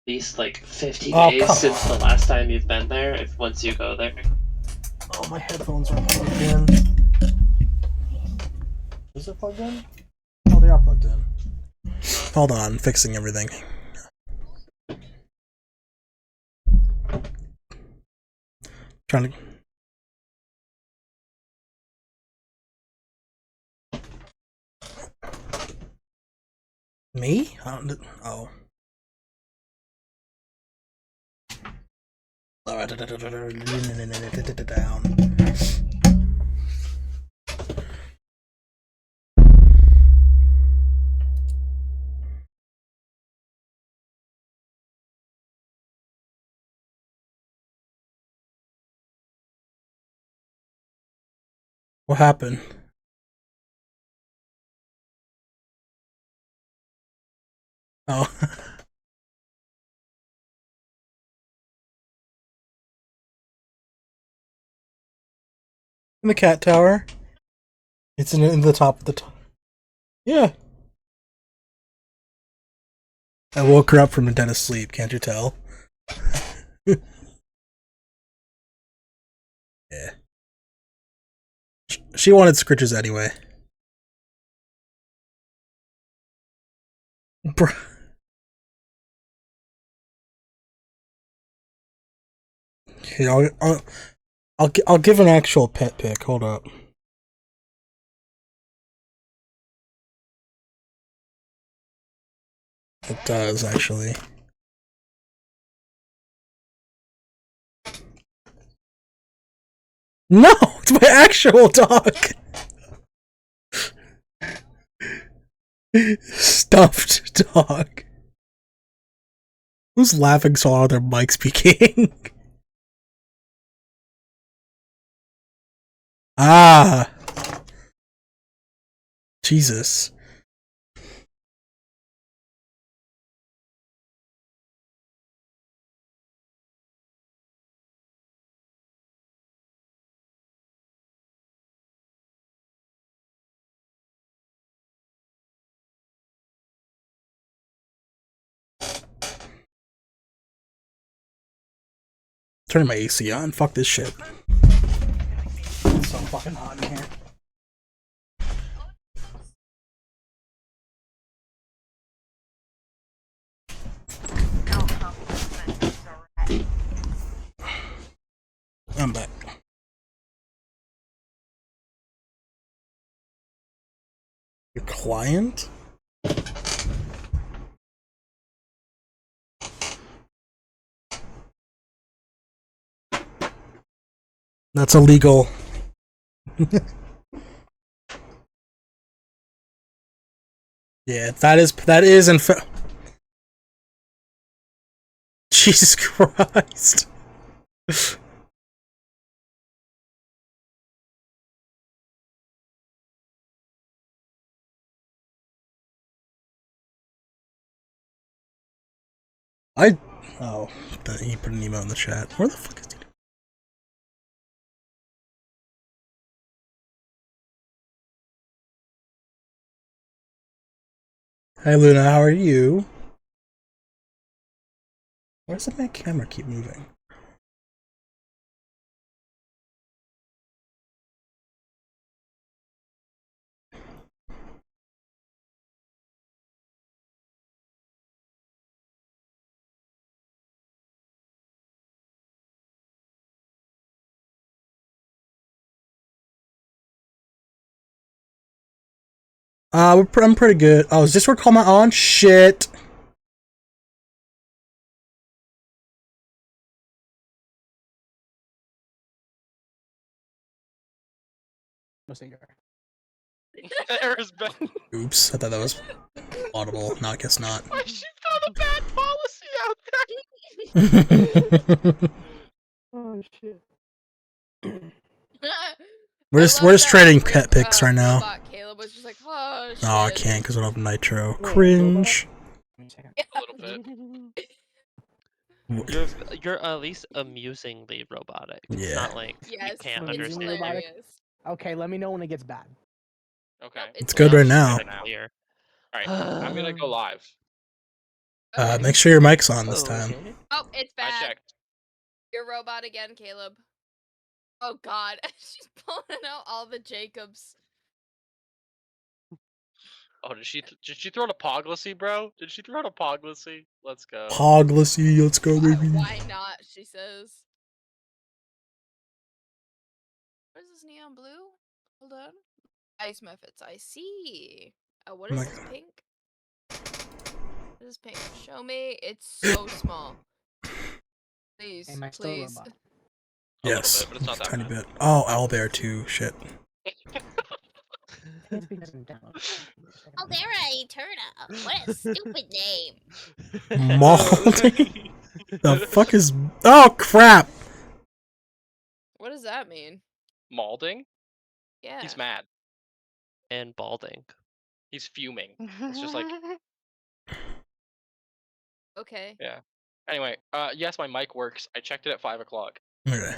least like 50 Oh, days come since the on. last time you've been there. If once you go there. Oh, my headphones aren't plugged in. Is it plugged in? Oh, they are plugged in. Hold on, fixing everything. Trying to. Me? I don't. Oh. Alright, down. What happened? Oh. In the cat tower. It's in the top of the top. Yeah. I woke her up from a dead asleep, can't you tell? Yeah. She wanted scritches anyway. Bruh. Okay, I'll give an actual pet pick. Hold up. It does actually. No, it's my actual dog. Stuffed dog. Who's laughing so loud their mic speaking? Ah. Jesus. Turning my AC on. Fuck this shit. It's so fucking hot in here. I'm back. Your client? That's illegal. Yeah, that is in fact. Jesus Christ. Oh, he put an email in the chat. Where the fuck is he? Hi Luna, how are you? Why does my camera keep moving? I'm pretty good. Oh, is Discord call my on? Shit. Error's back. Oops, I thought that was audible. No, I guess not. Why she found a bad policy out there? Oh shit. We're just trading pet picks right now. Caleb was just like, oh shit. Oh, I can't because I don't have Nitro. Cringe. A little bit. You're at least amusingly robotic. It's Yeah. not like Yes, you can't it's understand. hilarious. Okay, let me know when it gets bad. Okay. It's good right now. Here. Alright, I'm gonna go live. Okay. Make sure your mic's on this Oh, time. okay. Oh, it's I bad. checked. You're a robot again, Caleb. Oh god, she's pulling out all the Jacobs. Oh, did she throw a Poglacy, bro? Did she throw a Poglacy? Let's go. Poglacy, let's go, baby. Why not? She says. What is this neon blue? Hold on. Ice methods. I see. What is My this pink? What is pink? Show me. It's so small. Please, Am I still a please. robot? A little Yes, bit, but it's not that tiny bad. bit. Oh, Owlbear too. Shit. It's because I'm downloading. Aldera Eterna. What a stupid name. Malding? The fuck is? Oh crap! What does that mean? Malding? Yeah. He's mad. And balding. He's fuming. It's just like, Okay. yeah. Anyway, yes, my mic works. I checked it at 5 o'clock. Okay.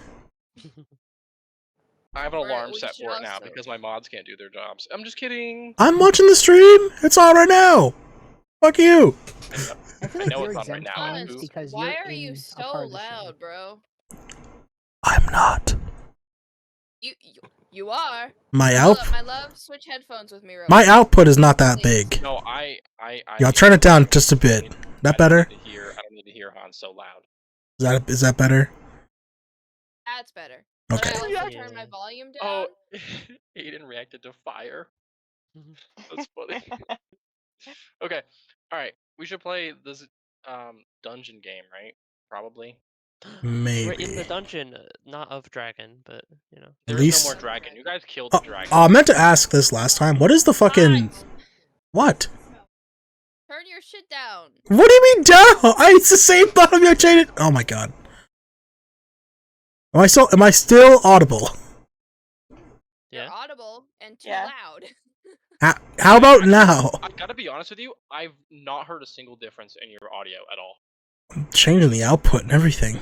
I have an Right, alarm we set should for it now also- because my mods can't do their jobs. I'm just kidding. I'm watching the stream. It's on right now. Fuck you. I feel I like know you're it's on right exempt now. from Ooh. this because Why you're are you in a so part of the stream. loud, bro? I'm not. You are. My Hold out. up, my love. Switch headphones with me, real My quick. output is not that big. No, I Y'all turn it down just a bit. That better? I don't need to hear Han so loud. Is that better? That's better. Okay. But I also Yeah. turn my volume down. Oh, Aiden reacted to fire. That's funny. Okay, all right. We should play this dungeon game, right? Probably. We're in Maybe. the dungeon, not of dragon, but you know. There's least- no more dragon. You guys killed Oh, the dragon. I meant to ask this last time. What is the fucking Guys, what? turn your shit down. What do you mean down? It's the same bottom you changed. Oh my god. Am I still audible? You're Yeah. audible and too Yeah. loud. How about now? I gotta be honest with you. I've not heard a single difference in your audio at all. I'm changing the output and everything.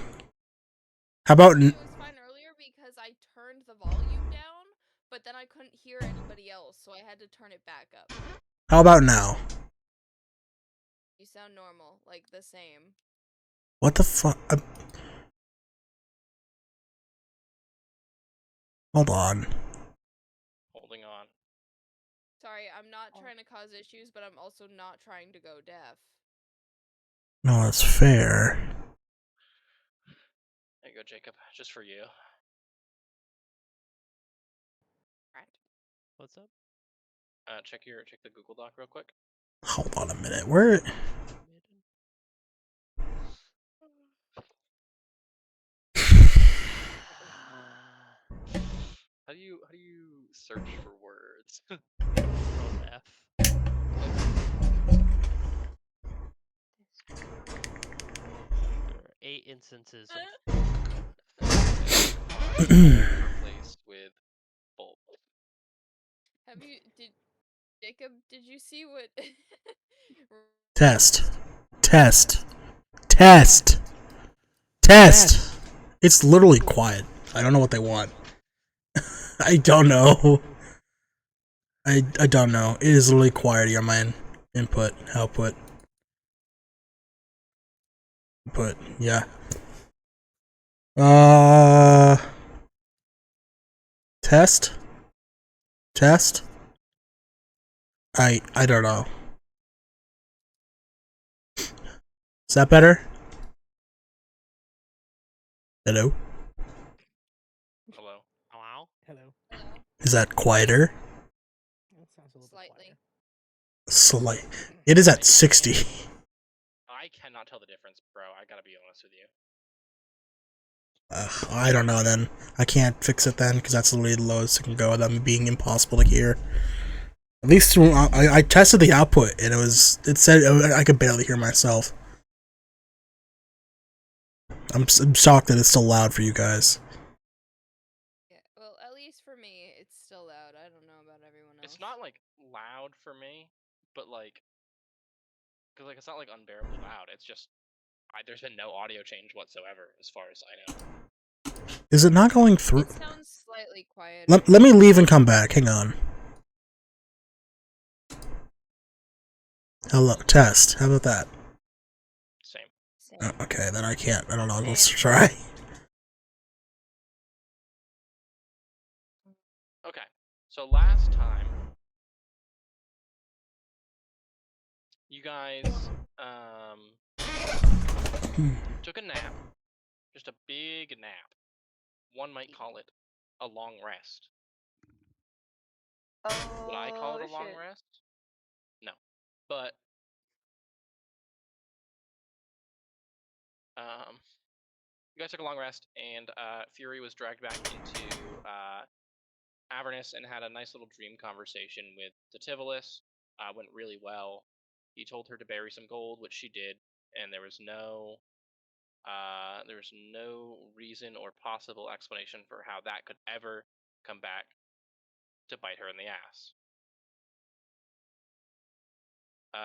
How about It was fine earlier because I turned the volume down, but then I couldn't hear anybody else, so I had to turn it back up. how about now? You sound normal, like the same. What the fuck? Hold on. Holding on. Sorry, I'm not trying to cause issues, but I'm also not trying to go deaf. No, that's fair. There you go, Jacob. Just for you. Right. What's up? Check the Google Doc real quick. Hold on a minute. Where? How do you search for words? Control F. There are 8 instances of Replaced with bulb. Jacob, did you see what Test. Test. Test. Test. It's literally quiet. I don't know what they want. I don't know. I don't know. It is literally quiet on my input, output. But yeah. Test. Test. I don't know. Is that better? Hello? Hello. Wow. Hello. Is that quieter? That sounds a little Slightly. Slight. It is at 60. I cannot tell the difference, bro. I gotta be honest with you. I don't know then. I can't fix it then because that's literally the lowest it can go without me being impossible to hear. At least when I tested the output and it said I could barely hear myself. I'm shocked that it's still loud for you guys. Yeah, well, at least for me, it's still loud. I don't know about everyone else. It's not like loud for me, but like, cause like it's not like unbearably loud. It's just there's been no audio change whatsoever as far as I know. Is it not going through? It sounds slightly quiet. Let me leave and come back. Hang on. Hello, test. How about that? Same. Okay, then I can't. I don't know. Let's try. Okay, so last time you guys took a nap, just a big nap. One might call it a long rest. Would I call it a long shit. rest? No, but you guys took a long rest, and Fury was dragged back into Avernus and had a nice little dream conversation with Tativolis. Went really well. He told her to bury some gold, which she did, and there was no reason or possible explanation for how that could ever come back to bite her in the ass.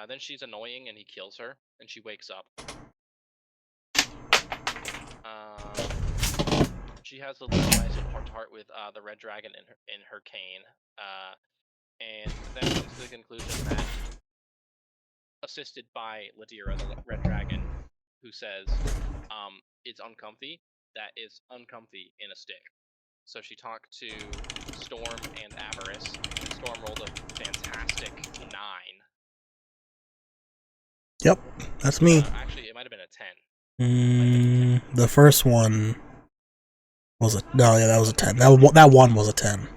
Then she's annoying, and he kills her, and she wakes up. She has a little nice little heart-to-heart with the red dragon in her cane, and then comes to the conclusion that, assisted by Ladira, the red dragon, who says, it's uncomfy, that is uncomfy in a stick. So she talked to Storm and Avarice, and Storm rolled a fantastic 9. Yep, that's me. Actually, it might have been a 10. The first one was a that was a 10. That one was a 10.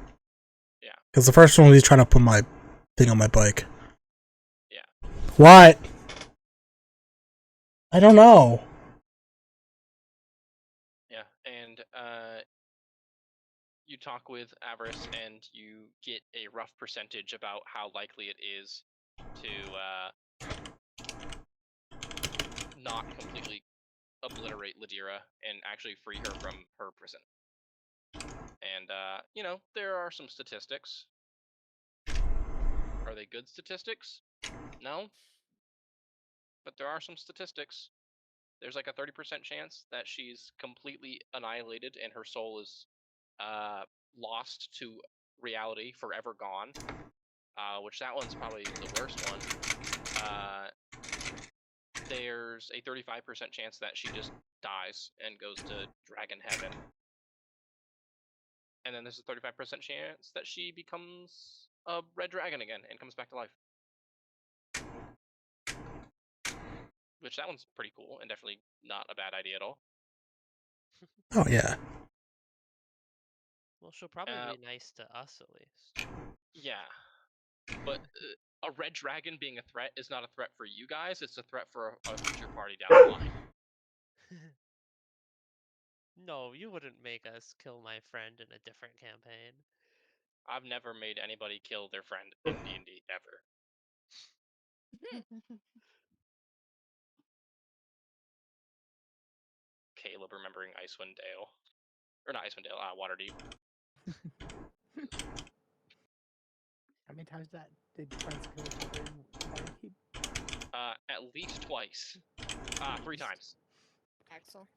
Yeah. Because the first one was trying to put my thing on my bike. Yeah. What? I don't know. Yeah, and you talk with Avarice, and you get a rough percentage about how likely it is to not completely obliterate Ladira and actually free her from her prison. And, there are some statistics. Are they good statistics? No. But there are some statistics. There's like a 30% chance that she's completely annihilated and her soul is lost to reality, forever gone. Which that one's probably the worst one. There's a 35% chance that she just dies and goes to dragon heaven. And then there's a 35% chance that she becomes a red dragon again and comes back to life. Which that one's pretty cool and definitely not a bad idea at all. Oh, yeah. Well, she'll probably be nice to us at least. Yeah. But a red dragon being a threat is not a threat for you guys, it's a threat for a future party down the line. No, you wouldn't make us kill my friend in a different campaign. I've never made anybody kill their friend in D&D, ever. Caleb remembering Icewind Dale. Or not Icewind Dale, Waterdeep. How many times did friends kill each other in Waterdeep? At least twice. 3 times. Axel.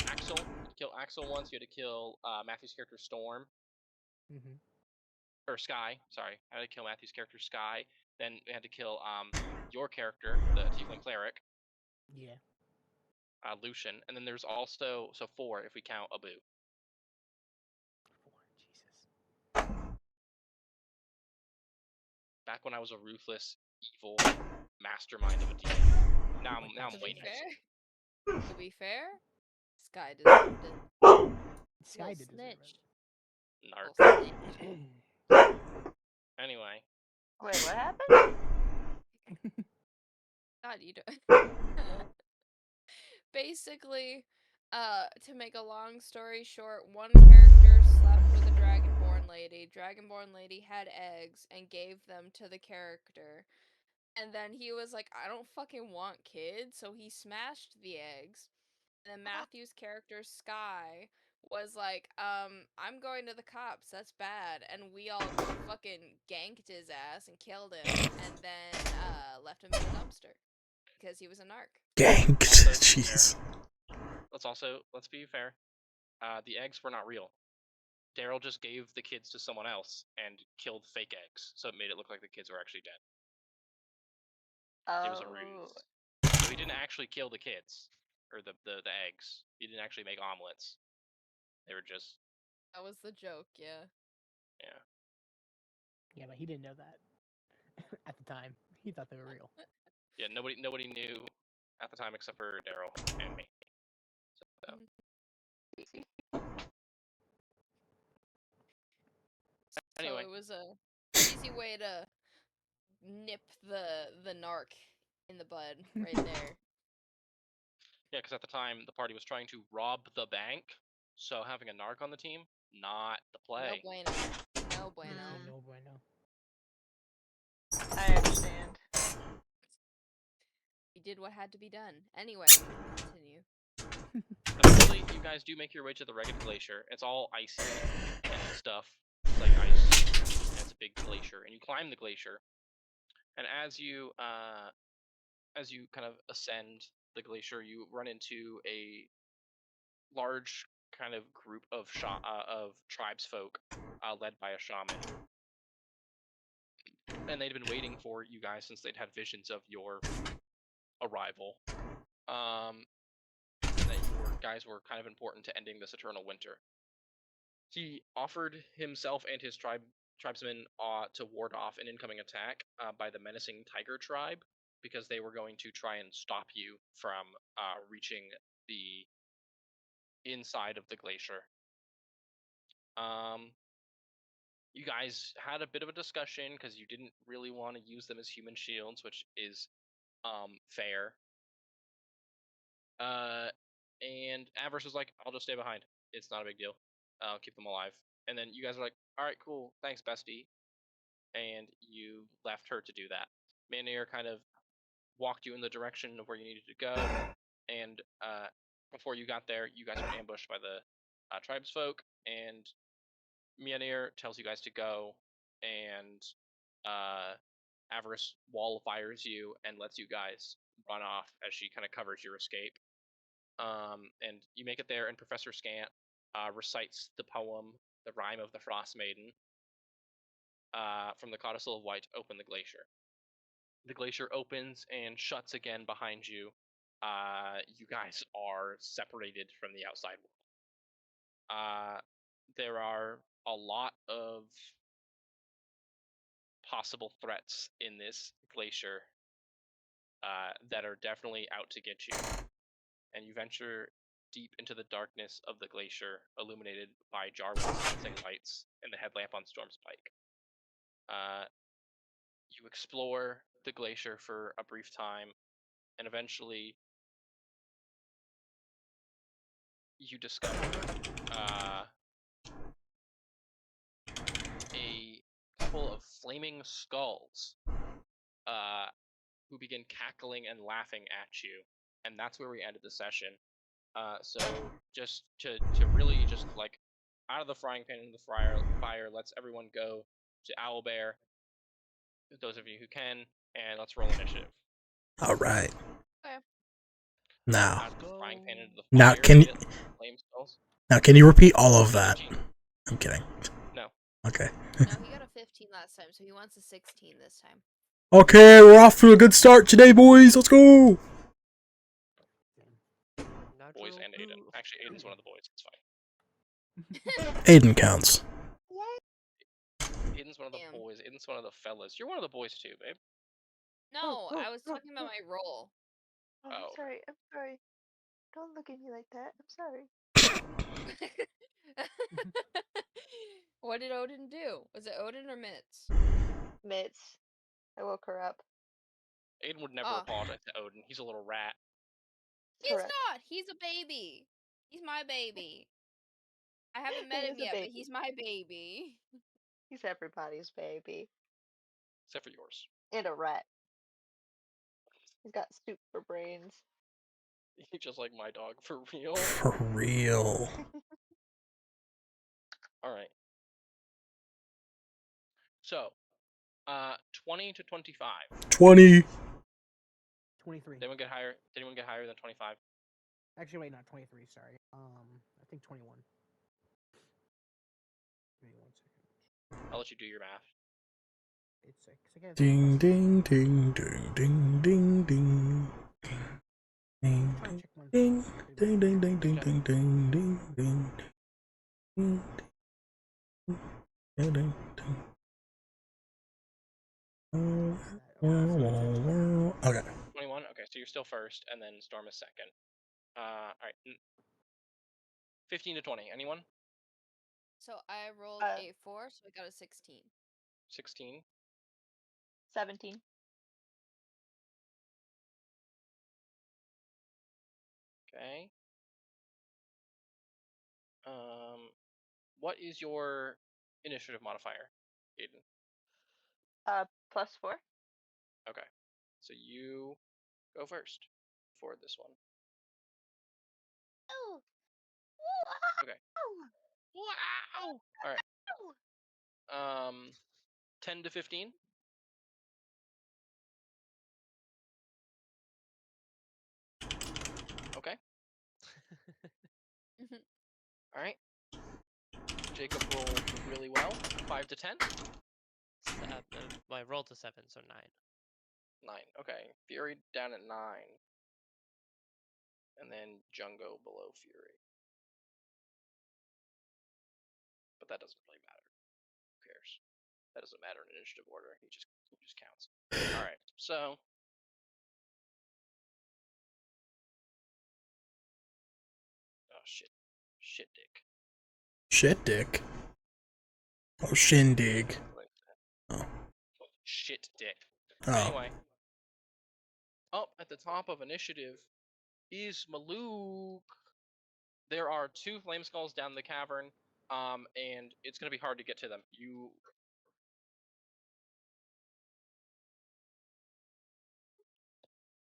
Axel, kill Axel once, you had to kill Matthew's character Storm. Mm-hmm. Or Sky, sorry. I had to kill Matthew's character Sky. Then we had to kill your character, the Tiefling Cleric. Yeah. Lucian. And then there's also, 4 if we count Abu. 4, Jesus. Back when I was a ruthless, evil mastermind of a DM. Now I'm waiting. To be fair, Sky deserved it. Sky Little did deserve snitch. Narc. it. Anyway. Wait, what happened? God, you don't. Basically, to make a long story short, one character slept with a Dragonborn lady. Dragonborn lady had eggs and gave them to the character. And then he was like, I don't fucking want kids, so he smashed the eggs. And then Matthew's character, Sky, was like, I'm going to the cops, that's bad. And we all fucking ganked his ass and killed him, and then, left him in the dumpster. Because he was a narc. Ganked. Jeez. Let's be fair. The eggs were not real. Daryl just gave the kids to someone else and killed fake eggs, so it made it look like the kids were actually dead. It was a ruse. So he didn't actually kill the kids or the eggs. He didn't actually make omelets. They were just That was the joke, yeah. yeah. Yeah, but he didn't know that at the time. He thought they were real. Yeah, nobody knew at the time except for Daryl and me. So, anyway. So it was a easy way to nip the narc in the bud right there. Yeah, because at the time the party was trying to rob the bank, so having a narc on the team, not the No play. bueno. No bueno. No bueno. I understand. We did what had to be done. Anyway, continue. Eventually, you guys do make your way to the Regan Glacier. It's all icy and stuff. It's like ice, and it's a big glacier, and you climb the glacier. And as you kind of ascend the glacier, you run into a large kind of group of tribesfolk led by a shaman. And they'd been waiting for you guys since they'd had visions of your arrival. That your guys were kind of important to ending this eternal winter. He offered himself and his tribesmen to ward off an incoming attack by the menacing Tiger tribe, because they were going to try and stop you from reaching the inside of the glacier. You guys had a bit of a discussion because you didn't really want to use them as human shields, which is fair. And Avarice was like, I'll just stay behind. It's not a big deal. I'll keep them alive. And then you guys are like, alright, cool, thanks, bestie. And you left her to do that. Manir kind of walked you in the direction of where you needed to go. And before you got there, you guys were ambushed by the tribesfolk. And Mjolnir tells you guys to go. And Avarice wall fires you and lets you guys run off as she kind of covers your escape. And you make it there, and Professor Scant recites the poem, The Rime of the Frost Maiden, from the Codicil of White, Open the Glacier. The glacier opens and shuts again behind you. You guys are separated from the outside world. There are a lot of possible threats in this glacier that are definitely out to get you. And you venture deep into the darkness of the glacier, illuminated by Jarwin's sensing lights and the headlamp on Storm's Pike. You explore the glacier for a brief time, and eventually you discover a couple of flaming skulls who begin cackling and laughing at you, and that's where we ended the session. So just to really just like out of the frying pan into the fire, let's everyone go to Owlbear, those of you who can, and let's roll initiative. All right. Okay. Now, Out of the frying pan into the fire, now can you flame skulls. now can you repeat all of that? 15. I'm kidding. No. Okay. No, he got a 15 last time, so he wants a 16 this time. Okay, we're off to a good start today, boys. Let's go. Boys and Aiden. Actually, Aiden's one of the boys. It's fine. Aiden counts. Aiden's one of the Damn. boys. Aiden's one of the fellas. You're one of the boys too, babe. No, oh, I was talking about my role. Oh, Oh. I'm sorry. I'm sorry. Don't look at me like that. I'm sorry. What did Odin do? Was it Odin or Mitz? Mitz. I woke her up. Aiden would never Oh. apologize to Odin. He's a little rat. He's Correct. not. He's a baby. He's my baby. I haven't met He him is a yet, but baby. he's my baby. He's everybody's baby. Except for yours. And a rat. He's got soup for brains. He's just like my dog, for real. For real. Alright. So, 20 to 25. 20. 23. Did anyone get higher? Did anyone get higher than 25? Actually, wait, not 23. Sorry. I think 21. Give me 1 second. I'll let you do your math. It's 6. I guess. Ding, ding, ding, ding, ding, ding, ding. Ding, Trying to check one ding, thing. ding, ding, ding, ding, ding, ding, ding, ding, ding, ding, ding. Okay. 21. Okay, so you're still first, and then Storm is second. All right. 15 to 20. Anyone? So I rolled Uh, a 4, so I got a 16. 16. 17. Okay. What is your initiative modifier, Aiden? +4. Okay. So you go first for this one. Oh. Okay. Wow. All right. Wow. 10 to 15. Okay. All right. Jacob rolled really well. 5 to 10. I rolled a 7, so 9. 9. Okay. Fury down at 9. And then Jungo below Fury. But that doesn't really matter. Who cares? That doesn't matter in initiative order. He just counts. All right. So shit. Shit dick. Shit, dick. Oh, shindig. Oh. Shit dick. Oh. Anyway. Up at the top of initiative is Maluk. There are 2 flame skulls down the cavern, and it's gonna be hard to get to them. You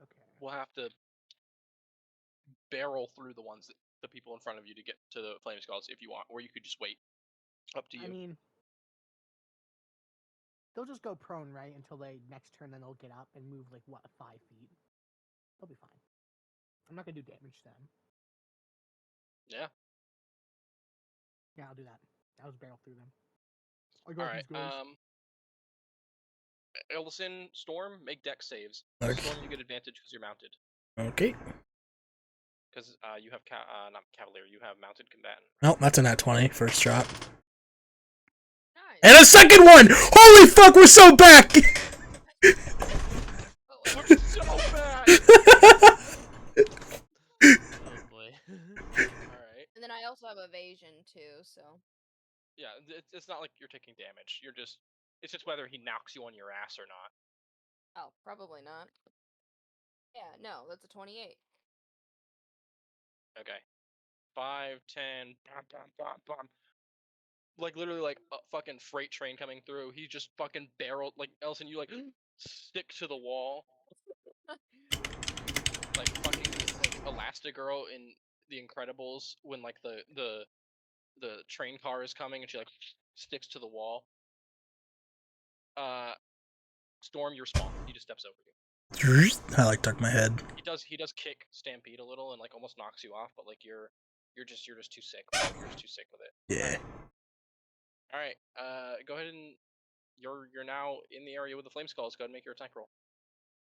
Okay. will have to barrel through the people in front of you to get to the flame skulls if you want, or you could just wait. Up to you. I mean, they'll just go prone, right, until they next turn. Then they'll get up and move like what 5 feet. They'll be fine. I'm not gonna do damage to them. Yeah. Yeah, I'll do that. I'll just barrel through them. All right. Ellison, Storm, make dex saves. Okay. Storm, you get advantage because you're mounted. Okay. Because you have not Cavalier, you have mounted combatant. Oh, that's a nat 20 first shot. Nice. And a second one! Holy fuck, we're so back! We're so bad! Oh boy. Alright. And then I also have evasion too, so. Yeah, it's not like you're taking damage. It's just whether he knocks you on your ass or not. Oh, probably not. Yeah, no, that's a 28. Okay. 5, 10, bam, bam, bam, bam. Like literally like a fucking freight train coming through. He just fucking barreled like Ellison, you like stick to the wall. Like fucking like Elastigirl in The Incredibles when like the train car is coming and she like sticks to the wall. Storm, you're small. He just steps over you. I like tuck my head. He does kick Stampede a little and like almost knocks you off, but like you're just too sick. You're just too sick with it. Yeah. All right. Go ahead and you're now in the area with the flame skulls. Go ahead and make your attack roll.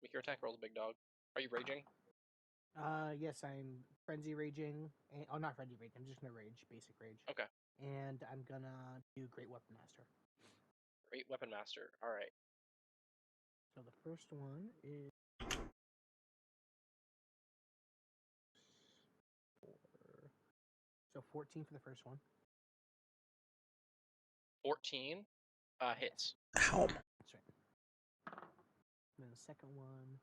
Make your attack roll, big dog. Are you raging? Yes, I'm frenzy raging. Oh, not frenzy rage. I'm just gonna rage, basic rage. Okay. And I'm gonna do Great Weapon Master. Great Weapon Master. All right. So the first one is 14 for the first one. 14 hits. Ow. That's right. And then the second one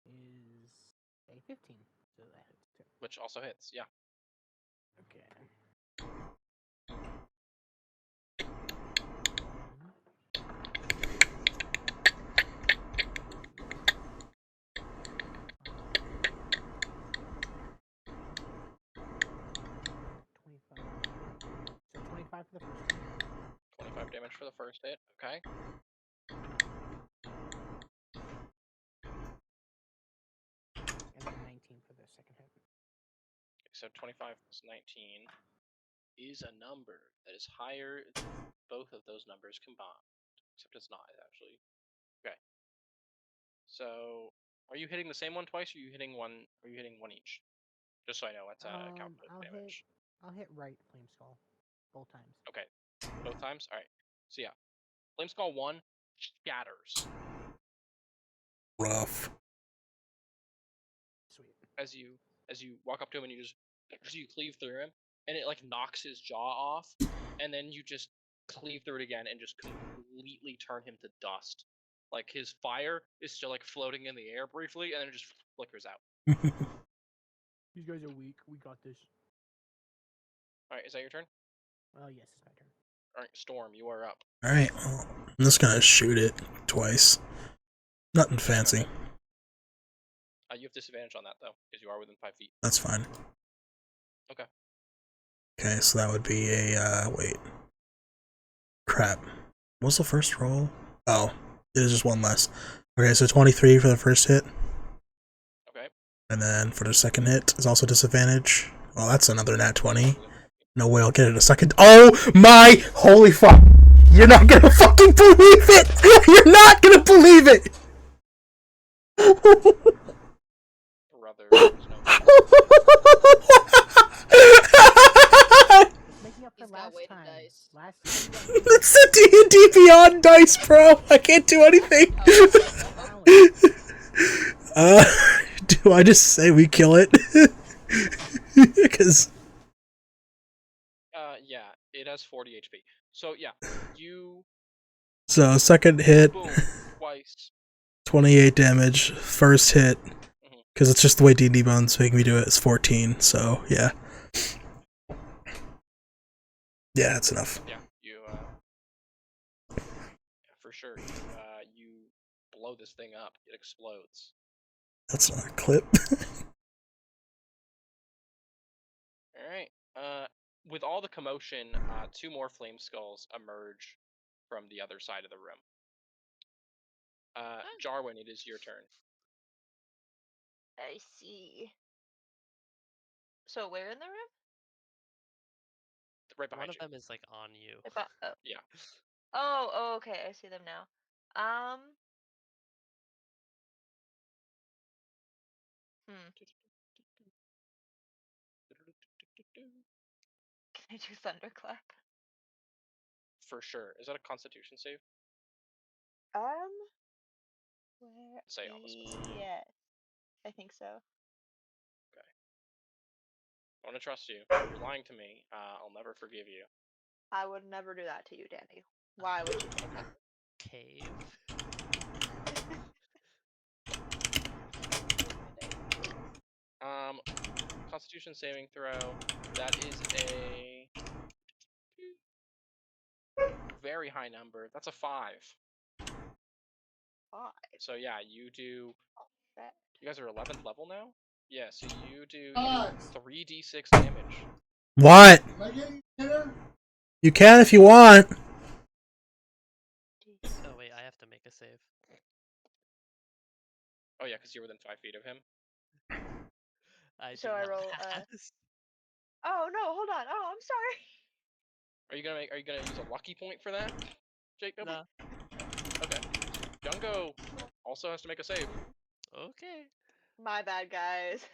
is a 15. So that hits too. Which also hits. Yeah. Okay. So 25 for the first one. 25 damage for the first hit. Okay. And then 19 for the second hit. So 25 plus 19 is a number that is higher than both of those numbers combined. Except it's not, actually. Okay. So Are you hitting the same one twice, or are you hitting one? Are you hitting one each? Just so I know what to count for I'll damage. hit right flame skull, both times. Okay, both times. All right. So yeah, Flame Skull 1 shatters Rough. Sweet. as you walk up to him and you cleave through him, and it like knocks his jaw off, and then you just cleave through it again and just completely turn him to dust. Like his fire is still like floating in the air briefly, and then it just flickers out. These guys are weak. We got this. All right, is that your turn? Well, yes, it's my turn. All right, Storm, you are up. Alright, well, I'm just gonna shoot it twice. Nothing fancy. You have disadvantage on that though, because you are within 5 feet. That's fine. Okay. Okay, so that would be a, wait. Crap. What was the first roll? Oh, it is just one less. Okay, so 23 for the first hit. Okay. And then for the second hit is also disadvantage. Well, that's another nat 20. No way I'll get it a second. Oh my holy fuck! You're not gonna fucking believe it! You're not gonna believe it! Brother, there's no Making up for He's got last weighted time. dice. Last time. It's the D&D Beyond dice, bro! I can't do anything! Do I just say we kill it? Because... yeah, it has 40 HP. So yeah, you So, second hit, boom twice. 28 damage. First hit, because it's just the way D&D Bones make me do it, it's 14, so yeah. Yeah, that's enough. Yeah, you yeah, for sure. You blow this thing up. It explodes. That's not a clip. All right. With all the commotion, 2 more flame skulls emerge from the other side of the room. Jarwin, it is your turn. I see. So where in the room? Right behind One of you. them is like on you. Oh. Yeah. Oh, okay. I see them now. Can I do thunderclap? For sure. Is that a Constitution save? Where? Say on the spell. Yes, I think so. Okay. I want to trust you. If you're lying to me, I'll never forgive you. I would never do that to you, Danny. Why would you think that? Cave. Constitution saving throw. That is a very high number. That's a 5. 5. So yeah, you do. That. You guys are 11th level now. Yeah, so you do 3d6 damage. What? You can if you want. Oh wait, I have to make a save. Oh yeah, because you're within 5 feet of him. So I roll. pass. Oh no! Hold on. Oh, I'm sorry. Are you gonna use a lucky point for that, Jacob? Nah. Okay. Jungo also has to make a save. Okay. My bad, guys.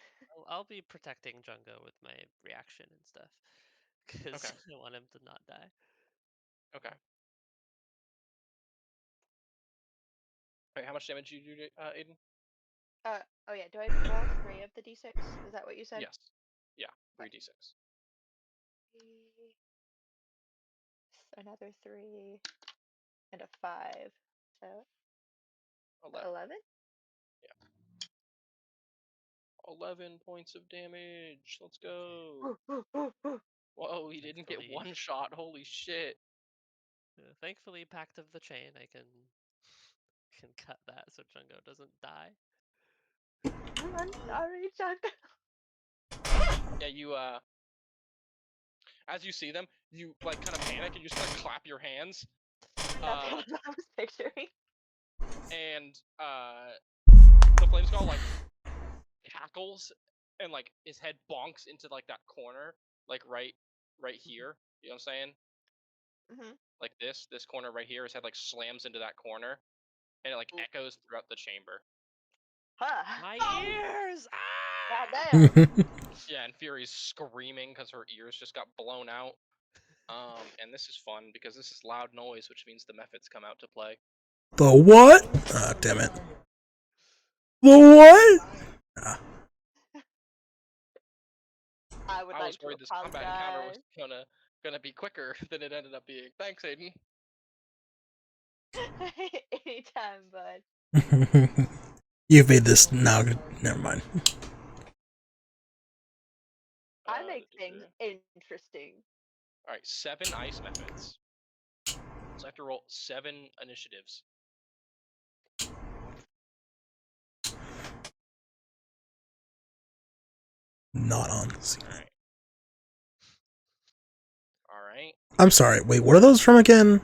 I'll be protecting Jungo with my reaction and stuff. Because Okay. I want him to not die. Okay. Wait, how much damage do you do, Aiden? Oh yeah. Do I roll 3 of the d6? Is that what you said? Yes. Yeah, 3d6. Another 3 and a 5. So 11? Yeah. 11 points of damage. Let's go. Whoa, he didn't get Thankfully- one shot. Holy shit. Thankfully, Pact of the Chain, I can cut that so Jungo doesn't die. I'm sorry, Chuck. Yeah, you as you see them, you like kind of panic and you just like clap your hands. That's what I was picturing. And the flame skull like cackles and like his head bonks into like that corner, like right here. You know what I'm saying? Mhm. Like this corner right here. His head like slams into that corner, and it like echoes throughout the chamber. Huh. My ears! Ah! Goddamn. Yeah, and Fury's screaming because her ears just got blown out. And this is fun because this is loud noise, which means the methods come out to play. The what? Ah, damn it. The what? Ah. I would I like was to worried this combat encounter was apologize. gonna be quicker than it ended up being. Thanks, Aiden. Anytime, bud. You've made this now. Never mind. I make things interesting. All right, 7 ice methods. So I have to roll 7 initiatives. Not on the scene. All right. All right. I'm sorry. Wait, where are those from again?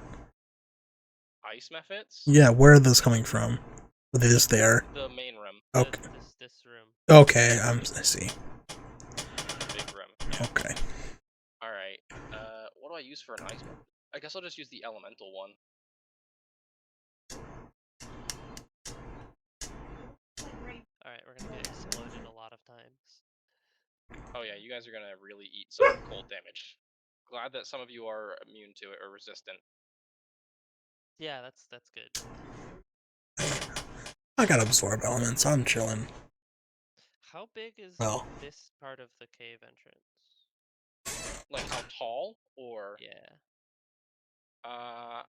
Ice methods. Yeah, where are those coming from? Are they just there? The main room. Okay. This room. Okay, I see. Big room. Yeah. Okay. All right. What do I use for an ice method? I guess I'll just use the elemental one. Alright, we're gonna get exploded a lot of times. Oh yeah, you guys are gonna really eat some cold damage. Glad that some of you are immune to it or resistant. Yeah, that's good. I got absorb elements. I'm chilling. How big is Well. this part of the cave entrance? Like how tall or? Yeah.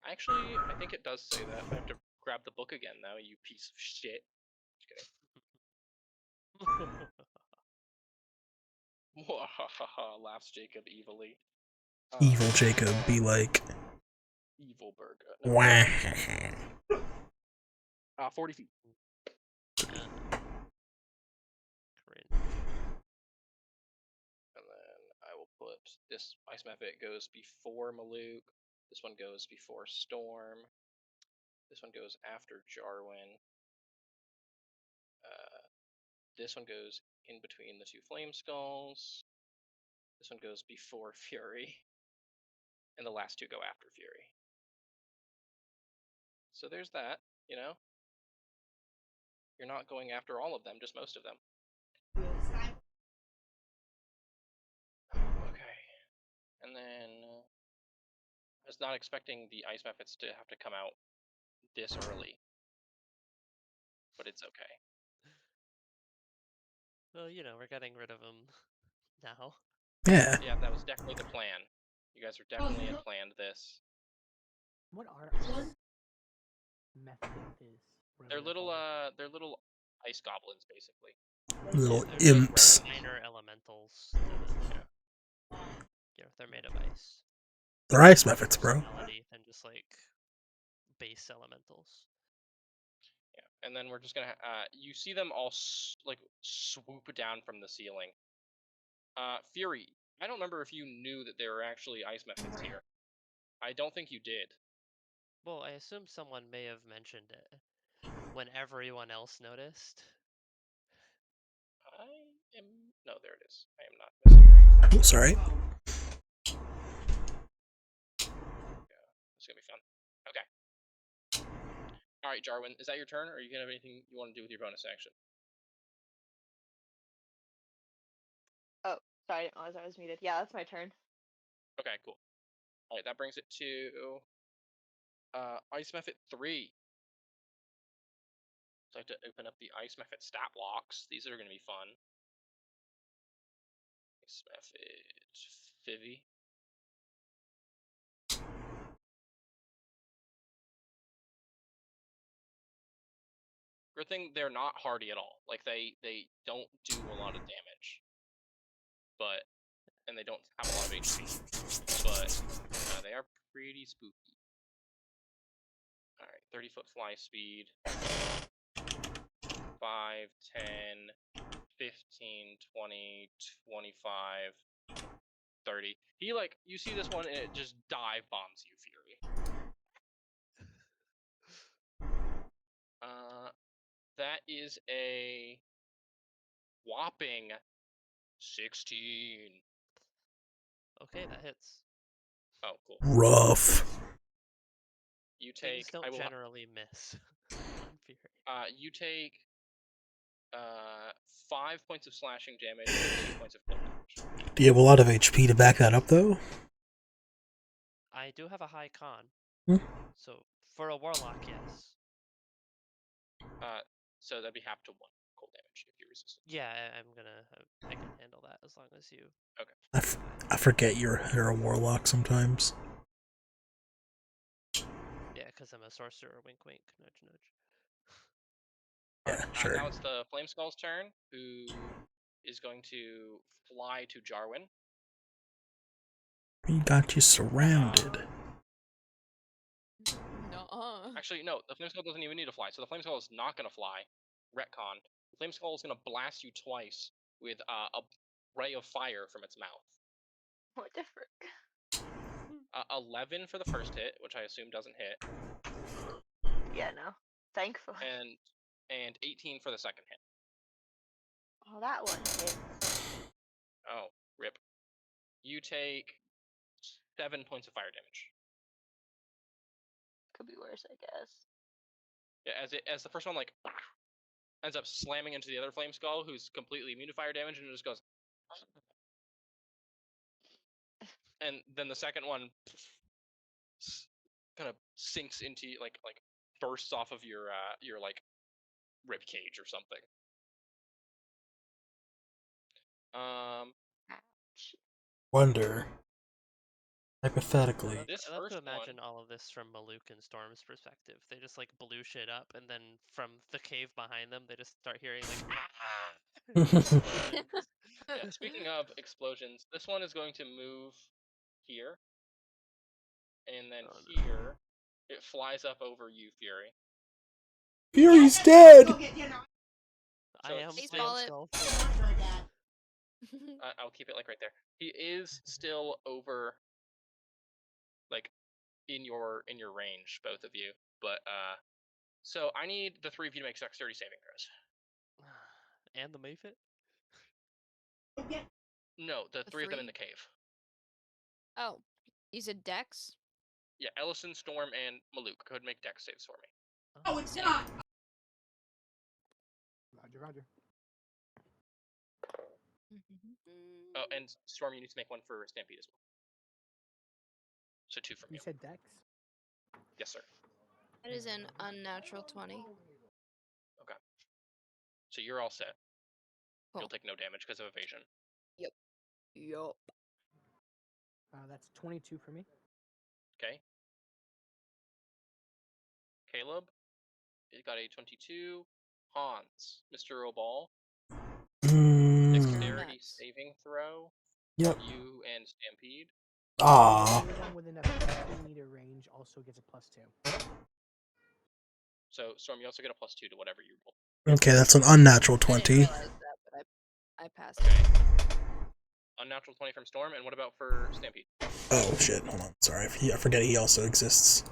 Actually, I think it does say that. I have to grab the book again now, you piece of shit. Just kidding. Mwahaha, laughs Jacob evilly. Evil Jacob be like. Evil burger. Wah. 40 feet. Cringe. And then I will put this ice method goes before Maluk. This one goes before Storm. This one goes after Jarwin. This one goes in between the 2 flame skulls. This one goes before Fury. And the last 2 go after Fury. So there's that, you know? You're not going after all of them, just most of them. Okay. And then I was not expecting the ice methods to have to come out this early. But it's okay. Well, you know, we're getting rid of them now. Yeah. Yeah, that was definitely the plan. You guys are definitely had planned this. What are methods? They're little ice goblins basically. Little They're like imps. minor elementals. That, you know, they're made of ice. They're ice methods, bro. Personality than just like base elementals. Yeah, and then we're just gonna you see them all like swoop down from the ceiling. Fury, I don't remember if you knew that there were actually ice methods here. I don't think you did. Well, I assume someone may have mentioned it when everyone else noticed. No, there it is. I am not missing. Oh, sorry. Yeah, it's gonna be fun. Okay. All right, Jarwin, is that your turn, or are you gonna have anything you want to do with your bonus action? Oh, sorry, I didn't realize I was muted. Yeah, that's my turn. Okay, cool. All right, that brings it to Ice Method 3. So I have to open up the Ice Method stat blocks. These are going to be fun. Ice Method Fivvy. Good thing they're not hardy at all. Like they don't do a lot of damage, and they don't have a lot of HP, but they are pretty spooky. All right, 30-foot fly speed. 5, 10, 15, 20, 25, 30. He you see this one and it just dive bombs you, Fury. That is a whopping 16. Okay, that hits. Oh, cool. Rough. You Things take. don't generally miss on Fury. You take 5 points of slashing damage and 2 points of cold damage. Do you have a lot of HP to back that up, though? I do have a high con. Hmm. So for a warlock, yes. So that'd be half to 1 cold damage if you resist it. Yeah, I can handle that as long as you. Okay. I forget you're a warlock sometimes. Yeah, because I'm a sorcerer. Wink, wink. Nudge, nudge. Yeah, sure. Now it's the Flame Skull's turn, who is going to fly to Jarwin. We got you surrounded. No. Actually, no, the Flame Skull doesn't even need to fly, so the Flame Skull is not going to fly. Retcon. The Flame Skull is going to blast you twice with a ray of fire from its mouth. What the frick? 11 for the first hit, which I assume doesn't hit, Yeah, no. Thankfully. and 18 for the second hit. Oh, that one hit. Oh, rip. You take 7 points of fire damage. Could be worse, I guess. Yeah, as the first one like ends up slamming into the other Flame Skull, who's completely immune to fire damage, and it just goes. And then the second one kind of sinks into like bursts off of your like rib cage or something. Ouch. Wonder. Hypothetically. This I love first to imagine one, all of this from Maluk and Storm's perspective. They just like blew shit up, and then from the cave behind them, they just start hearing like. explosions. Yeah, speaking of explosions, this one is going to move here, and then Oh, no. here. It flies up over you, Fury. Fury's dead! I am it's Flame still- Skull. I'll keep it like right there. He is still over, like, in your range, both of you. But so I need the 3 of you to make dexterity saving throws. And the Mayfit? No, the The 3 of them in 3? the cave. Oh, you said Dex? Yeah, Ellison, Storm, and Maluk could make dex saves for me. Oh, it's not. Roger, Roger. Oh, and Storm, you need to make one for Stampede as well. So 2 from You you. said Dex? Yes, sir. That is an unnatural 20. Okay. So you're all set. Cool. You'll take no damage because of evasion. Yup. That's 22 for me. Okay. Caleb, you got a 22. Hans, Mr. Obal, dexterity Nuts. saving throw. Yep. You and Stampede. Ah. Everyone within a 15-meter range also gets a +2. So Storm, you also get a +2 to whatever you roll. Okay, that's an unnatural I didn't 20. realize that, but I passed it. Okay. Unnatural 20 from Storm, and what about for Stampede? Oh shit, hold on. Sorry, I forget he also exists.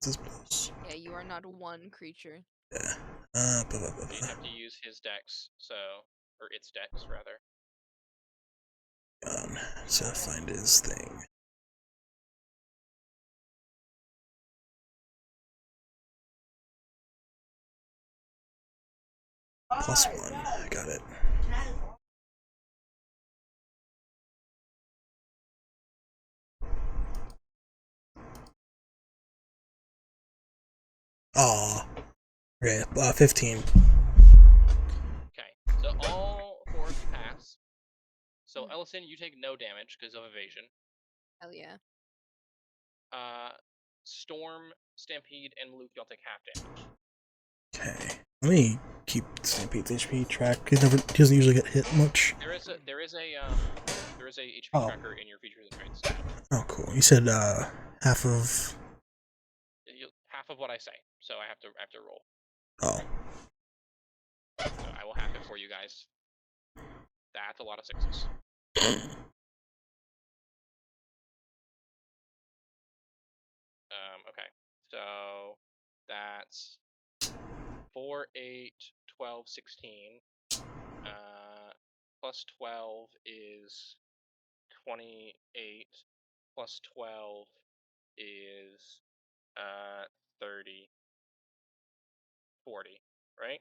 Yeah, you are not one creature. Yeah. You'd have to use his dex, or its dex, rather. So find his thing. +1. Got it. Aw. Okay, 15. Okay, so all 4 of you pass. So Ellison, you take no damage because of evasion. Hell yeah. Storm, Stampede, and Maluk, y'all take half damage. Okay. Let me keep Stampede's HP track. He doesn't usually get hit much. There is a HP Oh. tracker in your features and traits. Oh, cool. You said half of. Half of what I say, so I have to roll. Oh. So I will have it for you guys. That's a lot of 6s. Okay, so that's 4, 8, 12, 16. Plus 12 is 28. Plus 12 is 30. 40, right?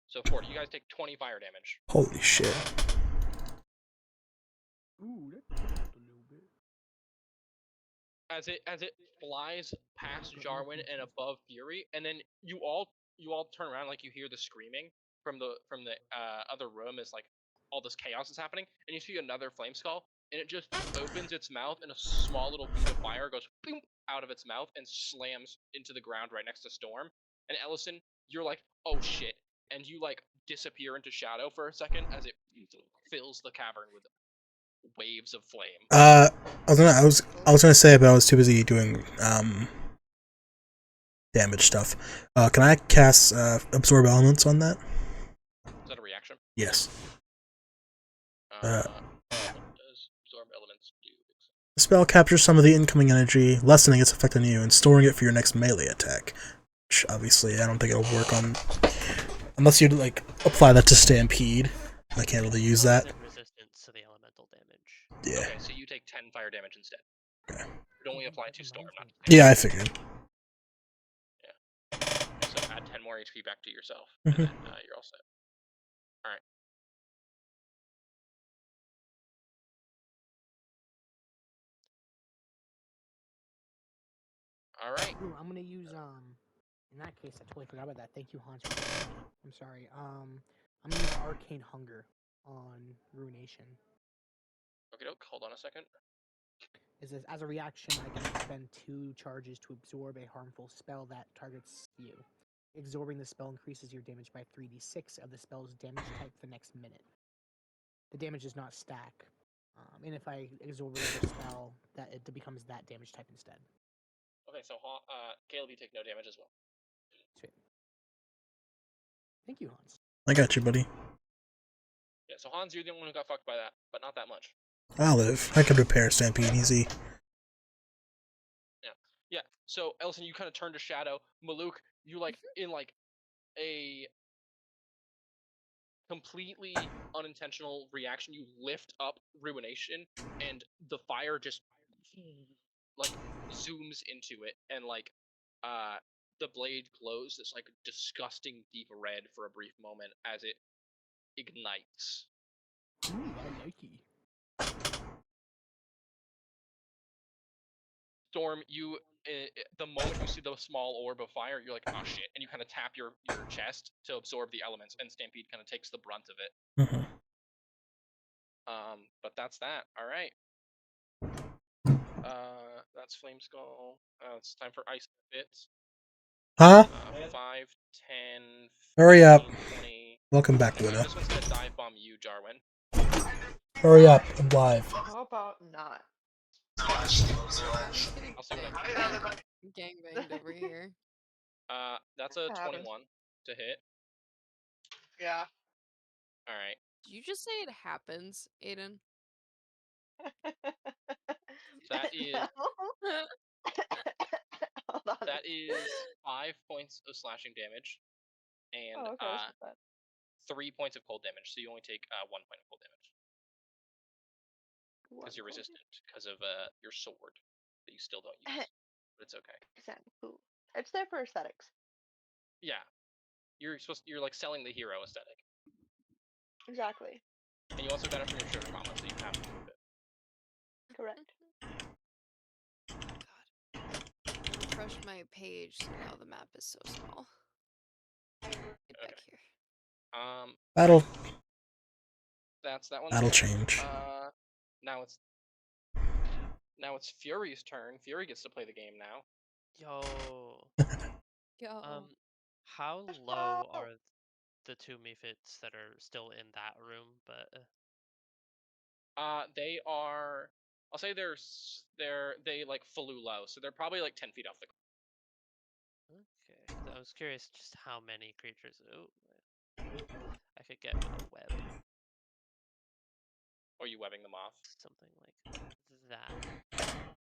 So 40. You guys take 20 fire damage. Holy shit. Ooh, that just a little bit. As it flies past Jarwin and above Fury, and then you all turn around, like you hear the screaming from the other room as like all this chaos is happening, and you see another flame skull, and it just opens its mouth, and a small little bead of fire goes boom out of its mouth and slams into the ground right next to Storm. And Ellison, you're like, oh shit, and you like disappear into shadow for a second as it fills the cavern with waves of flame. I was gonna say, but I was too busy doing damage stuff. Can I cast absorb elements on that? Is that a reaction? Yes. What does absorb elements do? The spell captures some of the incoming energy, lessening its effect on you, and storing it for your next melee attack. Which obviously I don't think it'll work on unless you like apply that to Stampede. I can't really use that. Resistance to the elemental damage. Yeah. Okay, so you take 10 fire damage instead. Okay. It only apply to Storm, not to Yeah, I figured. So add 10 more HP back to yourself, Mhm. and then you're all set. Alright. Alright. Ooh, I'm gonna use in that case I totally forgot about that. Thank you, Hans. for reminding me. I'm sorry. I'm gonna use Arcane Hunger on Ruination. Okay, hold on a second. Is this as a reaction I can spend 2 charges to absorb a harmful spell that targets you. Absorbing the spell increases your damage by 3d6 of the spell's damage type for the next minute. The damage does not stack. And if I absorb another spell, that it becomes that damage type instead. Okay, so Caleb, you take no damage as well. Sweet. Thank you, Hans. I got you, buddy. Yeah, so Hans, you're the only one who got fucked by that, but not that much. I'll live. I could repair Stampede easy. Yeah, so Ellison, you kind of turn to shadow. Maluk, you like in like a completely unintentional reaction, you lift up Ruination, and the fire just like zooms into it, and like the blade glows this like disgusting deep red for a brief moment as it ignites. Ooh, I like it. Storm, you the moment you see the small orb of fire, you're like, oh shit, and you kind of tap your chest to absorb the elements, and Stampede kind of takes the brunt of it. Mhm. But that's that. All right. That's Flame Skull. It's time for Ice Bits. Huh? 5, 10. Hurry up. 20. Welcome back, Okay, Luna. this one's gonna dive bomb you, Jarwin. Hurry up. I'm live. How about not? I'll see what I can. Gangbanged over here. That's a That happens. 21 to hit. Yeah. Did you just say it happens, Aiden? That is Hold on. that is 5 points of slashing damage, and Oh, okay, that's not bad. 3 points of cold damage. So you only take 1 point of cold damage One because you're point. resistant because of your sword that you still don't use. But it's okay. Exactly. Ooh. It's there for aesthetics. Yeah, you're like selling the hero aesthetic, Exactly. and you also got it from your sugar mama, so you have to keep it. Correct. God. Refresh my page so now the map is so small. Get back here. That'll That's that one. change. Now it's Fury's turn. Fury gets to play the game now. Yo. Go. How low are the 2 Mephits that are still in that room? But They are. I'll say they like flew low, so they're probably like 10 feet off the ground. okay, 'cause I was curious just how many creatures. Oh, I could get with a web, Or are you webbing them off? something like that.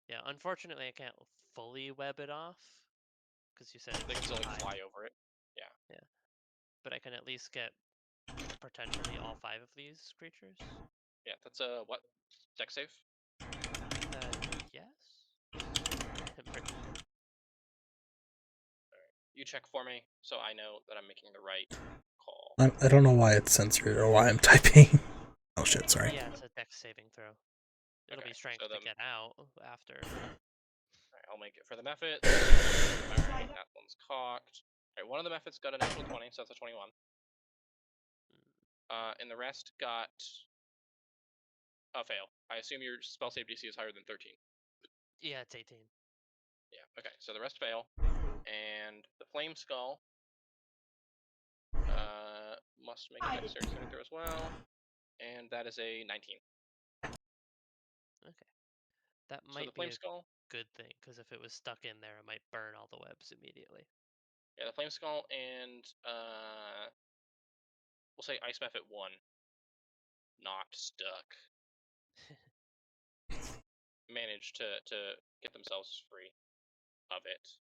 Yeah, unfortunately, I can't fully web it off because you said They can it's still like high. fly over it. But I can at least get potentially all 5 of these creatures. Yeah, that's a what? Dex save? Yes. You check for me, so I know that I'm making the right call. I don't know why it's censored or why I'm typing. Oh shit, sorry. Yeah, it's a dex saving throw. It'll Okay, be strength so to then- get out after. Alright, I'll make it for the method. Alright, that one's cocked. Alright, one of the methods got a natural 20, so that's a 21. And the rest got a fail. I assume your spell save DC is higher than 13. Yeah, it's 18. Yeah, okay, so the rest fail. And the Flame Skull must make a dexterity saving throw as well. And that is a 19. Okay. That So might the be Flame a Skull, good thing, because if it was stuck in there, it might burn all the webs immediately. yeah, the Flame Skull and we'll say Ice Method 1. Not stuck. Managed to get themselves free of it.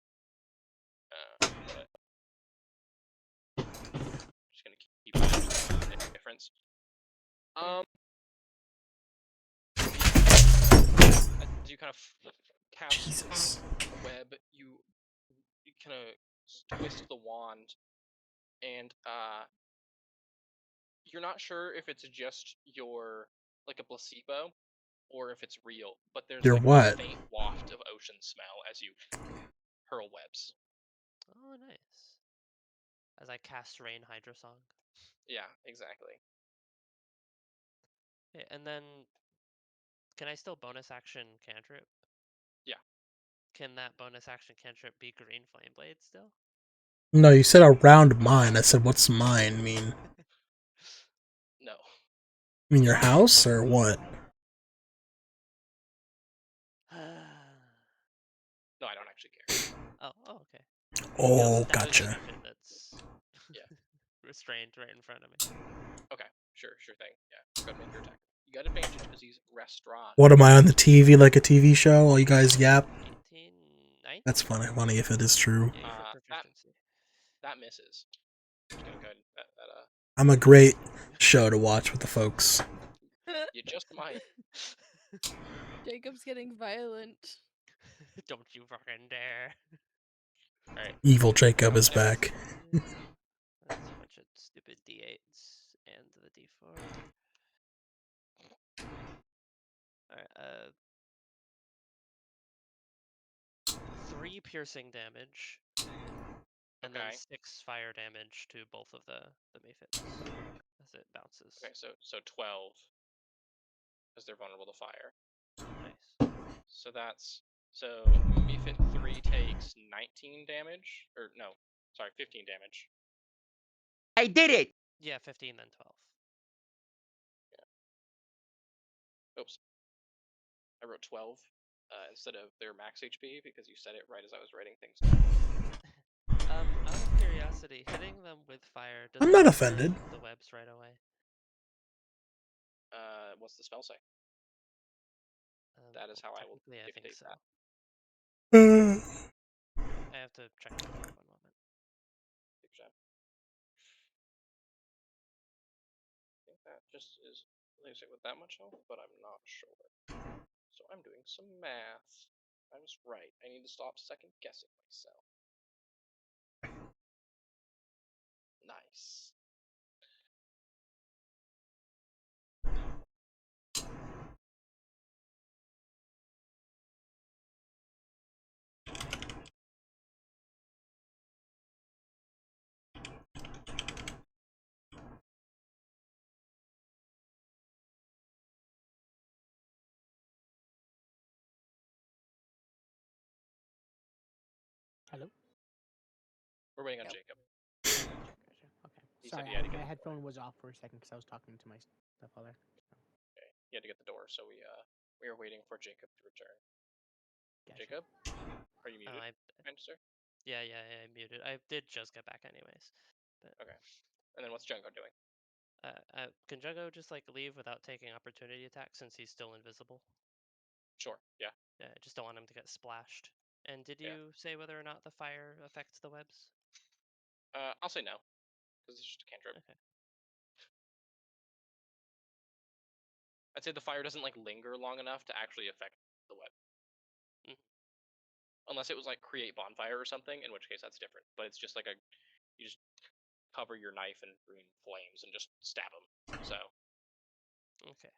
But just gonna keep the difference. As you kind of cast Jesus. a web, you kind of twist the wand, and you're not sure if it's just your like a placebo or if it's real, but there's Your like what? a faint waft of ocean smell as you hurl webs. Oh, nice. As I cast Rain Hydra Song. Yeah, exactly. Okay, and then can I still bonus action cantrip? Yeah. Can that bonus action cantrip be Green Flame Blade still? No, you said around mine. I said, what's mine mean? No. You mean your house or what? No, I don't actually care. Oh, okay. Oh, That is gotcha. an infant that's Yeah. restrained right in front of me. Okay, sure thing. Yeah, go ahead and make your attack. You got advantage because he's restaurant. What am I on the TV like a TV show? All you guys yap? 18, 19? That's funny if it is true. Yay for proficiency. That misses. Just gonna go ahead. I'm a great show to watch with the folks. You just might. Jacob's getting violent. Don't you fucking dare. Alright. Evil Jacob is back. That's a bunch of stupid D8s and the D4. Alright, 3 piercing damage. And then Okay. 6 fire damage to both of the Mephits as it bounces. Okay, so 12. Because they're vulnerable to fire. Nice. So Mephit 3 takes 19 damage. Or no, sorry, 15 damage. I did it! Yeah, 15 then 12. Oops. I wrote 12 instead of their max HP because you said it right as I was writing things down. Out of curiosity, hitting them with fire does I'm it not burn offended. the webs right away? What's the spell say? That is Well, how I will technically, I think dictate so. that. I have to check that out 1 moment. Take your time. I think that just is losing with that much health, but I'm not sure. So I'm doing some math. I was right. I need to stop second guessing myself. Nice. Hello? We're waiting on Yep. Jacob. Gotcha. Okay. He said Sorry, he had to get my the door. headphone was off for a second because I was talking to my stepfather. Okay. He had to get the door, so we are waiting for Jacob to return. Gotcha. Jacob, are you muted? Kind sir? Yeah, I muted. I did just get back anyways. But, Okay. And then what's Jungo doing? can Jungo just like leave without taking opportunity attack since he's still invisible? Sure. Yeah. Yeah, I just don't want him to get splashed. And did Yeah. you say whether or not the fire affects the webs? I'll say no, because it's just a cantrip. Okay. I'd say the fire doesn't like linger long enough to actually affect the web. Unless it was like create bonfire or something, in which case that's different. But it's just like you just cover your knife in green flames and just stab him. So Okay.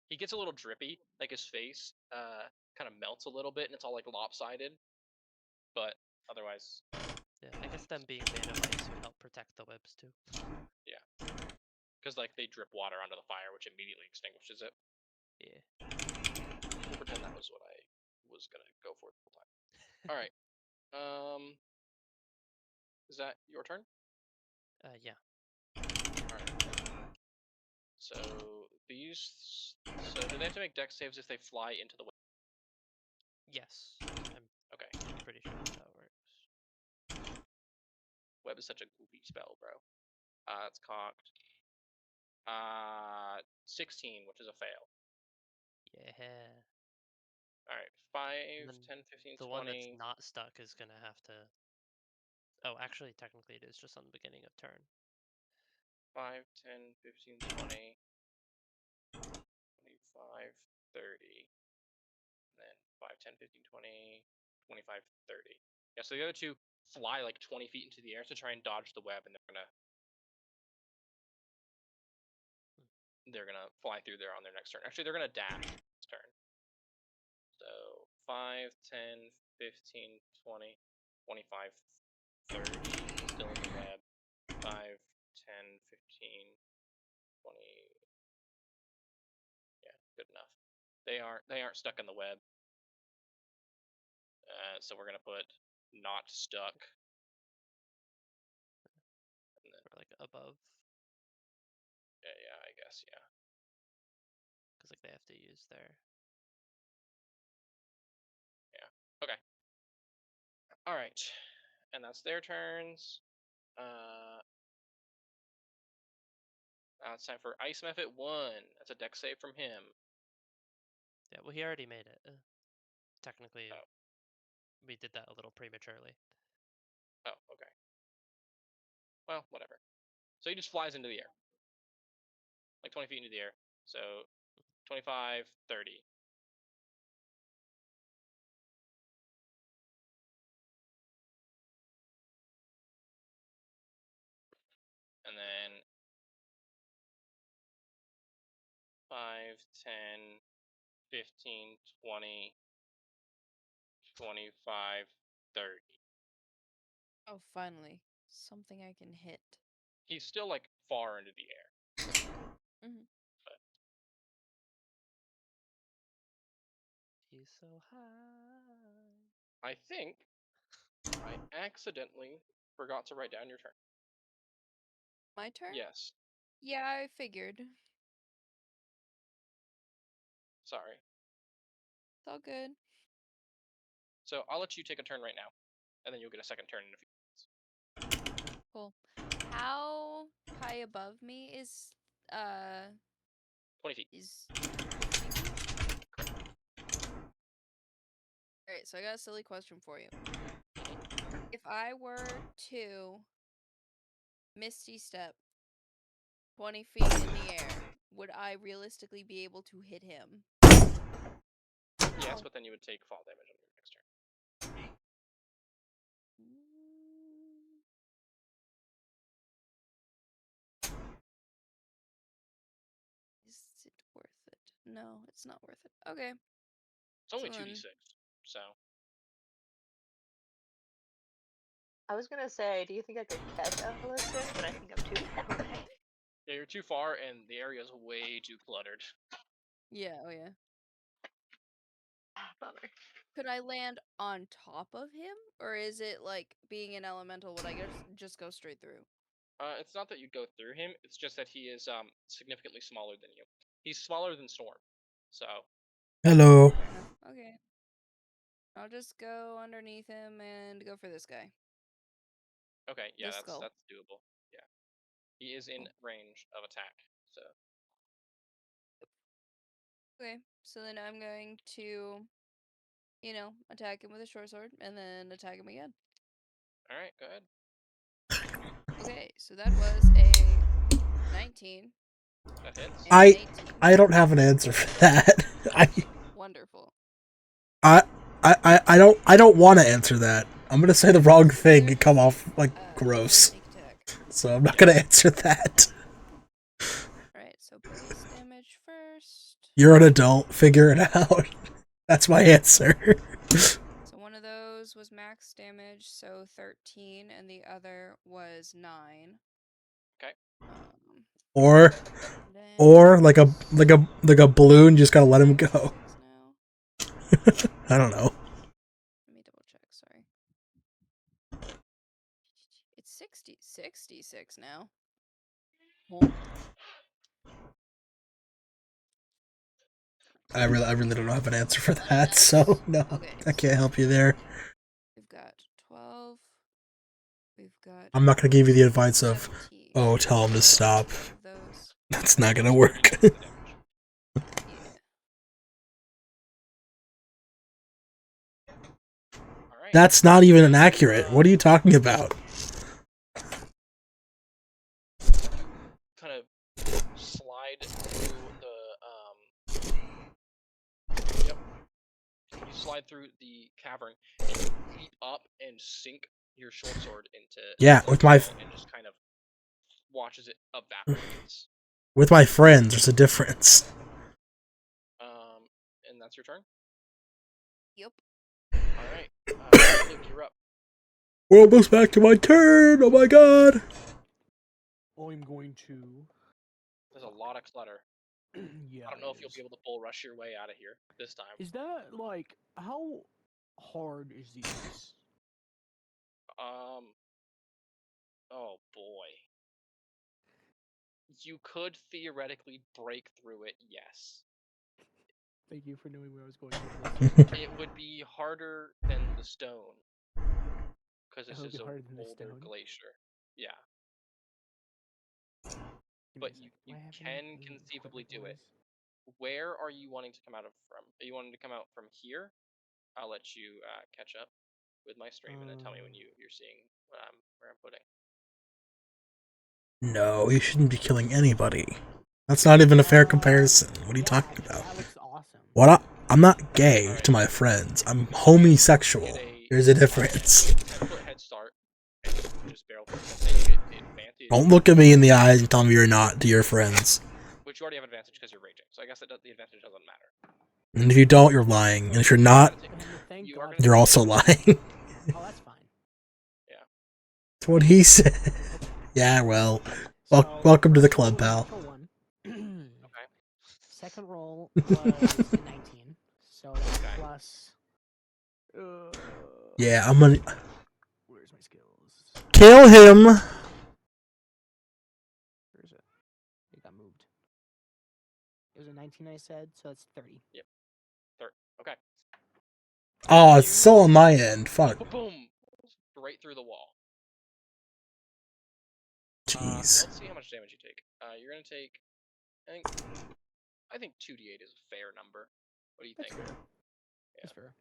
he gets a little drippy, like his face kind of melts a little bit, and it's all like lopsided. But otherwise, Yeah, I guess them being made of ice would help protect the webs too. because like they drip water onto the fire, which immediately extinguishes it. Yeah. We'll pretend that was what I was gonna go for the whole time. All right. Is that your turn? Yeah. All right. So these. So do they have to make dex saves if they fly into the web? Yes. I'm Okay. pretty sure that's how it works. Web is such a goofy spell, bro. It's cocked. 16, which is a fail. Yeah. Alright, 5, And then 10, 15, The 20. one that's not stuck is gonna have to. Oh, actually, technically, it is just on the beginning of turn. 5, 10, 15, 20, 25, 30. And then 5, 10, 15, 20, 25, 30. Yeah, so the other two fly like 20 feet into the air to try and dodge the web, and they're gonna fly through there on their next turn. Actually, they're gonna dash this turn. So 5, 10, 15, 20, 25, 30. Still in the web. 5, 10, 15, 20. Yeah, good enough. They aren't stuck in the web. So we're gonna put not stuck. And then, Or like above, yeah, I guess, yeah. because like they have to use their. Okay. All right, and that's their turns. Now it's time for Ice Meth at 1. That's a dex save from him. Yeah, well, he already made it. Technically, Oh. we did that a little prematurely. Oh, okay. Well, whatever. So he just flies into the air. Like 20 feet into the air. So 25, 30. And then 5, 10, 15, 20, 25, 30. Oh, finally. Something I can hit. He's still like far into the air. Mhm. But He's so high. I think I accidentally forgot to write down your turn. My turn? Yes. Yeah, I figured. Sorry. It's all good. So I'll let you take a turn right now, and then you'll get a second turn in a few minutes. Cool. How high above me is 20 feet. Alright, so I got a silly question for you. If I were to Misty Step 20 feet in the air, would I realistically be able to hit him? Yes, but then you would take fall damage on your next turn. Is it worth it? No, it's not worth it. Okay. It's only So then- 2d6, so I was gonna say, do you think I could catch Alisson? But I think I'm too far away. yeah, you're too far, and the area is way too cluttered. Yeah, oh yeah. Bummer. Could I land on top of him? Or is it like being an elemental, would I just go straight through? It's not that you go through him, it's just that he is significantly smaller than you. He's smaller than Storm, so Hello. Okay. I'll just go underneath him and go for this guy. okay, yeah, The that's skull. doable. Yeah, he is in range of attack, so Okay, so then I'm going to, attack him with a short sword and then attack him again. all right, go ahead. Okay, so that was a 19. That hits. And an 18. I don't have an answer for that. Wonderful. I don't want to answer that. I'm gonna say the wrong thing and come off like gross. Sneak attack. So I'm not gonna answer that. Alright, so base damage first. You're an adult. Figure it out. That's my answer. So one of those was max damage, so 13, and the other was 9. Okay. Or like a balloon. Just gotta let him go. Now. I don't know. Let me double check, sorry. It's 66 now. Well, I really don't have an answer for that. So no, Okay. I can't help you there. we've got 12. We've got I'm not gonna give you the advice of, 17. oh, tell him to stop. Those. That's not gonna work. Yeah. Alright. That's not even inaccurate. What are you talking about? Kind of slide through the Yep. You slide through the cavern and you leap up and sink your short sword into Yeah, the with my wall and just kind of watches it evaporates. with my friends, there's a difference. And that's your turn? Yep. Alright. Luke, you're up. We're almost back to my turn. Oh my god. I'm going to. There's a lot of clutter. Yeah. I don't know if you'll be able to bull rush your way out of here this time. Is that like how hard is these? Oh boy. You could theoretically break through it, yes. Thank you for knowing where I was going with this. It would be harder than the stone. Because this It would is be a harder than the older stone? glacier. Yeah. Give me But a you, sec. you Do I have can any conceivably do it. equipment-wise? Where are you wanting to come out of from? Are you wanting to come out from here? I'll let you catch up with my stream and then tell me when you're seeing where I'm putting. No, you shouldn't be killing anybody. That's not even a fair comparison. What are you talking about? That looks awesome. What? I'm not gay to my friends. I'm homosexual. There's a difference. 10-foot head start. And you just barrel through. And you get advantage. Don't look at me in the eyes and tell me you're not to your friends. Which you already have advantage because you're raging. So I guess the advantage doesn't matter. And if you don't, you're lying. And if you're not, Thank You are God. gonna you're take also damage. lying. Oh, that's fine. That's what he said. Yeah, well, So, welcome to the first roll club, was a pal. natural one. Okay. Second roll was a 19. So that's Okay. plus. Yeah, I'm gonna Where's my skills? kill him. Where is it? It got moved. It was a 19, I said, so that's 30. Okay. Oh, it's still on my end. Fuck. Boom! Right through the wall. Jeez. Let's see how much damage you take. You're gonna take. I think 2d8 is a fair number. What do you That's think? fair. Yeah. That's fair.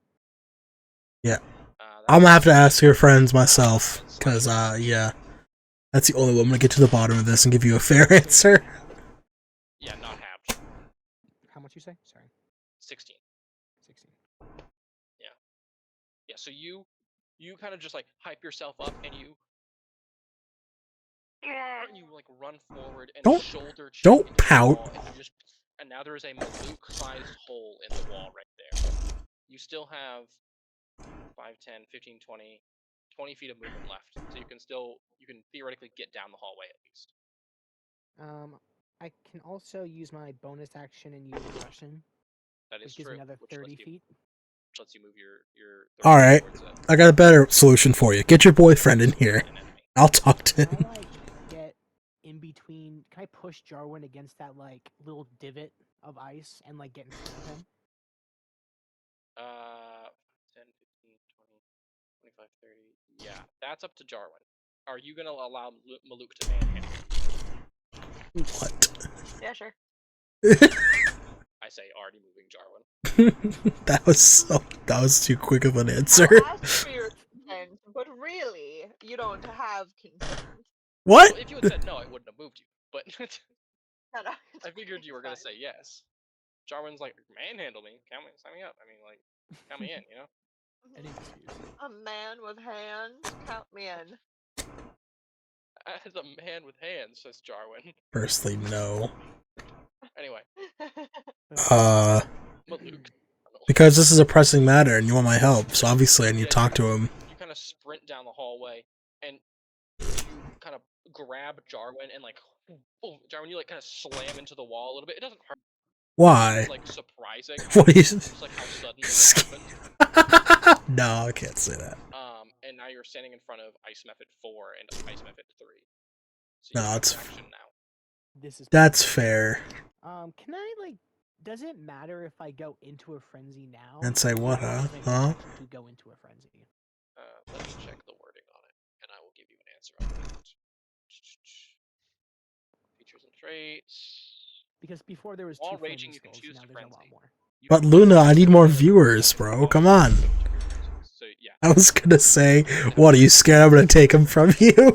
Yeah. That's I'm gonna have to ask your friends myself, cause yeah, that's the only way I'm gonna get to the bottom of this and give you a fair answer. Yeah, not halved. How much you say? Sorry. 16. 16. Yeah, so you kind of just like hype yourself up and you like run forward and Don't- shoulder check don't into the pout. wall, and now there is a Malouk-sized hole in the wall right there. You still have 5, 10, 15, 20, 20 feet of movement left, so you can theoretically get down the hallway at least. I can also use my bonus action and use Russian, That is which gives true. me another Which 30 feet. lets you move your All right, towards I got a better solution for you. Get your boyfriend in here. an enemy. I'll talk to Can him. I like get in between? Can I push Jarwin against that like little divot of ice and like get in front of him? 10, 15, 20, 25, 30. Yeah, that's up to Jarwin. Are you gonna allow Malouk to manhandle you? What? Yeah, sure. I say already moving Jarwin. That was too quick of an answer. I'll ask for your consent, but really, you don't have consent. What? Well, if you had said no, I wouldn't have moved you. But No, no, I figured you were gonna it's fine. say yes. Jarwin's like, manhandle me, sign me up. I mean, like, count me in, you know. Any excuse. A man with hands? Count me in. As a man with hands, says Jarwin. Firstly, no. Anyway, Maluk. Because this is a pressing matter and you want my help, so obviously I need to talk to him. You kind of sprint down the hallway, and you kind of grab Jarwin and like, oh, Jarwin, you like kind of slam into the wall a little bit. It doesn't hurt. Why? It's like surprising. What is Just like how sudden it happened. No, I can't say that. And now you're standing in front of Ice Method 4 and Ice Method 3. So No, you have it's action now. That's fair. Can I like? Does it matter if I go into a frenzy now? And say what, or huh? does it Huh? matter To go into a frenzy. Let me check the wording on it, and I will give you an answer on that. Features and traits. Because before there was While two raging, flame you can skulls, choose now to there's a lot frenzy. more. You But can Luna, I choose need to more frenzy. viewers, bro. Come on. So yeah, I was gonna say, what, are you scared I'm gonna take him from you? you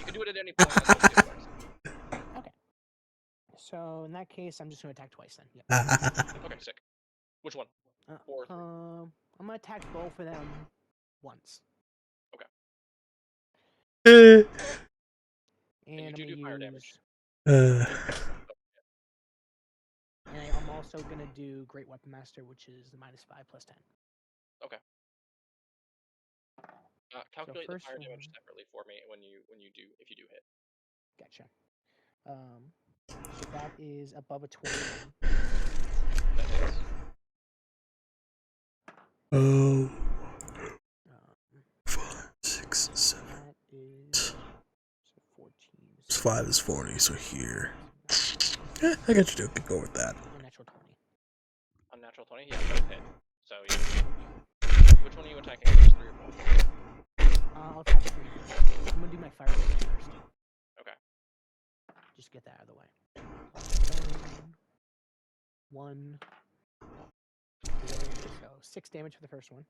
can do it at any point. As long as you get twice. Okay. So in that case, I'm just gonna attack twice then. Yep. Okay, sick. Which one? Or three? I'm gonna attack both of them once. And And you I'm do gonna fire use. damage. And I'm also gonna do Great Weapon Master, which is the -5 +10. Okay. Calculate the first fire damage one- separately for me when you do if you do hit. Gotcha. So that is above a 21. That hits. Oh, Um, 5, 6, 7. that is so 14. 5 is 40, so here. Yeah, I guess you could go with that. Unnatural 20. Unnatural 20? Yeah, both hit. So yeah. Which one are you attacking? First, 3 or 4? I'll attack 3. I'm gonna do my fire damage first. Okay. Just get that out of the way. 1. So 6 damage for the first one.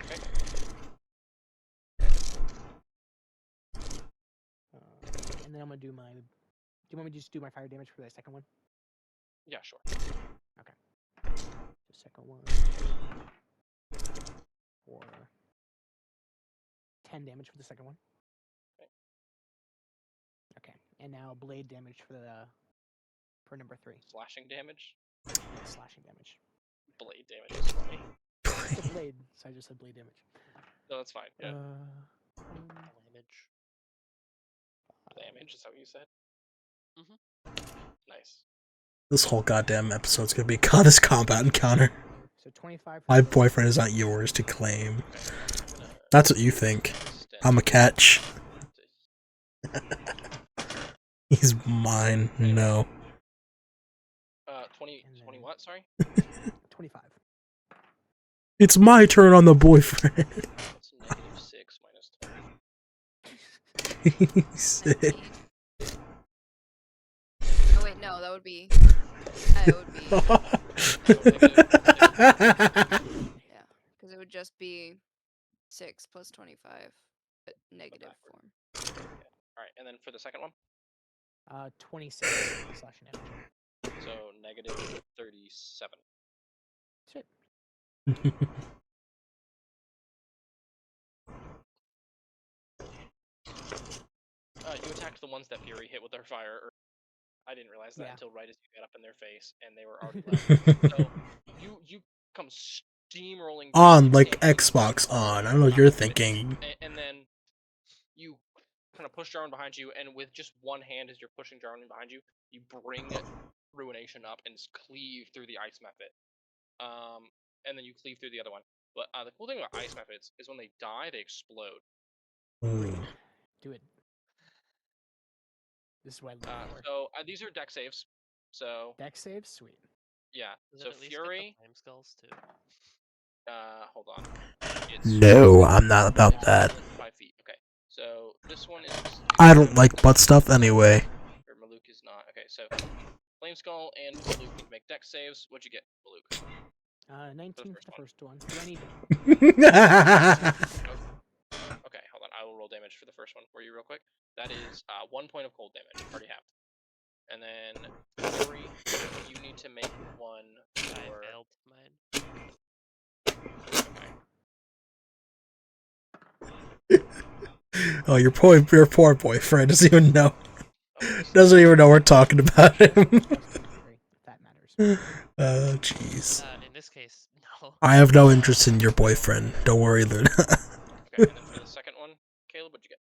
Okay. And then I'm gonna do my. Do you want me to just do my fire damage for the second one? Yeah, sure. Okay. The second one. For 10 damage for the second one. Okay. Okay. And now blade damage for number 3. Slashing damage? Slashing damage. Blade damage is funny. It's a blade, so I just said blade damage. No, that's fine. Yeah. Damage. Damage is that what you said? Nice. This whole goddamn episode's gonna be this combat encounter. So 25. My boyfriend is not yours to claim. That's what you think. I'm a catch. He's mine. No. 20 what? Sorry? 25. It's my turn on the boyfriend. That's -6 -10. He's sick. Oh wait, no, that would be. It would be. Yeah, because it would just be 6 + 25, but negative form. Alright, and then for the second one? 26 slashing damage. So -37. Shit. You attacked the ones that Fury hit with their fire. I didn't realize that Yeah. until right as you got up in their face, and they were already left. So you come steamrolling down, On, you like can't- Xbox on. I don't know what you're thinking. And then you kind of push Jarwin behind you, and with just one hand as you're pushing Jarwin behind you, you bring Ruination up and cleave through the ice method. And then you cleave through the other one. But the cool thing about ice methods is when they die, they explode. Ooh. Do it. This is what I look for. So these are deck saves. So Deck save? Sweet. yeah. Does So it at least get the Fury. flame skulls too? Hold on. It's No, I'm not about that. 5 feet. Okay. So this one is. I don't like butt stuff anyway. Or Maluk is not. Okay, so Flame Skull and Maluk need to make deck saves. What'd you get, Maluk? 19 for the first one. Do I need Okay, hold on. I will roll damage for the first one for you real quick. That is 1 point of cold damage. Already halved. And then Fury, you need to make one I for. failed mine. Okay. Oh, your poor boyfriend doesn't even know. Oh, this- Doesn't even know we're talking about him. Plus 23, if that matters. Jeez. In this case, no. I have no interest in your boyfriend. Don't worry, Luna. Okay, and then for the second one, Caleb, what'd you get?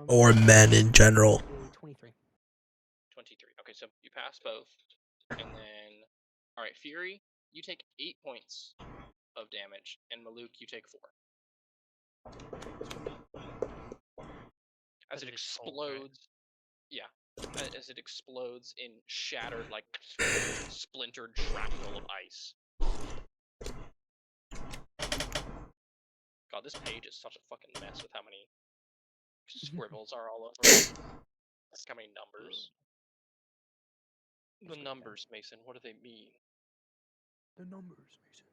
Or men in general. 23. 23. Okay, so you pass both. And then, alright, Fury, you take 8 points of damage, and Maluk, you take 4. As But it it is cold, right? explodes, yeah, as it explodes in shattered, like, splintered shrapnel of ice. God, this page is such a fucking mess with how many scribbles are all over it. How many numbers. The numbers, Mason, what do they mean? The numbers, Mason.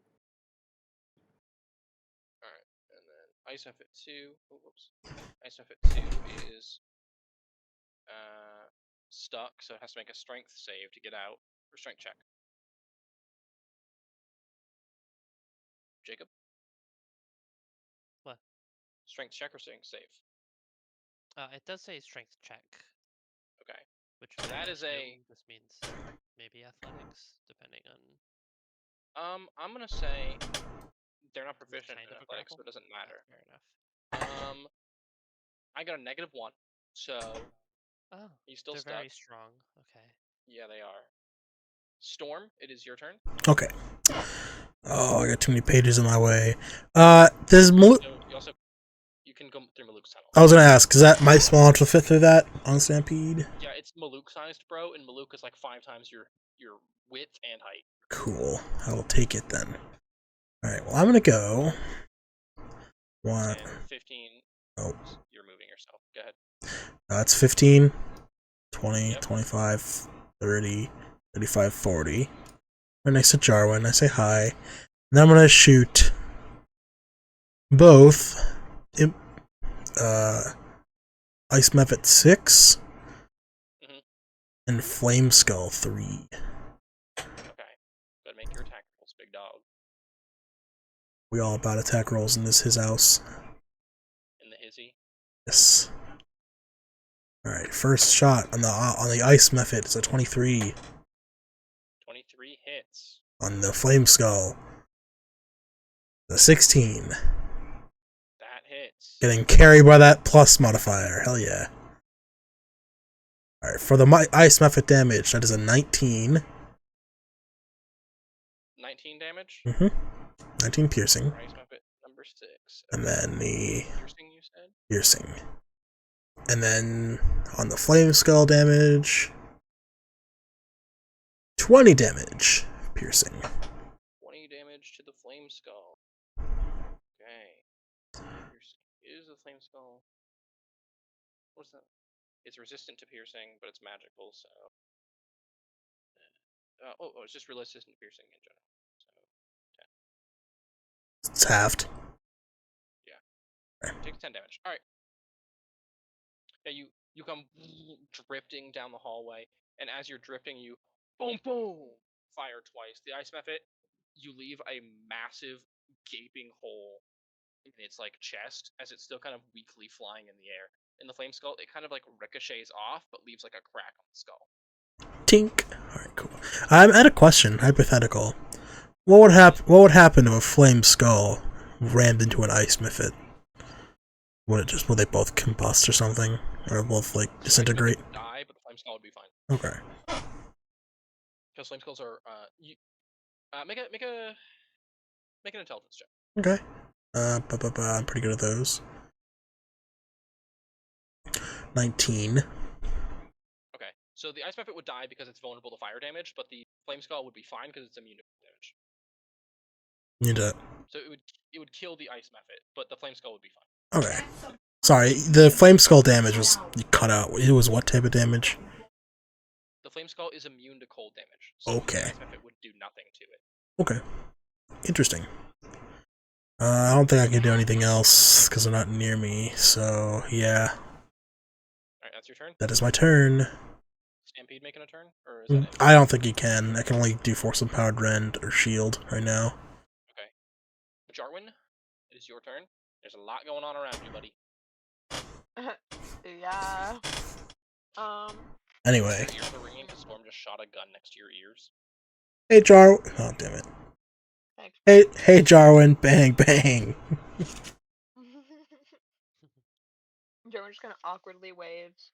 Alright, and then Ice Effort 2. Oh, whoops. Ice Effort 2 is stuck, so it has to make a strength save to get out. Or strength check. Jacob? What? Strength check or strength save? It does say strength check, Okay. which That is a- This means maybe athletics, depending on. I'm gonna say they're not proficient kind in of a athletics, grapple? so it doesn't Yeah, matter. fair enough. I got a -1, so Oh, he's still they're stuck. very strong. Okay. Yeah, they are. Storm, it is your turn. Okay. Oh, I got too many pages in my way. Does So you can go through Maluk's tunnel. I was gonna ask, is that my small to fit through that on Stampede? Yeah, it's Maluk sized, bro, and Maluk is like 5 times your width and height. Cool. I will take it then. Alright, well, I'm gonna go. One. And 15. Oh. You're moving yourself. Go ahead. That's 15, 20, Yep. 25, 30, 35, 40. Right next to Jarwin, I say hi. And then I'm gonna shoot both Ice Method 6 and Flame Skull 3. Okay. Gotta make your attack rolls, big dog. We all about attack rolls in his house. In the hizzy. Yes. Alright, first shot on the Ice Method is a 23. 23 hits. On the Flame Skull, the 16. That hits. Getting carried by that plus modifier. Hell yeah. Alright, for the Ice Method damage, that is a 19. 19 damage. 19 piercing. Ice Muppet number 6. And then the Piercing, you said? piercing. And then on the Flame Skull damage, 20 damage piercing. 20 damage to the Flame Skull. Okay. Is the Flame Skull. What's that? It's resistant to piercing, but it's magical, so. It's just resistant to piercing in general. So, 10. It's halved. Takes 10 damage. Alright. Yeah, you come drifting down the hallway, and as you're drifting, you boom boom fire twice. The Ice Method, you leave a massive gaping hole in its like chest as it's still kind of weakly flying in the air. In the Flame Skull, it kind of like ricochets off, but leaves like a crack on the skull. Tink. Alright, cool. I had a question, hypothetical. What would happen if a Flame Skull rammed into an Ice Method? Would they both combust or something? Or both like disintegrate? Die, but the Flame Skull would be fine. Okay. Because Flame Skulls are make an intelligence check. Okay. I'm pretty good at those. 19. Okay, so the Ice Method would die because it's vulnerable to fire damage, but the Flame Skull would be fine because it's immune to damage. So it would kill the Ice Method, but the Flame Skull would be fine. Okay. Sorry, the Flame Skull damage was cut out. It was what type of damage? The Flame Skull is immune to cold damage. So Okay. The Ice Method would do nothing to it. Okay. Interesting. I don't think I can do anything else because they're not near me, so yeah. Alright, that's your turn. That is my turn. Stampede making a turn? Or is that it? I don't think he can. I can only do Force Empowered Rend or Shield right now. Okay. Jarwin, it is your turn. There's a lot going on around you, buddy. Yeah. Anyway, Your ears are ringing because Storm just shot a gun next to your ears. hey Jarwin. Oh damn it. Thanks. Hey Jarwin. Bang bang. Joe just kind of awkwardly waves.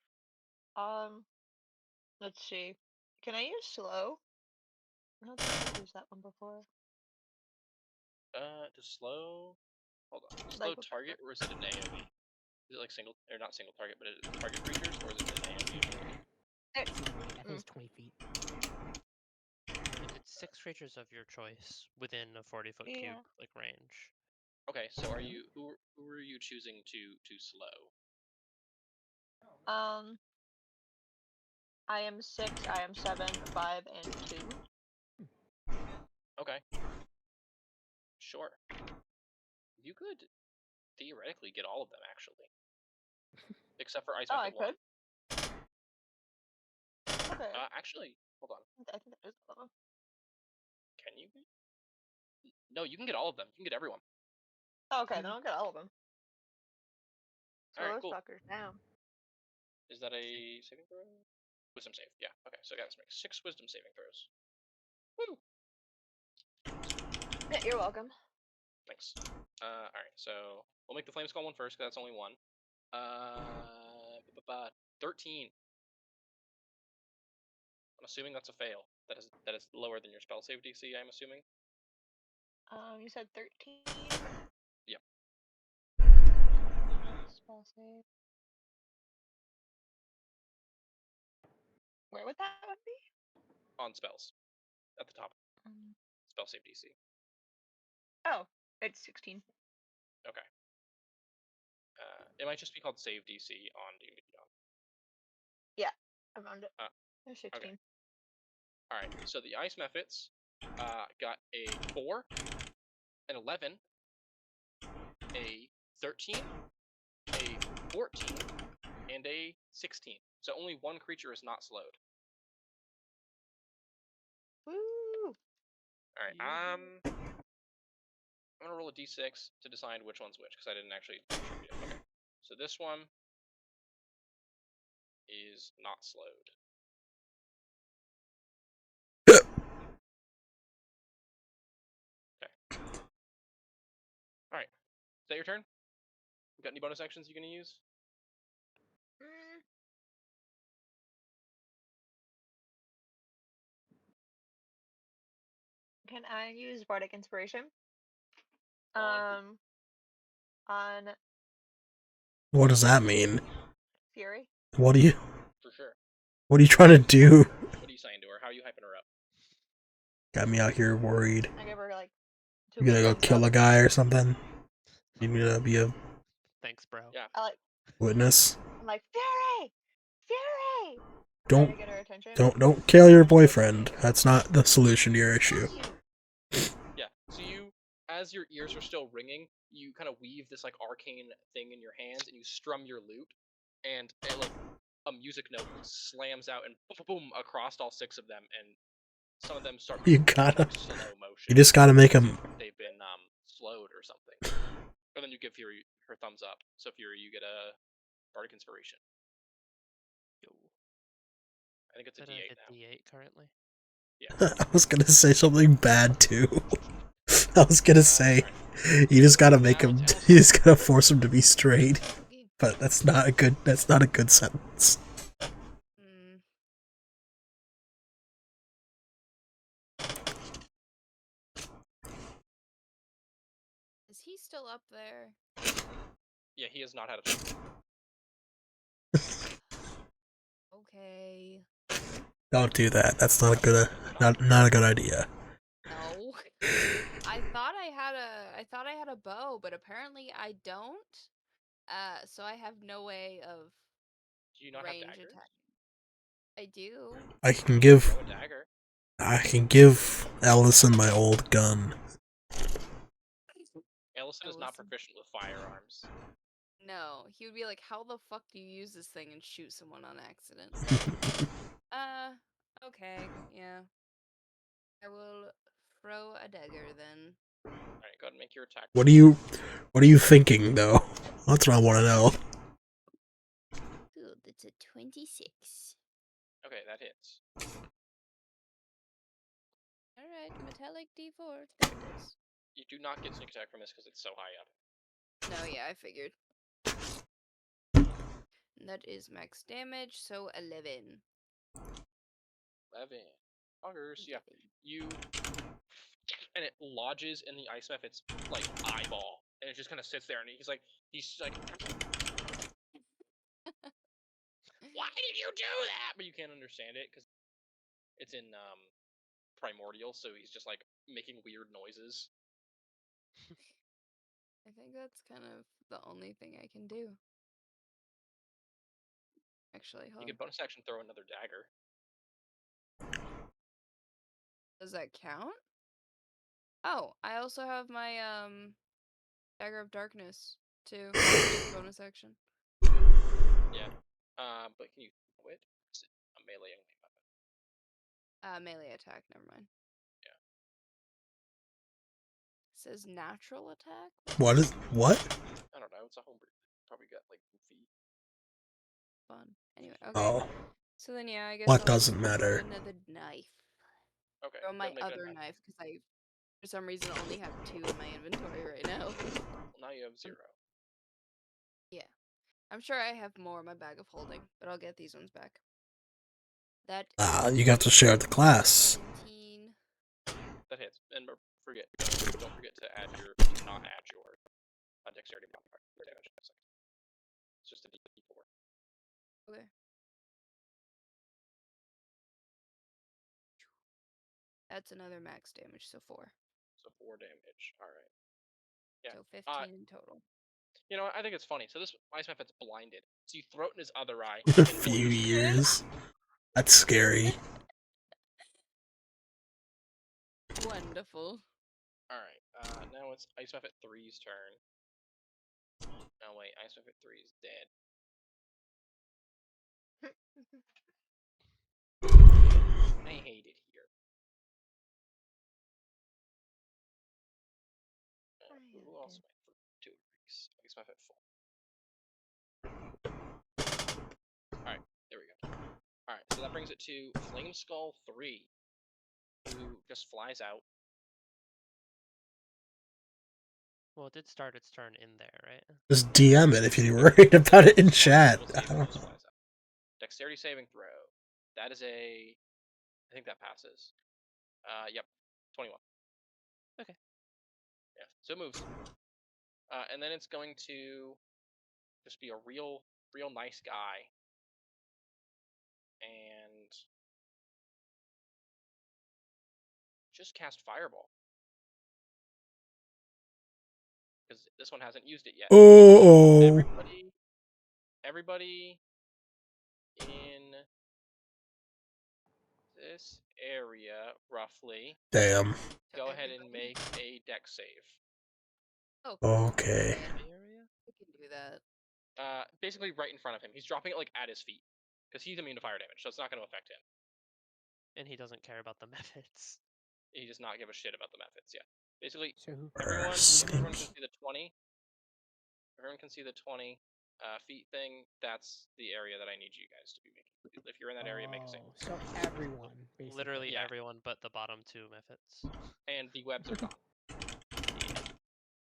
Let's see. Can I use slow? I don't think I've used that one before. To slow. Hold on. Slow Like what- target, or is it an AoE? Is it like single, or not single target, but it is target creatures, or is it an AoE? I think it's 20 feet. If it's 6 creatures of your choice within a 40-foot Yeah. cube like range. Okay, so are you who are you choosing to slow? I am 6, I am 7, 5, and 2. Okay. Sure. You could theoretically get all of them actually, except for Ice Oh, I Method 1. could? Okay. Actually, hold on. I think that is all of them. Can you? No, you can get all of them. You can get everyone. Oh, okay, then I'll get all of them. So Alright, those cool. fuckers down. Is that a saving throw? Wisdom save. Yeah. Okay, so guys, make 6 wisdom saving throws. Woo! Yeah, you're welcome. Thanks. Alright, so we'll make the flame skull one first, because that's only one. 13. I'm assuming that's a fail. That is lower than your spell save DC, I'm assuming. You said 13? Yep. Spell save. Where would that one be? On spells. At the top. Spell save DC. Oh, it's 16. Okay. It might just be called save DC on D&D Beyond. Yeah, I found it. There's 16. Okay. Alright, so the Ice Mephits got a 4, an 11, a 13, a 14, and a 16. So only one creature is not slowed. Woo! Alright, I'm gonna roll a d6 to decide which one's which, because I didn't actually contribute. Okay. So this one is not slowed. Okay. Alright. Is that your turn? You got any bonus actions you gonna use? Can I use Bardic Inspiration? On On What does that mean? Fury? What are you For sure. trying to do? What are you saying to her? How are you hyping her up? Got me out here worried. I give her like 2 You gonna go thumbs kill up. a guy or something? You need to be a Thanks, bro. Yeah. witness. I'm like, Fury! Fury! Don't Trying to get her attention. don't kill your boyfriend. That's not the solution to your issue. Yeah. So you, as your ears are still ringing, you kind of weave this like arcane thing in your hands, and you strum your lute, and like a music note slams out and boom, boom, boom across all 6 of them, and some of them start. You gotta. Slow motion. You just gotta make him. They've been slowed or something. And then you give Fury her thumbs up. So Fury, you get a Bardic Inspiration. Yo. I think it's a Is that D8 a now. D8 currently? Yeah. I was gonna say something bad too. I was gonna say you just gotta make him. You just gotta force him to be straight. But that's not a good. That's not a good sentence. Is he still up there? Yeah, he has not had a turn. Okay. Don't do that. That's not a good. Not a good idea. No. I thought I had a bow, but apparently I don't. So I have no way of Do you not range have daggers? attack. I do. I can give. Throw a dagger. I can give Allison my old gun. Ellison is not Ellison. proficient with firearms. No, he would be like, "How the fuck do you use this thing and shoot someone on accident?" Okay, yeah. I will throw a dagger then. Alright, go ahead and make your attack. What are you thinking though? That's what I want to know. 26. Okay, that hits. Alright, metallic D4. There it is. You do not get sneak attack from this because it's so high up. No, yeah, I figured. That is max damage, so 11. 11. Augers, yeah. You. And it lodges in the ice mephit's like eyeball, and it just kind of sits there, and he's like, why did you do that? But you can't understand it because it's in primordial, so he's just like making weird noises. I think that's kind of the only thing I can do. Actually, You hold can on. bonus action throw another dagger. Does that count? Oh, I also have my Dagger of Darkness too. Bonus action. Yeah. But can you throw it? It's a melee only weapon. Melee attack, never mind. Yeah. It says natural attack? What is what? I don't know. It's a homebrew. Probably got like feet. Fun. Anyway, okay. Oh, So then, yeah, I guess what I'll doesn't throw matter? another knife. Okay. Throw my then make it a other knife. knife because I, for some reason, only have 2 in my inventory right now. Well, now you have 0. Yeah, I'm sure I have more in my bag of holding, but I'll get these ones back. That You got to share the class. 17. That hits. And don't forget to not add your dexterity modifier for damage. It's just a D4. Okay. That's another max damage, so 4. So 4 damage. All right. Yeah. So 15 in total. You know what? I think it's funny. So this ice mephit's blinded. So you throw it in his other eye. A few years. That's scary. Wonderful. Alright, now it's Ice Mephit 3's turn. Oh wait, Ice Mephit 3 is dead. I hate it here. Who else am I through? 2 Ice Mephit 4. Alright, there we go. Alright, so that brings it to Flame Skull 3, who just flies out. Well, it did start its turn in there, right? Just DM it if you're worried about it in chat. We'll see I if it don't just know. flies out. Dexterity saving throw. That is a... I think that passes. Yep. 21. Okay. Yeah, so it moves. And then it's going to just be a real nice guy. And just cast Fireball. Because this one hasn't used it yet. Oh. Everybody in this area, roughly, Damn. go ahead and make a dex save. Oh. Okay. Area? I can do that. Basically right in front of him. He's dropping it like at his feet. Because he's immune to fire damage, so it's not going to affect him. And he doesn't care about the methods. He does not give a shit about the methods, yeah. Basically, So who? everyone can see the 20. Everyone can see the 20 feet thing. That's the area that I need you guys to be making. If you're in that area, make a save. So everyone, basically. Literally Yeah. everyone but the bottom 2 methods. And the webs are gone.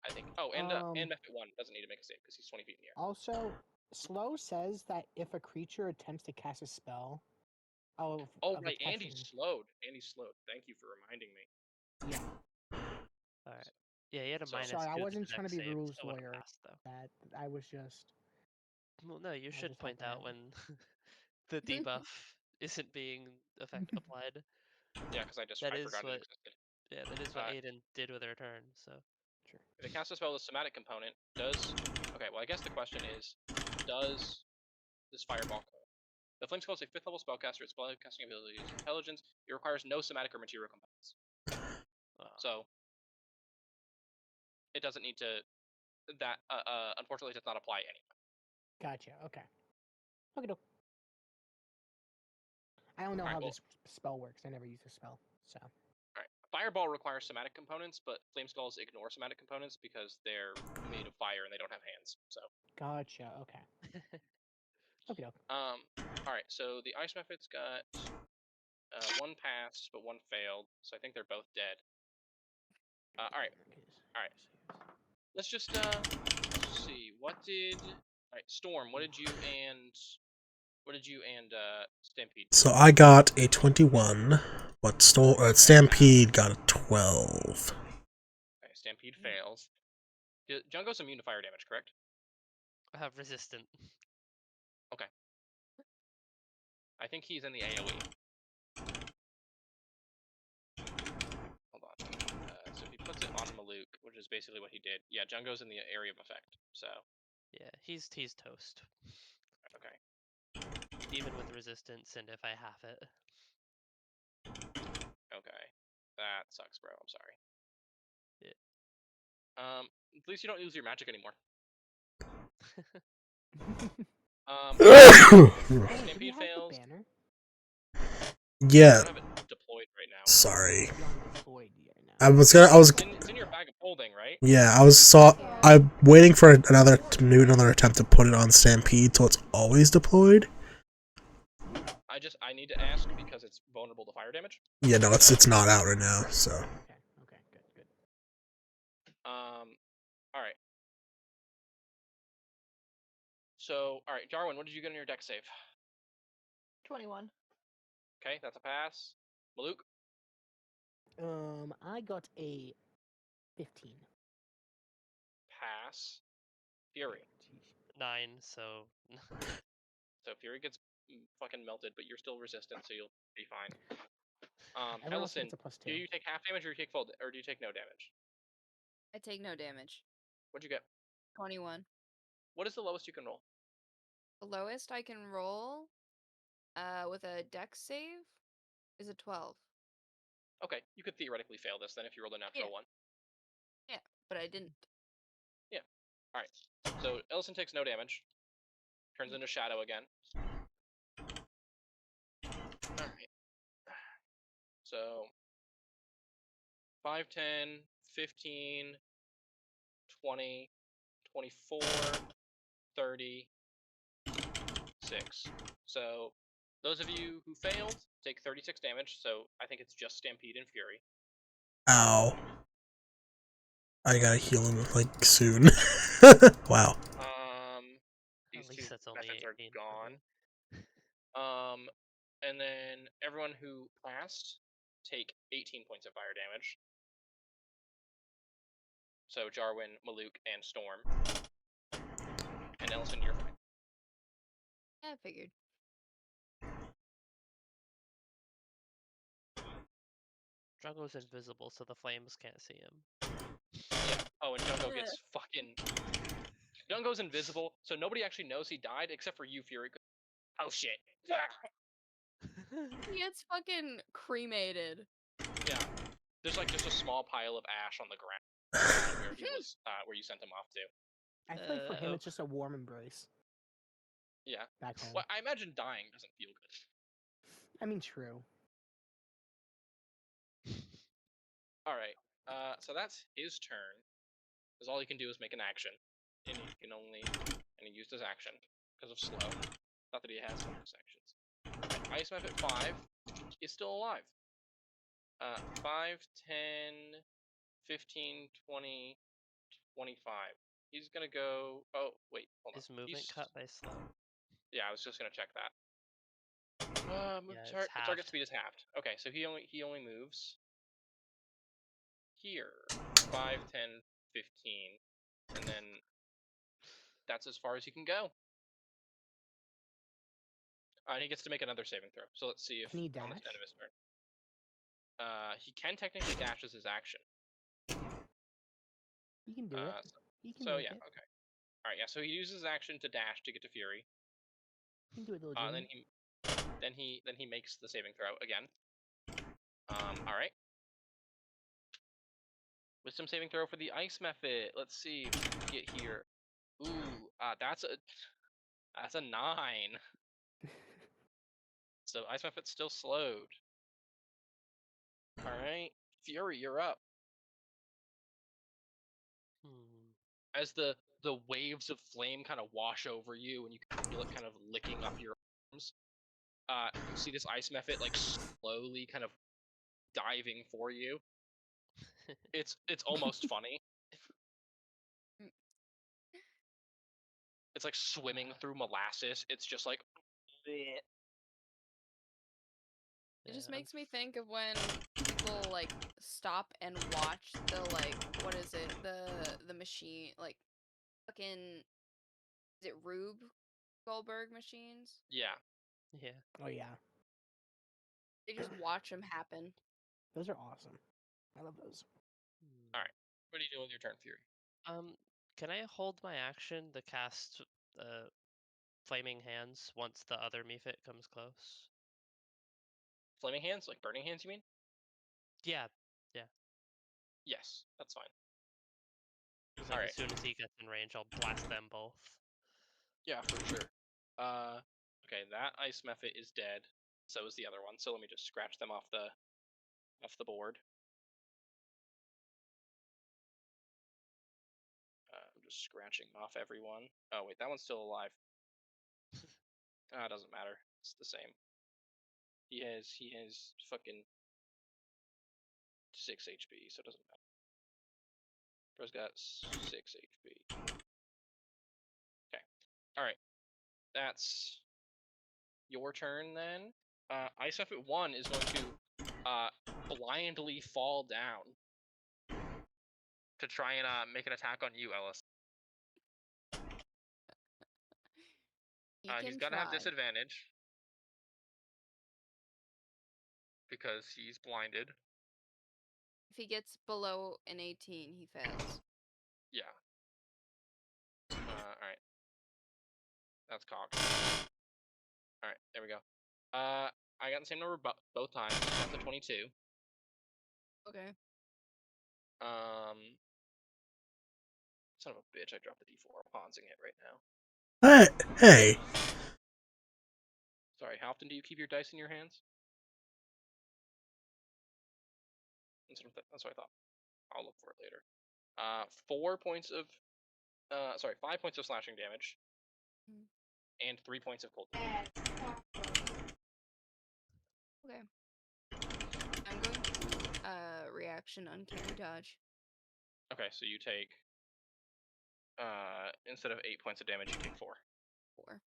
I think. Oh, and Mephit 1 doesn't need to make a save because he's 20 feet in the air. Also, Slow says that if a creature attempts to cast a spell, of right, a Andy's touching- slowed. Thank you for reminding me. Yeah. Alright. Yeah, he had a So- minus Sorry, I 2 wasn't to trying to dex be save, rules still would've lawyer. passed, though. That I was just. Well, no, you I should just point felt out bad. when the debuff isn't being applied. Yeah, because I That is forgot what- it existed. Yeah, that is what Uh, Aiden did with her turn, so. Sure. If it casts a spell with a somatic component, does... Okay, well, I guess the question is, does this fireball... The Flame Skull is a 5th level spellcaster. Its spellcasting ability is intelligence. It requires no somatic or material components. So, it doesn't need to... That, unfortunately, does not apply anyway. Gotcha. Okay. Okay. I don't know Alright, how well- this spell works. I never used the spell, so. Alright, Fireball requires somatic components, but Flame Skulls ignore somatic components because they're made of fire and they don't have hands, so... Gotcha. Okay. Okay, doke. All right. So the ice method's got one passed, but one failed. So I think they're both dead. All right. Let's just let's see. What did? All right, Storm. What did you and Stampede? So I got a 21, but Stampede got a 12. Okay, Stampede fails. Jungo's immune to fire damage, correct? I have resistant. I think he's in the AoE. Hold on. So if he puts it on Maluk, which is basically what he did. Yeah, Jungo's in the area of effect. So Yeah, he's toast. okay. Even with resistance, and if I have it. Okay. That sucks, bro. I'm sorry. Yeah. At least you don't use your magic anymore. Do we Stampede have the fails. banner? Yeah, I don't have it deployed right now. sorry. It's beyond deployed right now. I was It's in your bag of holding, right? yeah, I'm waiting for another attempt to put it on Stampede, so it's always deployed. I need to ask because it's vulnerable to fire damage. Yeah, no, it's not out right now, so. Okay, good. All right. So, all right, Jarwin, what did you get on your deck save? 21. Okay, that's a pass. Maluk, I got a 15. pass. Fury. Jeez. 9, so So Fury gets fucking melted, but you're still resistant, so you'll be fine. Everyone else Ellison, gets a +2. do you take half damage or do you take full, or do you take no damage? I take no damage. What'd you get? 21. What is the lowest you can roll? The lowest I can roll with a dex save is a 12. Okay, you could theoretically fail this then if you rolled a natural one. Yeah, but I didn't. All right. So Ellison takes no damage. Turns into shadow again. All right. So 5, 10, 15, 20, 24, 30, 6. So those of you who failed take 36 damage. So I think it's just Stampede and Fury. Ow. I gotta heal him, like, soon. Wow. These At least two that's only methods are 18. gone. And then everyone who passed take 18 points of fire damage. So Jarwin, Maluk, and Storm. And Ellison, you're fine. Yeah, I figured. Jungo's invisible, so the flames can't see him. Yeah. Oh, and Jungo gets fucking... Jungo's invisible, so nobody actually knows he died except for you, Fury. Oh, shit. He gets fucking cremated. Yeah. There's like just a small pile of ash on the ground where he was, where you sent him off to. I feel like for him it's just a warm embrace. Yeah. Back home. Well, I imagine dying doesn't feel good. I mean, true. All right. So that's his turn. Because all he can do is make an action, and he used his action because of slow. Not that he has bonus actions. Ice Map at 5 is still alive. 5, 10, 15, 20, 25. He's gonna go. Oh wait, hold on. Is movement cut by slow? Yeah, I was just gonna check that. Yeah, it's Target halved. speed is halved. Okay, so he only moves here. 5, 10, 15, and then that's as far as he can go. And he gets to make another saving throw. So let's see if Can he on the dash? end of his turn. He can technically dash as his action. He can do it. He can So make yeah, it. okay. All right, yeah. So he uses his action to dash to get to Fury. He can do it, little Jimmy. Then he makes the saving throw again. All right. Wisdom saving throw for the ice method. Let's see if we can get here. Ooh, that's a 9. So ice method's still slowed. All right, Fury, you're up. As the the waves of flame kind of wash over you, and you can feel it kind of licking up your arms. You see this ice mephit like slowly kind of diving for you. It's almost funny. It's like swimming through molasses. It's just like. It just Yeah, makes me think of when people like stop and watch the like what is it the machine like fucking is it Rube Goldberg machines? Yeah. Yeah. Oh yeah, They just watch them happen. those are awesome. I love those. All right. What are you doing with your turn, Fury? Can I hold my action to cast flaming hands once the other Mephit comes close? Flaming hands, like burning hands, you mean? Yeah. Yes, that's fine. Like Alright. as soon as he gets in range, I'll blast them both. Yeah, for sure. Okay, that ice mephit is dead. So is the other one. So let me just scratch them off the board. I'm just scratching off everyone. Oh wait, that one's still alive. It doesn't matter. It's the same. He has fucking 6 HP, so it doesn't matter. Bro's got 6 HP. Okay. Alright. That's your turn then. Ice Mephit 1 is going to blindly fall down to try and make an attack on you, Ellis. He's gonna have disadvantage because he's blinded. If he gets below an 18, he fails. Yeah. Alright. That's cocked. Alright, there we go. I got the same number both times. That's a 22. Okay. Son of a bitch, I dropped the D4. I'm pausing it right now. Hey. Sorry, how often do you keep your dice in your hands? That's what I thought. I'll look for it later. 5 points of slashing damage. And 3 points of cold damage. Okay. I'm going to reaction uncanny dodge. Okay, so you take instead of 8 points of damage, you take 4. 4.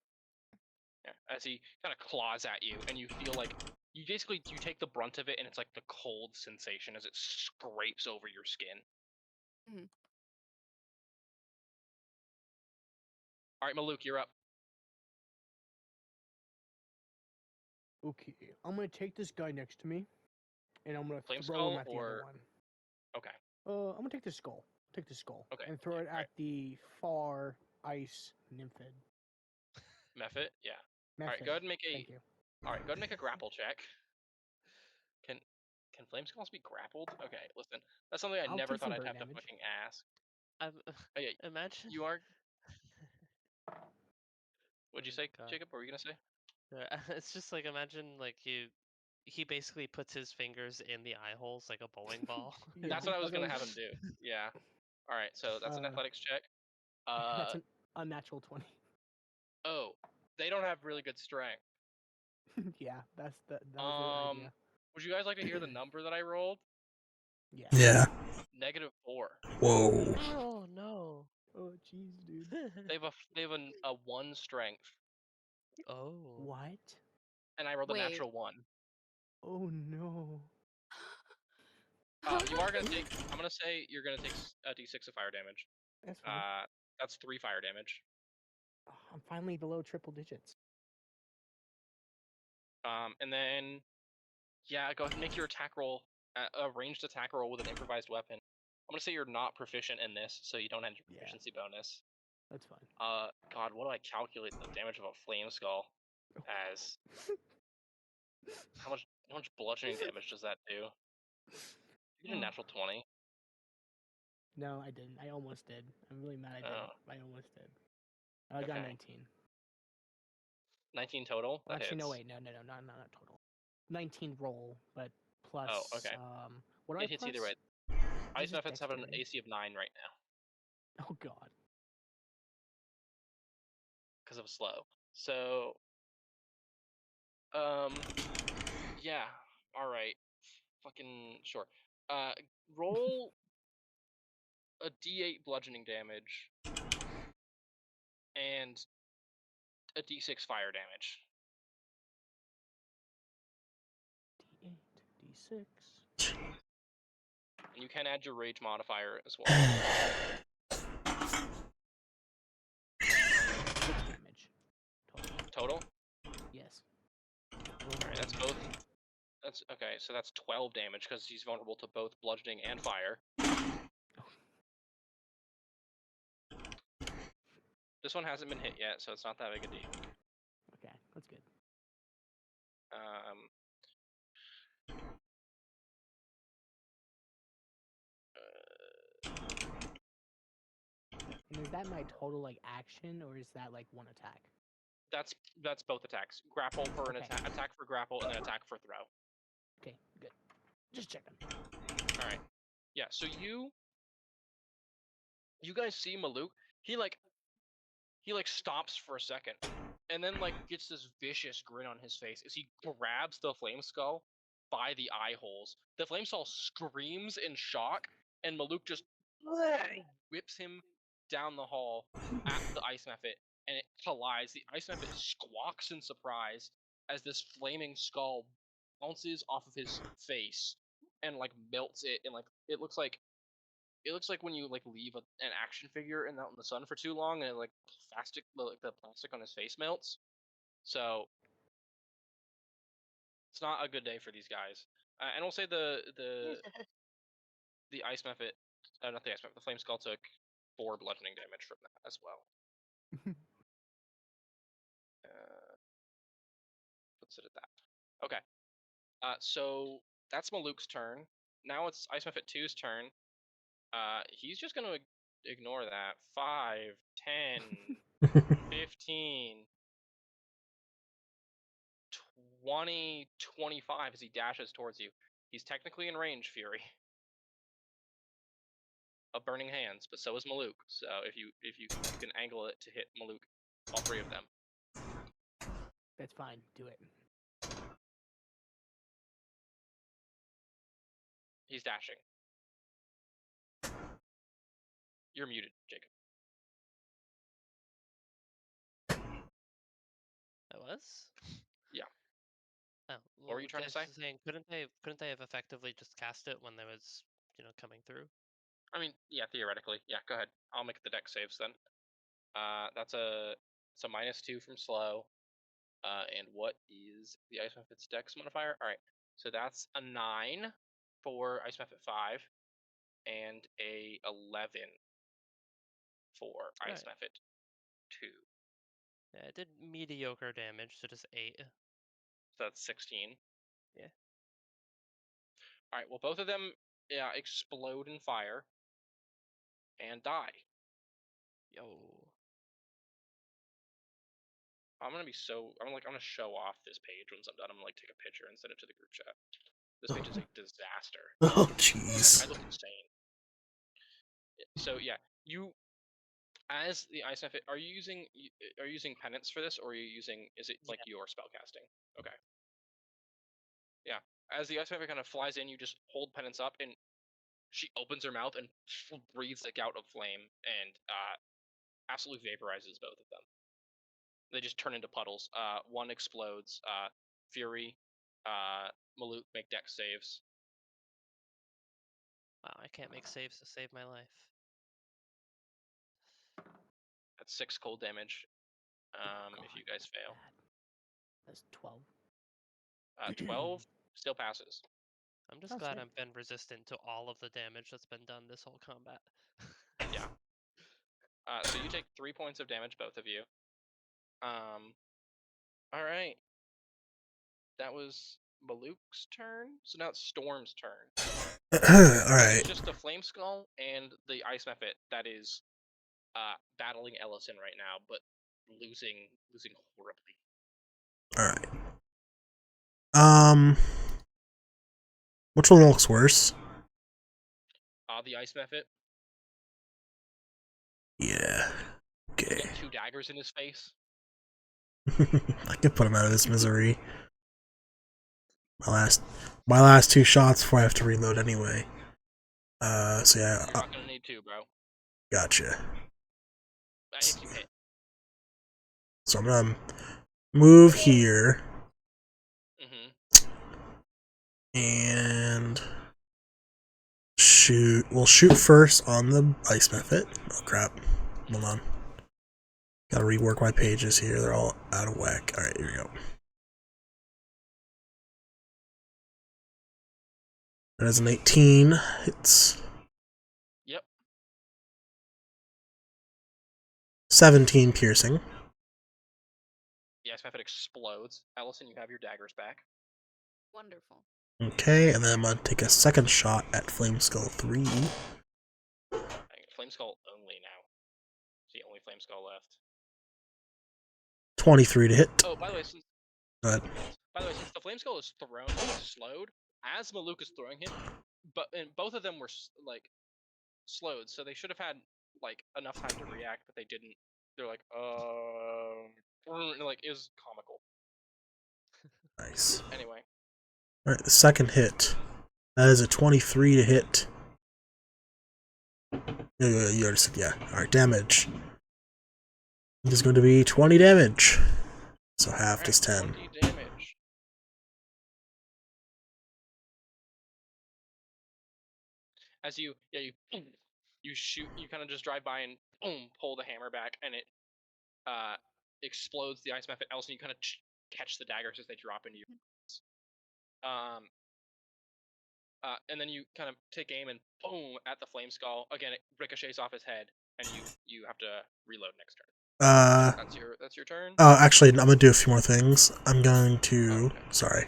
Yeah, as he kind of claws at you, and you feel like you take the brunt of it, and it's like the cold sensation as it scrapes over your skin. Mhm. All right, Maluk, you're up. Okay, I'm gonna take this guy next to me, and I'm gonna Flame throw him skull at the or- other one. Okay. I'm gonna take the skull. Take the skull. Okay, And throw yeah, it at alright. the far ice nymphid. Mephit, yeah. All right, Mephid. go ahead and make a. Thank you. All right, go ahead and make a grapple check. Can flame skulls be grappled? Okay, listen, that's something I I'll never take thought some I'd burn have to damage. fucking ask. Oh, yeah, Imagine. you are. What'd you Oh, say, God. Jacob? What were you gonna say? It's just like imagine like he basically puts his fingers in the eye holes like a bowling ball. Yeah, That's what I was that's gonna have him do. Yeah. All right, so that's an Uh, athletics check. That's an unnatural 20. Oh, they don't have really good strength. Yeah, that was the idea. Would you guys like to hear the number that I rolled? Yeah. Yeah. -4. Whoa. Oh no. Oh jeez, dude. They have a 1 strength, Oh. What? and I rolled a Wait. natural 1. Oh no. You are gonna take. I'm gonna say you're gonna take a d6 of fire damage. That's fine. That's 3 fire damage. Oh, I'm finally below triple digits. And then, yeah, go ahead and make your attack roll, a ranged attack roll with an improvised weapon. I'm gonna say you're not proficient in this, so you don't have your Yeah. proficiency bonus. That's fine. God, what do I calculate the damage of a flame skull as? How much bludgeoning damage does that do? You get a natural 20. No, I didn't. I almost did. I'm really mad I didn't. Oh. I almost did. I got Okay. 19. 19 total. That Actually, no, hits. wait, no, not total. 19 roll, but plus. Oh, okay. What do I It hits plus? either way. Ice just Mephits have an dexterity. AC of 9 right now. Oh god. because of slow. So, yeah. All right. Fucking sure. Roll a D8 bludgeoning damage and a D6 fire damage. D8, D6. And you can add your rage modifier as well. 6 damage. Total? Yes. Alright, that's both. That's okay, so that's 12 damage because he's vulnerable to both bludgeoning and fire. This one hasn't been hit yet, so it's not that big a deal. Okay, that's good. And is that my total like action, or is that like one attack? That's both attacks. Grapple for an Okay. attack for grapple, and then attack for throw. Okay, good. Just checking. All right. Yeah. So you guys see Maluk? He like stops for a second, and then like gets this vicious grin on his face as he grabs the flame skull by the eye holes. The flame skull screams in shock, and Maluk just whips him down the hall at the ice mephit, and it collides. The ice mephit squawks in surprise as this flaming skull bounces off of his face and like melts it, and like it looks like when you like leave an action figure out in the sun for too long, and it, like the plastic on his face melts. So it's not a good day for these guys. And we'll say the ice mephit, not the ice mephit, the flame skull took 4 bludgeoning damage from that as well. Let's sit at that. Okay. So that's Maluk's turn. Now it's Ice Mephit 2's turn. He's just gonna ignore that. 5, 10, 15, 20, 25 as he dashes towards you. He's technically in range, Fury, of Burning Hands, but so is Maluk. So if you can angle it to hit Maluk, all 3 of them. That's fine. Do it. He's dashing. You're muted, Jacob. I was? Yeah. Oh, What were you trying to say? Saying, couldn't they have effectively just cast it when there was, coming through? I mean, yeah, theoretically. Yeah, go ahead. I'll make the deck saves then. That's a -2 from slow. And what is the Ice Mephit's dex modifier? All right, so that's a 9 for Ice Mephit 5, and a 11 for Ice Mephit 2. Yeah, it did mediocre damage, so just 8. So that's 16. Yeah. All right. Well, both of them explode in fire and die. Yo. I'm gonna show off this page once I'm done. I'm gonna take a picture and send it to the group chat. This page is a disaster. Oh jeez. I look insane. So yeah, you as the Ice Mephit, are you using penance for this, or is it like your spellcasting? Okay. Yeah. As the Ice Mephit kind of flies in, you just hold penance up, and she opens her mouth and breathes a gout of flame, and absolutely vaporizes both of them. They just turn into puddles. One explodes. Fury, Maluk make dex saves. Wow, I can't make saves to save my life. That's 6 cold damage. If you guys fail. That's 12. 12 still passes. I'm just glad I've been resistant to all of the damage that's been done this whole combat. Yeah. So you take 3 points of damage, both of you. All right. That was Maluk's turn. So now it's Storm's turn. All right. It's just the Flame Skull and the Ice Mephit that is battling Ellison right now, but losing horribly. All right. Which one looks worse? The Ice Mephit. Yeah. He's Okay. got 2 daggers in his face. I could put him out of his misery. My last 2 shots before I have to reload anyway. So yeah, You're not gonna need to, bro. gotcha. If you hit. So I'm gonna move here Mm-hmm. and shoot. We'll shoot first on the ice method. Oh crap! Hold on. Gotta rework my pages here. They're all out of whack. All right, here we go. That is an 18. Hits. Yep. 17 piercing. The ice method explodes. Allison, you have your daggers back. Wonderful. Okay, and then I'm gonna take a second shot at Flame Skull 3. Flame Skull only now. It's the only Flame Skull left. 23 to hit. Oh, by the way, since Go ahead. the Flame Skull is thrown, slowed as Maluk is throwing him, and both of them were like slowed, so they should have had like enough time to react, but they didn't. They're like, like it was comical. Nice. Anyway. Alright, the second hit. That is a 23 to hit. You already said, yeah. Alright, damage. It is going to be 20 damage. So half is 10. 20 damage. As you shoot, you kind of just drive by and boom, pull the hammer back, and it explodes the ice method. Else, you kind of catch the daggers as they drop into you. And then you kind of take aim and boom at the Flame Skull. Again, it ricochets off his head, and you have to reload next turn. That's your turn. Actually, I'm gonna do a few more things. I'm going to. Okay. Sorry.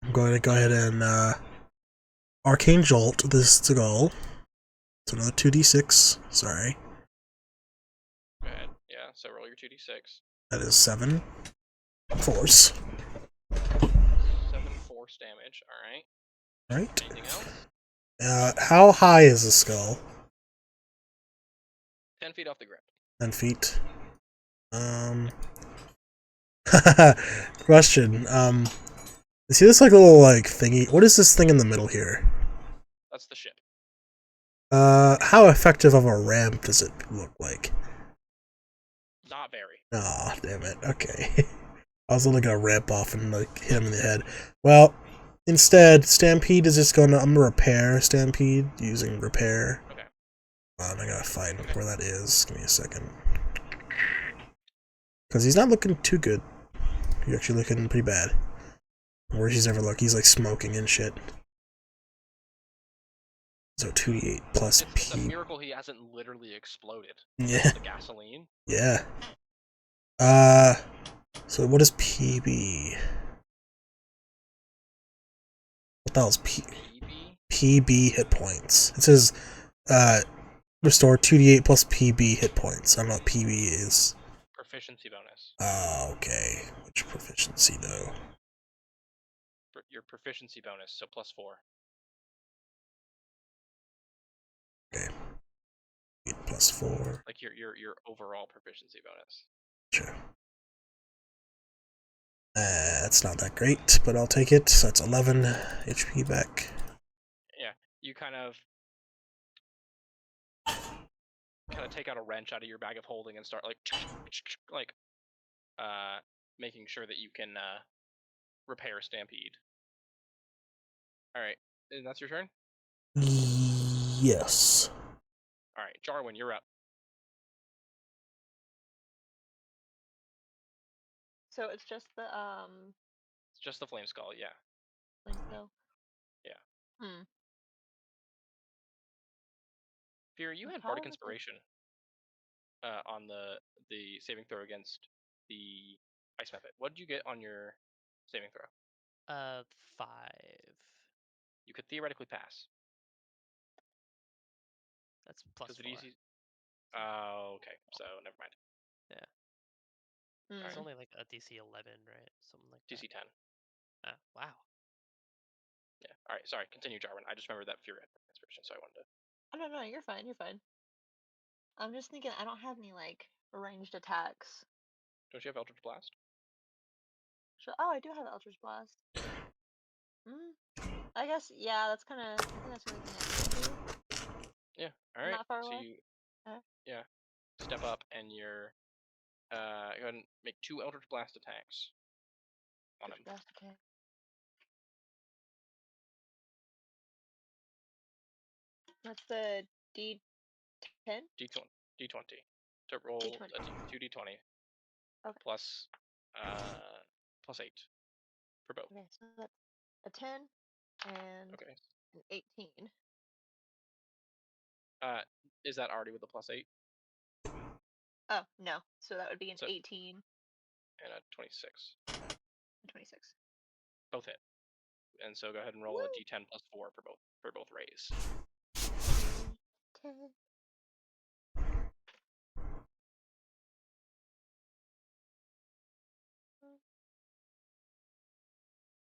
I'm going to go ahead and Arcane Jolt this skull. It's another 2d6. Sorry. Go ahead. Yeah. So roll your 2d6. That is 7 force. 7 force damage. All right. Right. Anything else? How high is the skull? 10 feet off the ground. 10 feet. Question. You see this like little like thingy? What is this thing in the middle here? That's the ship. How effective of a ramp does it look like? Not very. Aw, damn it. Okay. I was only gonna ramp off and like hit him in the head. Well, instead, Stampede is just gonna. I'm gonna repair Stampede using repair. Okay. I gotta find where that is. Give me a second. Because he's not looking too good. He's actually looking pretty bad. Where he's ever looked, he's like smoking and shit. So 2d8 plus P. It's a miracle he hasn't literally exploded. Yeah. The gasoline. Yeah. So what is PB? What the hell is PB? PB hit points. It says, restore 2d8 plus PB hit points. I don't know what PB is. Proficiency bonus. Oh, okay. Which proficiency, though? Your proficiency bonus, so +4. Okay. 8 plus 4. Like your overall proficiency bonus. Sure. It's not that great, but I'll take it. So that's 11 HP back. Yeah, you kind of take out a wrench out of your bag of holding and start like making sure that you can repair Stampede. All right, and that's your turn. Yes. All right, Jarwin, you're up. So it's just the It's just the Flame Skull, yeah. Flame Skull. Yeah. Fear, you had Bardic Inspiration on the saving throw against the Ice Method. What did you get on your saving throw? 5. You could theoretically pass. That's +4. Oh, okay. So never mind. Yeah. Mm. It's only like a DC 11, right? Something like DC 10. Wow. Yeah. All right. Sorry. Continue, Jarwin. I just remembered that Fear had Inspiration, so I wanted to. Oh no, you're fine. You're fine. I'm just thinking I don't have any like ranged attacks. Don't you have Eldritch Blast? actually. Oh, I do have Eldritch Blast. I guess, yeah, that's kind of. I think that's the only thing I can do. Yeah. All right. Not far So away. you, Alright. yeah, step up and you're go ahead and make 2 Eldritch Blast attacks on him. Eldritch Blast attack. That's the D10? D20 to roll D20. a 2d20 Okay. plus 8 for both. Okay, so that's a 10 and Okay. an 18. Is that already with the +8? Oh, no. So that would be an So- 18 And a 26. and 26. Both hit. And so go ahead and roll a d10 plus 4 for both rays. 10.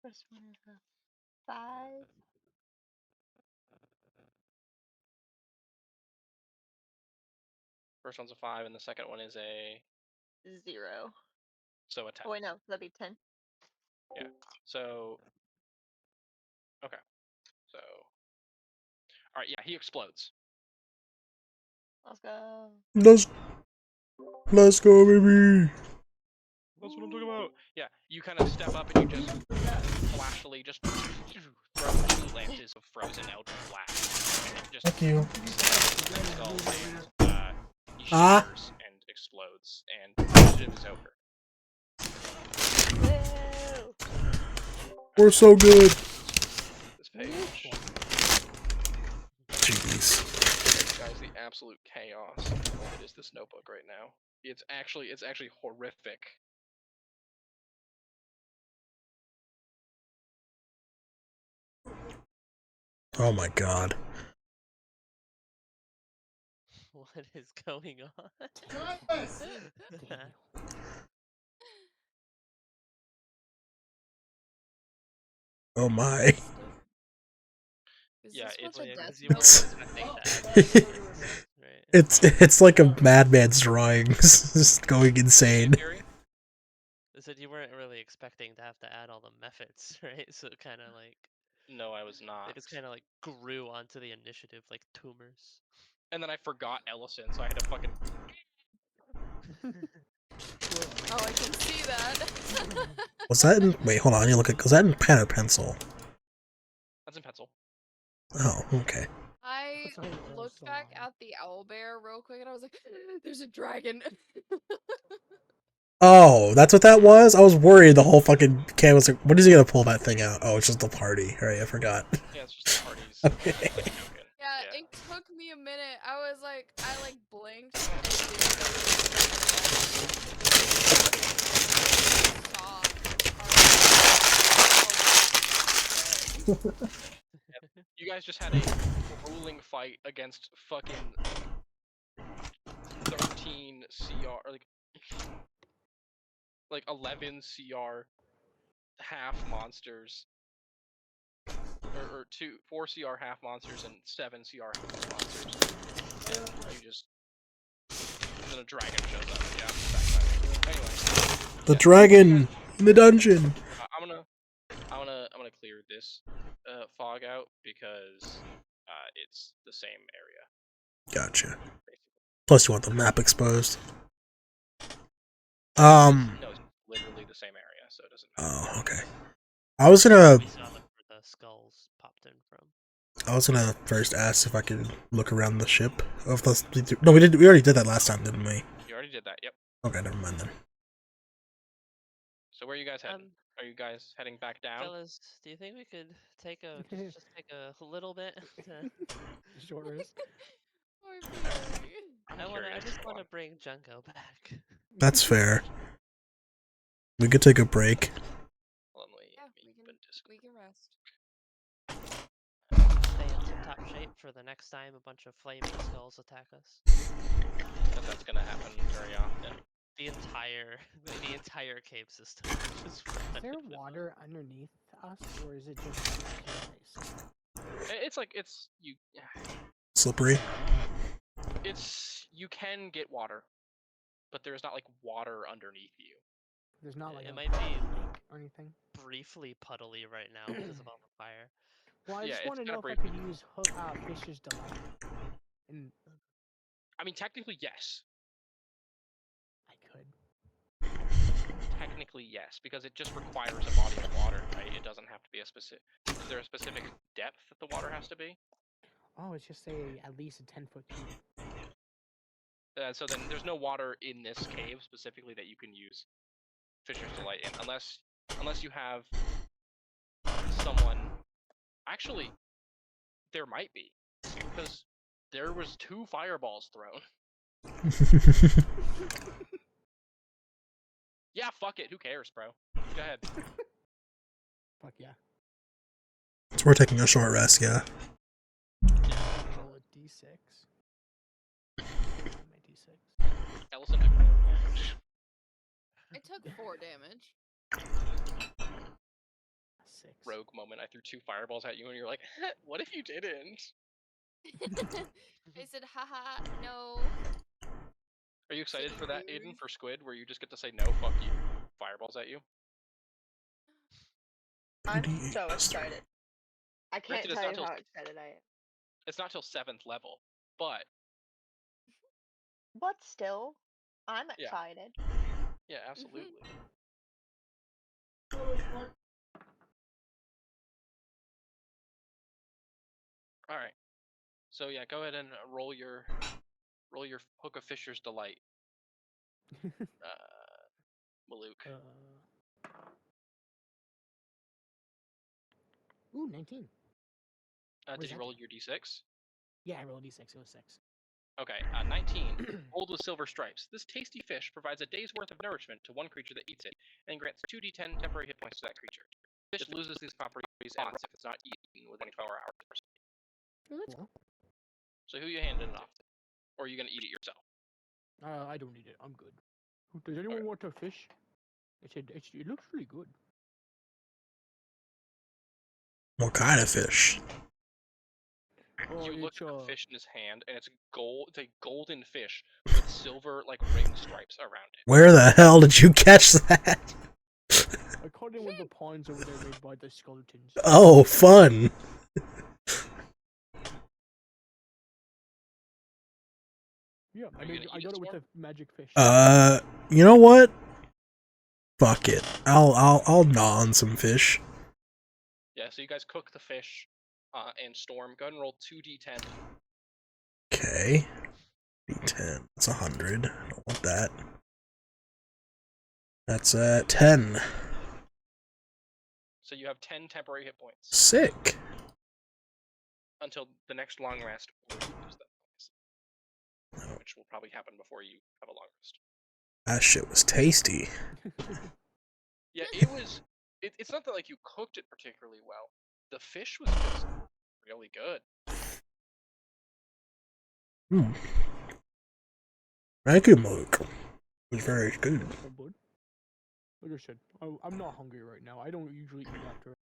First one is a 5. First one's a 5, and the second one is a 0. so a 10. Oh, wait, no. That'd be 10. Yeah. So okay. So all right. Yeah, he explodes. Let's go. Let's go, baby. That's what I'm talking about. Yeah, you kind of step up and you just flashily just throw 2 lances of frozen Eldritch Blast, and it just Thank you. skulls and he Ah. shatters and explodes, and initiative is over. Woo! We're so good. This page, Jeez. guys, the absolute chaos that is this notebook right now. It's actually horrific. Oh my god. What is going on? Oh my. Is Yeah, this it's what the Yeah, death 'cause you note weren't was expecting about? that. Right. It's like a madman's drawings, just going insane. Gary? I said you weren't really expecting to have to add all the methods, right? So it kind of like No, I was not. they just kind of like grew onto the initiative like tumors. And then I forgot Ellison, so I had to fucking. Oh, I can see that. Was that in? Wait, hold on. You look at. Was that in pen or pencil? That's in pencil. Oh, okay. I That's why it was looked so back long. at the owlbear real quick and I was like, there's a dragon. Oh, that's what that was? I was worried the whole fucking cam was like, when is he gonna pull that thing out? Oh, it's just the party. Alright, I forgot. Yeah, it's just the parties. Okay. Like, joking. Yeah, it took me a minute. I was like, I like blinked and didn't You guys just had a grueling fight against fucking 13 CR, or like 11 CR half monsters, or 4 CR half monsters and 7 CR half monsters, and you just then a dragon shows up. Yeah, back. Anyway, The dragon in the dungeon. I'm gonna clear this fog out because it's the same area. Gotcha. Basically. Plus you want the map exposed. No, it's literally the same area, so it doesn't matter. Oh, okay. I was gonna We saw like where the skulls popped in from. first ask if I could look around the ship. No, we already did that last time, didn't we? You already did that. Yep. Okay, never mind then. So where are you guys heading? Are you guys heading back down? Fellas, do you think we could take a just take a little bit? Short rest. Poor Peter. I curious, just go want to on. bring Junko back. That's fair. We could take a break. Hold on, Yeah, we we can just can rest. Stay in tip-top shape for the next time a bunch of flaming skulls attack us. that's gonna happen very often. The entire cave system. Just Is there flooded with water underneath us, or is it just cave-based? It's like it's you. Slippery. It's you can get water, but there's not like water underneath you. There's not like It a might be lake or anything. briefly puddly right now because of all the fire. Well, I Yeah, just it's want to kinda know if I briefly. could use Fish's Delight. And I mean, technically, yes. I could. Technically, yes, because it just requires a body of water, right? It doesn't have to be a specific. Is there a specific depth that the water has to be? Oh, it's just say at least a 10-foot cube. So then there's no water in this cave specifically that you can use Fisher's Delight in, unless you have someone. Actually, there might be, because there was 2 fireballs thrown. Yeah, fuck it. Who cares, bro? Go ahead. Fuck yeah. So we're taking a short rest, yeah. Roll a d6. My d6. Ellison took 4 damage. I took 4 damage. 6. Rogue moment. I threw 2 fireballs at you, and you're like, "What if you didn't?" I said, haha, no. Are you excited for that, Aiden, Weird. for Squid, where you just get to say no, fuck you, fireballs at you? I'm so excited. I can't Granted, it's tell not you till how excited I am. It's not till 7th level, but But still, I'm Yeah. excited. yeah, absolutely. All right. So yeah, go ahead and roll your Hook of Fisher's Delight, Maluk. Ooh, 19. Did where's you that roll go? your d6? Yeah, I rolled a d6. It was 6. Okay, 19. Gold with silver stripes. This tasty fish provides a day's worth of nourishment to one creature that eats it, and grants 2d10 temporary hit points to that creature. Fish loses these properties and if it's not eaten within 24 hours. Oh, that's cool. So who you handing it off to? Or are you gonna eat it yourself? I don't need it. I'm good. Does anyone want a fish? It looks really good. What kind of fish? Oh, You look it's, at the fish in his hand, and it's gold. It's a golden fish with silver like ring stripes around it. Where the hell did you catch that? I caught it with the ponds over there made by the skeletons. Oh, fun. Yeah, Are you gonna I eat got it, it with Storm? the magic fish. You know what? Fuck it. I'll gnaw on some fish. Yeah, so you guys cook the fish, and Storm. Go ahead and roll 2d10. Okay. D10. That's 100. I don't want that. That's 10. So you have 10 temporary hit points Sick. until the next long rest, or you lose them points, which will probably happen before you have a long rest. That shit was tasty. Yeah, it was. It's not that like you cooked it particularly well. The fish was just really good. Thank you, Luke. It was very good. Like I said, I'm not hungry right now. I don't usually eat after.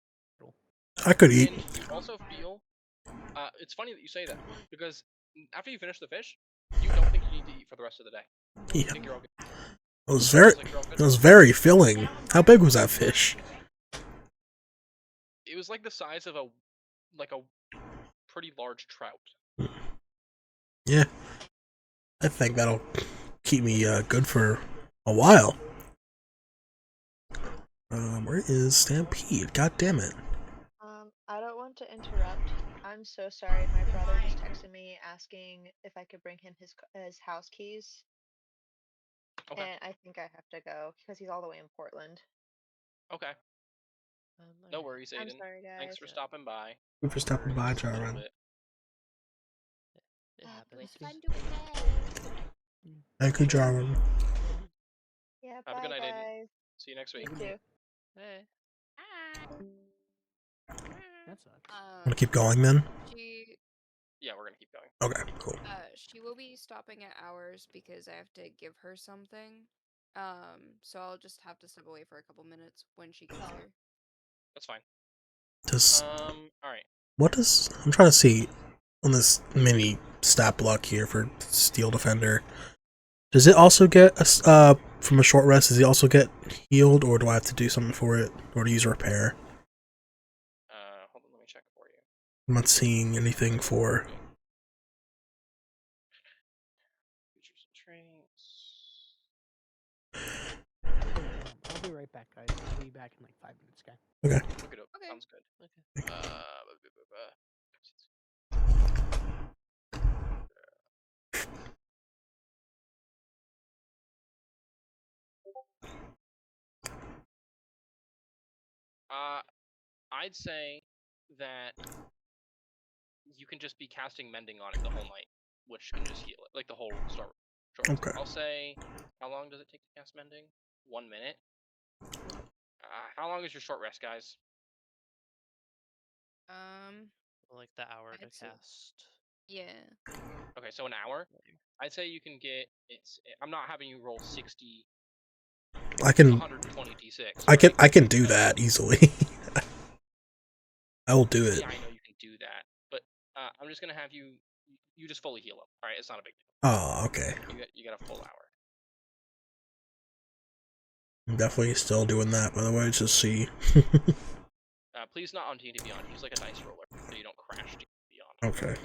I could eat. And you also feel. It's funny that you say that because after you finish the fish, you don't think you need to eat for the rest of the day. You Yeah. think you're all good. It was very. Like you're all good. It was very filling. How big was that fish? It was like the size of a pretty large trout. Yeah. I think that'll keep me good for a while. Where is Stampede? God damn it. I don't want to interrupt. I'm so sorry. My brother just texted me asking if I could bring him his house keys. Okay. And I think I have to go because he's all the way in Portland. Okay. No worries, Aiden. I'm sorry, guys. Thanks for stopping by. Thank you for stopping by, Just a little Jarvan. bit. It It happens. was fun doing that. Thank you, Jarvan. Yeah, Have a bye, good night, Aiden. guys. See you next You week. too. Hey. That sucks. Wanna keep going then? She Yeah, we're gonna keep going. Okay, cool. she will be stopping at ours because I have to give her something. So I'll just have to step away for a couple minutes when she gets here. That's fine. Does All right. what does I'm trying to see on this mini stat block here for Steel Defender? Does it also get a from a short rest, does he also get healed, or do I have to do something for it, or to use repair? Hold on, let me check for you. I'm not seeing anything for. Features and traits. I'll be right back, guys. I'll be back in like 5 minutes, okay? Okay. Look it up. Okay. Sounds good. Okay. I'd say that you can just be casting Mending on it the whole night, which can just heal it, like the whole short rest. Okay. I'll say, how long does it take to cast Mending? 1 minute. How long is your short rest, guys? Like the hour to I'd say- cast. Yeah. Okay, so an hour. I'd say you can get it's. I'm not having you roll 60. I can 120 d6. I can do that easily. I will do it. Yeah, I know you can do that, but I'm just gonna have you. You just fully heal him. All right, it's not a big deal. Oh, okay. You got a full hour. I'm definitely still doing that, by the way, to see. Please not on D&D Beyond. Use like a dice roller so you don't crash D&D Beyond. Okay.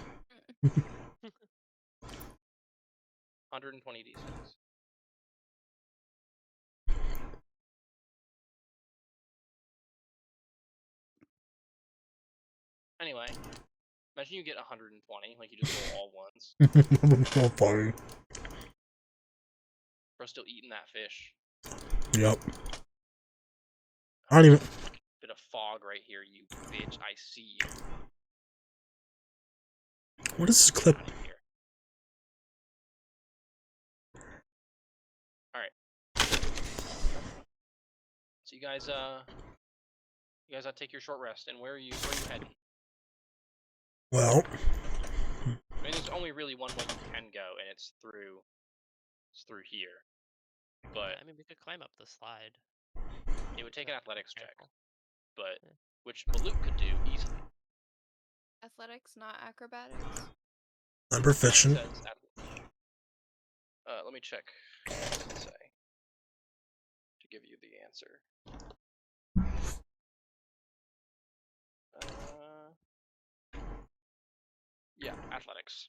120 d6. Anyway, imagine you get 120, like you just roll all ones. So funny. Bro, still eating that fish. Yep. I don't even. Bit of fog right here, you bitch. I see you. What is this clip? Out of here. All right. So you guys take your short rest, and where are you heading? Well, I mean, there's only really one way you can go, and it's through here. But I mean, we could climb up the slide. it would take an athletics check, Careful. but Yeah. which Maluk could do easily. Athletics, not acrobatics. I'm proficient. It says let me check. What does it say? To give you the answer. Yeah, athletics.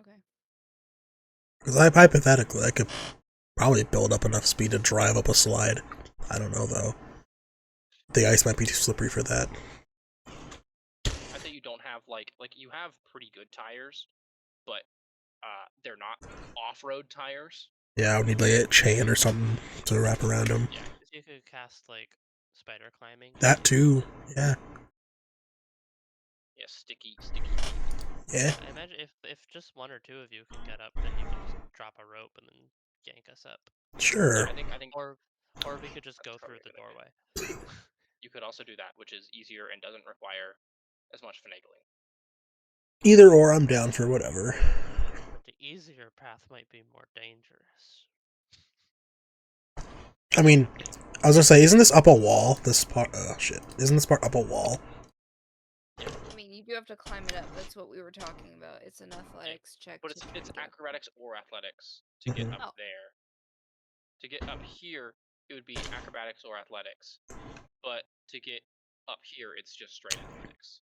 Okay. Because hypothetically, I could probably build up enough speed to drive up a slide. I don't know, though. The ice might be too slippery for that. I think you don't have like you have pretty good tires, but they're not off-road tires. Yeah, I would need like a chain or something to wrap around them. Yeah. You could cast like spider climbing. That too. Yeah. Yeah, sticky. Yeah. I imagine if just one or two of you can get up, then you can just drop a rope and then yank us up. Sure. I think Or we could just go through the probably a good doorway. you could also do that, which is easier and doesn't require as much finagling. Either or, I'm down for whatever. The easier path might be more dangerous. I mean, I was gonna say, isn't this up a wall? This part, oh shit. Isn't this part up a wall? I mean, you do have to climb it up. That's what we were talking about. It's an athletics check. But to it's get up. acrobatics or athletics to get Mhm. up there. To get up here, it would be acrobatics or athletics. But to get up here, it's just straight athletics.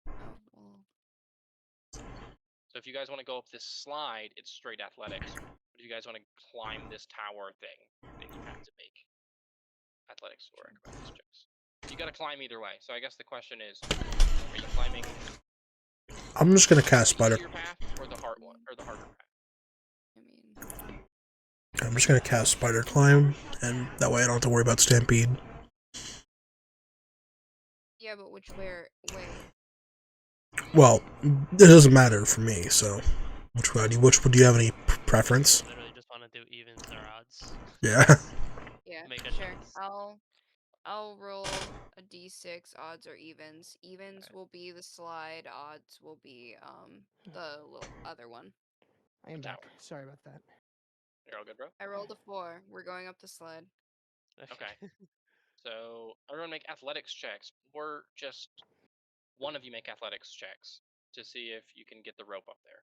Oh, well. So if you guys want to go up this slide, it's straight athletics. But if you guys want to climb this tower thing, then you have to make athletics or acrobatics checks. You gotta climb either way. So I guess the question is, are you climbing I'm just gonna cast the spider. easier path or the hard one or the harder path? I mean, I'm just gonna cast spider climb, and that way I don't have to worry about stampede. yeah, but which way? Well, it doesn't matter for me. So, which would you have any preference? Literally just want to do evens or odds. Yeah. Yeah, Make a sure. choice. I'll roll a d6, odds or evens. Evens will be the slide, odds will be the little other one. I am back. Tower. Sorry about that. You're all good, bro? I rolled a 4. We're going up the slide. Okay. So everyone make athletics checks, or just one of you make athletics checks to see if you can get the rope up there.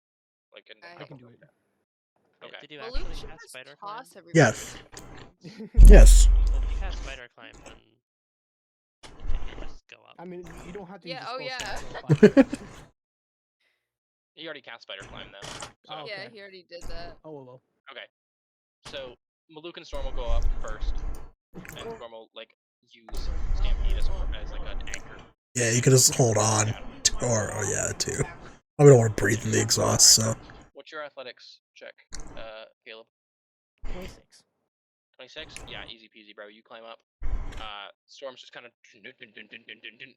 Like, and I I jump can up do the it. rope. Wait, Okay. did you Well, actually Luke should cast just Spider Climb? toss everybody. Yes. Yes. Well, if you cast Spider Climb, then can you just go up? I mean, you don't have to Yeah, use a oh, spell yeah. slot to apply it. You already cast Spider Climb though. So. Oh, Yeah, okay. he already did that. Oh, well. Okay. So Maluk and Storm will go up first, and Storm will like use Stampede as like an anchor. Yeah, you can just hold on. Or yeah, too. I don't want to breathe in the exhaust, so. What's your athletics check, Caleb? 26. 26? Yeah, easy peasy, bro. You climb up. Storm's just kind of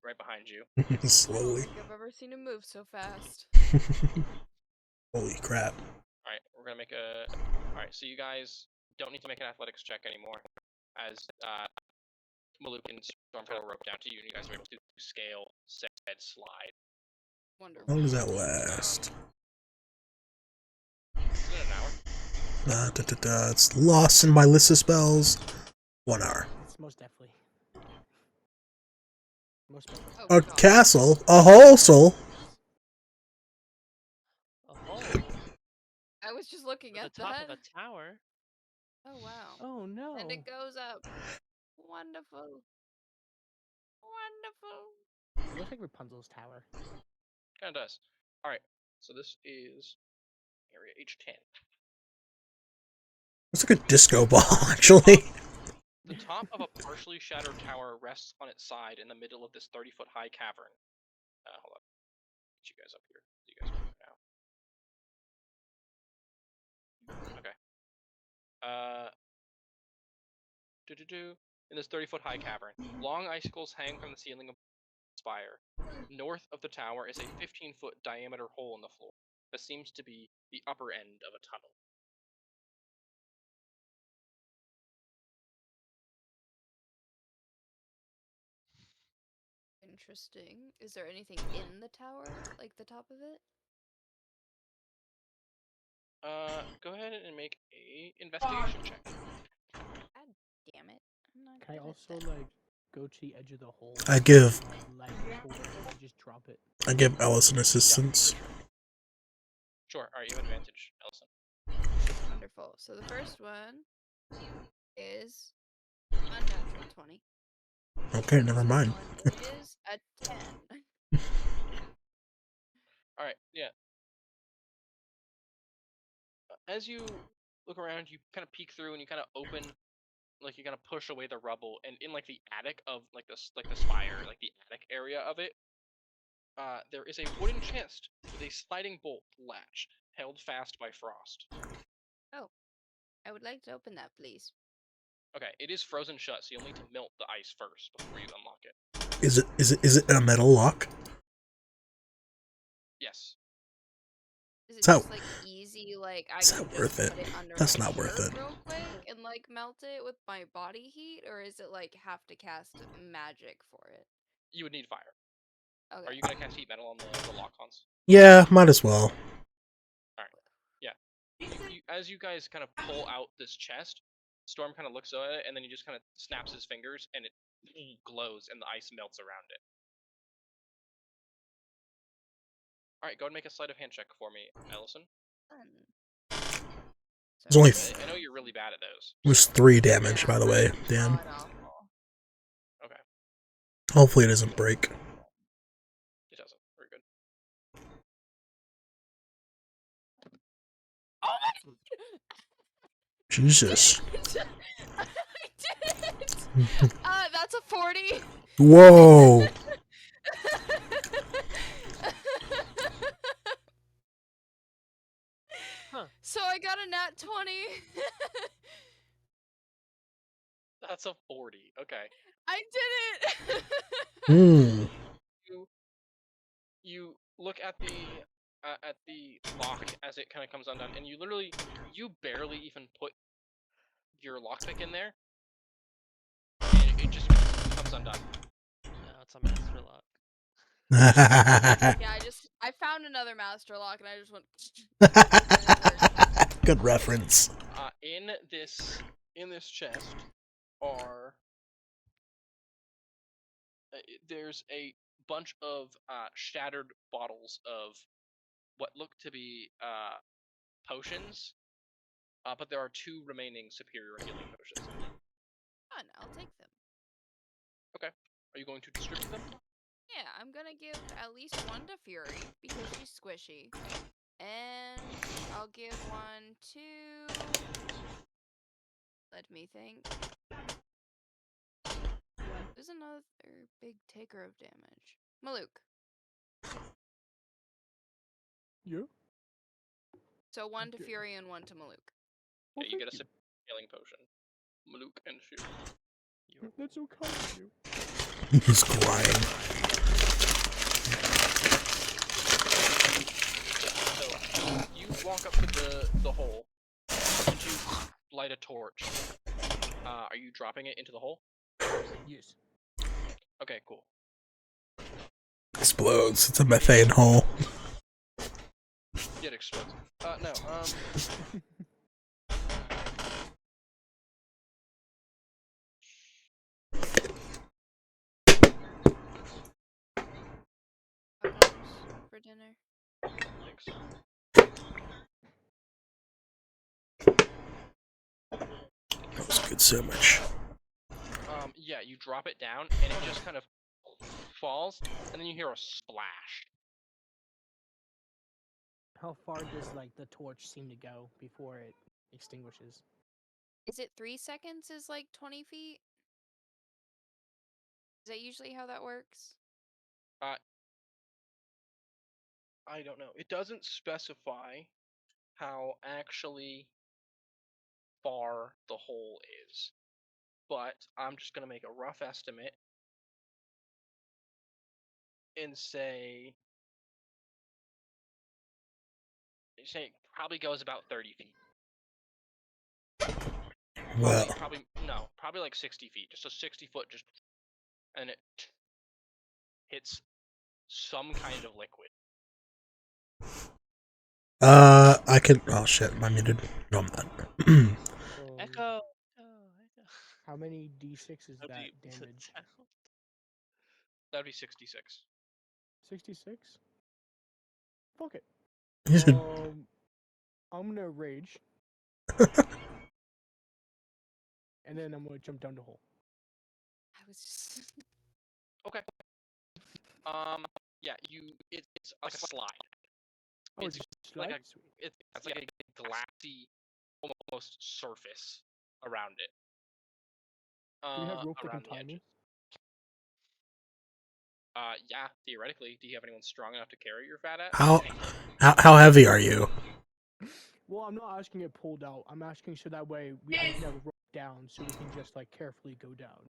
right behind you. I don't Slowly. think I've ever seen him move so fast. Holy crap. Alright, we're gonna make a... Alright, so you guys don't need to make an athletics check anymore, as Maluk and Storm kind of rope down to you, and you guys are able to scale said slide. Wonderful. How long does that last? Is it an hour? It's lost in my list of spells. 1 hour. It's most definitely. Most definitely. Oh, A God. castle? A hostel? A hole? I was just looking At at the top that. of a tower? Oh, wow. Oh, no. And it goes up. Wonderful. Wonderful. It looks like Rapunzel's tower. Kinda does. Alright, so this is area H10. It's like a disco ball, actually. The top of a partially shattered tower rests on its side in the middle of this 30-foot high cavern. Hold on. Get you guys up here. You guys are now. Okay. In this 30-foot high cavern, long icicles hang from the ceiling of the spire. North of the tower is a 15-foot diameter hole in the floor that seems to be the upper end of a tunnel. Interesting. Is there anything in the tower? Like the top of it? Go ahead and make a investigation check. God damn it. I'm not Can I good at also, that. like, go to the edge of the hole? I give and, like, pull it and just drop it? Ellison assistance. Sure. Alright, you have advantage, Ellison. Wonderful. So the first one is unnatural 20. Okay, never mind. One is a 10. Alright, yeah. As you look around, you kind of peek through and you kind of open, like you kind of push away the rubble, and in like the attic of like the spire, like the attic area of it, there is a wooden chest with a sliding bolt latch held fast by frost. Oh, I would like to open that, please. Okay, it is frozen shut, so you'll need to melt the ice first before you unlock it. Is it a metal lock? Yes. Is it So- just like easy, like I Is can that just worth it? put it under That's my not worth shirt it. real quick and like melt it with my body heat, or is it like have to cast magic for it? You would need fire. Okay. Are you gonna cast heat metal on the lock-ons? Yeah, might as well. As you guys kind of pull out this chest, Storm kind of looks at it, and then he just kind of snaps his fingers, and it glows, and the ice melts around it. Alright, go ahead and make a sleight of hand check for me, Ellison. Fun. There's only I know you're really bad at those. It was 3 damage, by the way, Dan. God-awful. Okay, Hopefully it doesn't break. it doesn't. Very good. Oh my Jesus. I did it! That's a 40. Whoa. Huh. So I got a nat 20. That's a 40. Okay. I did it! Hmm. You look at the lock as it kind of comes undone, and you barely even put your lockpick in there, and it just comes undone. No, it's a master lock. Yeah, I found another master lock and I just went. Good reference. In this chest are there's a bunch of shattered bottles of what look to be potions But there are 2 remaining superior healing potions. Fun, I'll take them. Are you going to distribute them? Yeah, I'm gonna give at least one to Fury because she's squishy. And I'll give one to... Let me think. There's another big taker of damage. Maluk. Yeah. So one to Okay. Fury and one to Maluk. Well, Yeah, you get a thank superior healing potion. Maluk and Fury. you. That's so kind of you. He's crying. So you walk up to the hole and you light a torch. Are you dropping it into the hole? Yes. Okay, cool. Explodes. It's a methane hole. Yeah, it explodes. No, Tacos for dinner. thanks. That was a good sandwich. Yeah, you drop it down and it just kind of falls, and then you hear a splash. How far does like the torch seem to go before it extinguishes? Is it 3 seconds is like 20 feet? Is that usually how that works? I don't know. It doesn't specify how actually far the hole is, but I'm just gonna make a rough estimate and say it probably goes about 30 feet. Well, Probably like 60 feet. Just a 60-foot, and it hits some kind of liquid. I could. Oh shit, am I muted? No, I'm not. Echo. Oh, echo. How many d6 is How that deep does it damage? sound? That'd be 66. 66? Fuck it. He's been. I'm gonna rage. And then I'm gonna jump down the hole. I was just... Okay. Yeah, it's like a slide. Oh, It's it's like slide? a- Sweet. It's like a glassy, almost surface around it. Do we have rope that can Around the tie me? edges. Yeah, theoretically. Do you have anyone strong enough to carry your fat ass? How heavy are you? Well, I'm not asking it pulled out. I'm asking so that way I can have a rope down so we can just like carefully go down.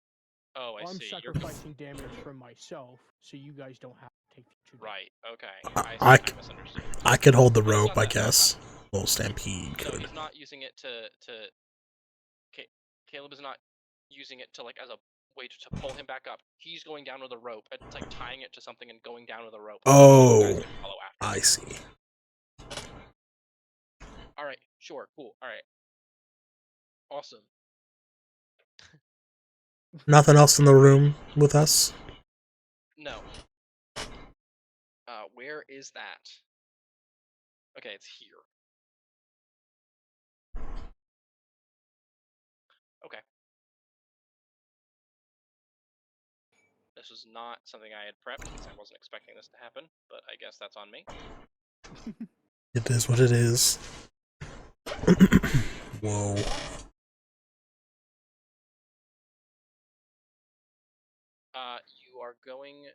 Oh, I I'm see. sacrificing damage from myself so you guys don't have to take future damage. Right. Okay. I I misunderstood. I could hold the But it's rope, not I that- guess. Well, Stampede No, could. he's not using it to. Caleb is not using it to like as a way to pull him back up. He's going down with a rope. It's like tying it to something and going down with a rope. Oh. You guys can follow after. I see. All right. Sure. Cool. All right. Awesome. Nothing else in the room with us? No. Where is that? Okay, it's here. Okay. This was not something I had prepped because I wasn't expecting this to happen, but I guess that's on me. It is what it is. Whoa. You are going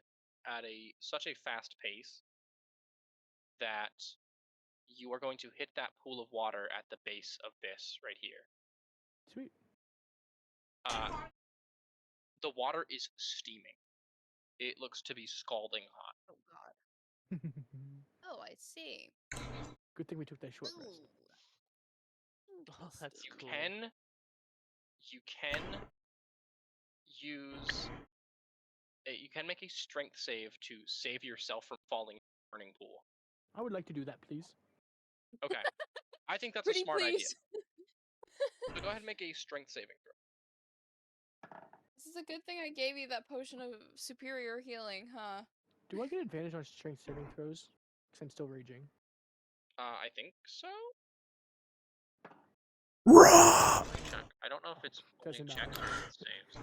at such a fast pace that you are going to hit that pool of water at the base of this right here. Sweet. The water is steaming. It looks to be scalding hot. Oh god. Oh, I see. Good thing we took that short rest. Oh, that's You cool. can use you can make a strength save to save yourself from falling in the burning pool. I would like to do that, please. Okay. I think that's Pretty a smart please. idea. So go ahead and make a strength saving throw. This is a good thing I gave you that potion of superior healing, huh? Do I get advantage on strength saving throws? Because I'm still raging. I think so. Raw. Check. I don't know if it's only Doesn't checks matter. or if it saves.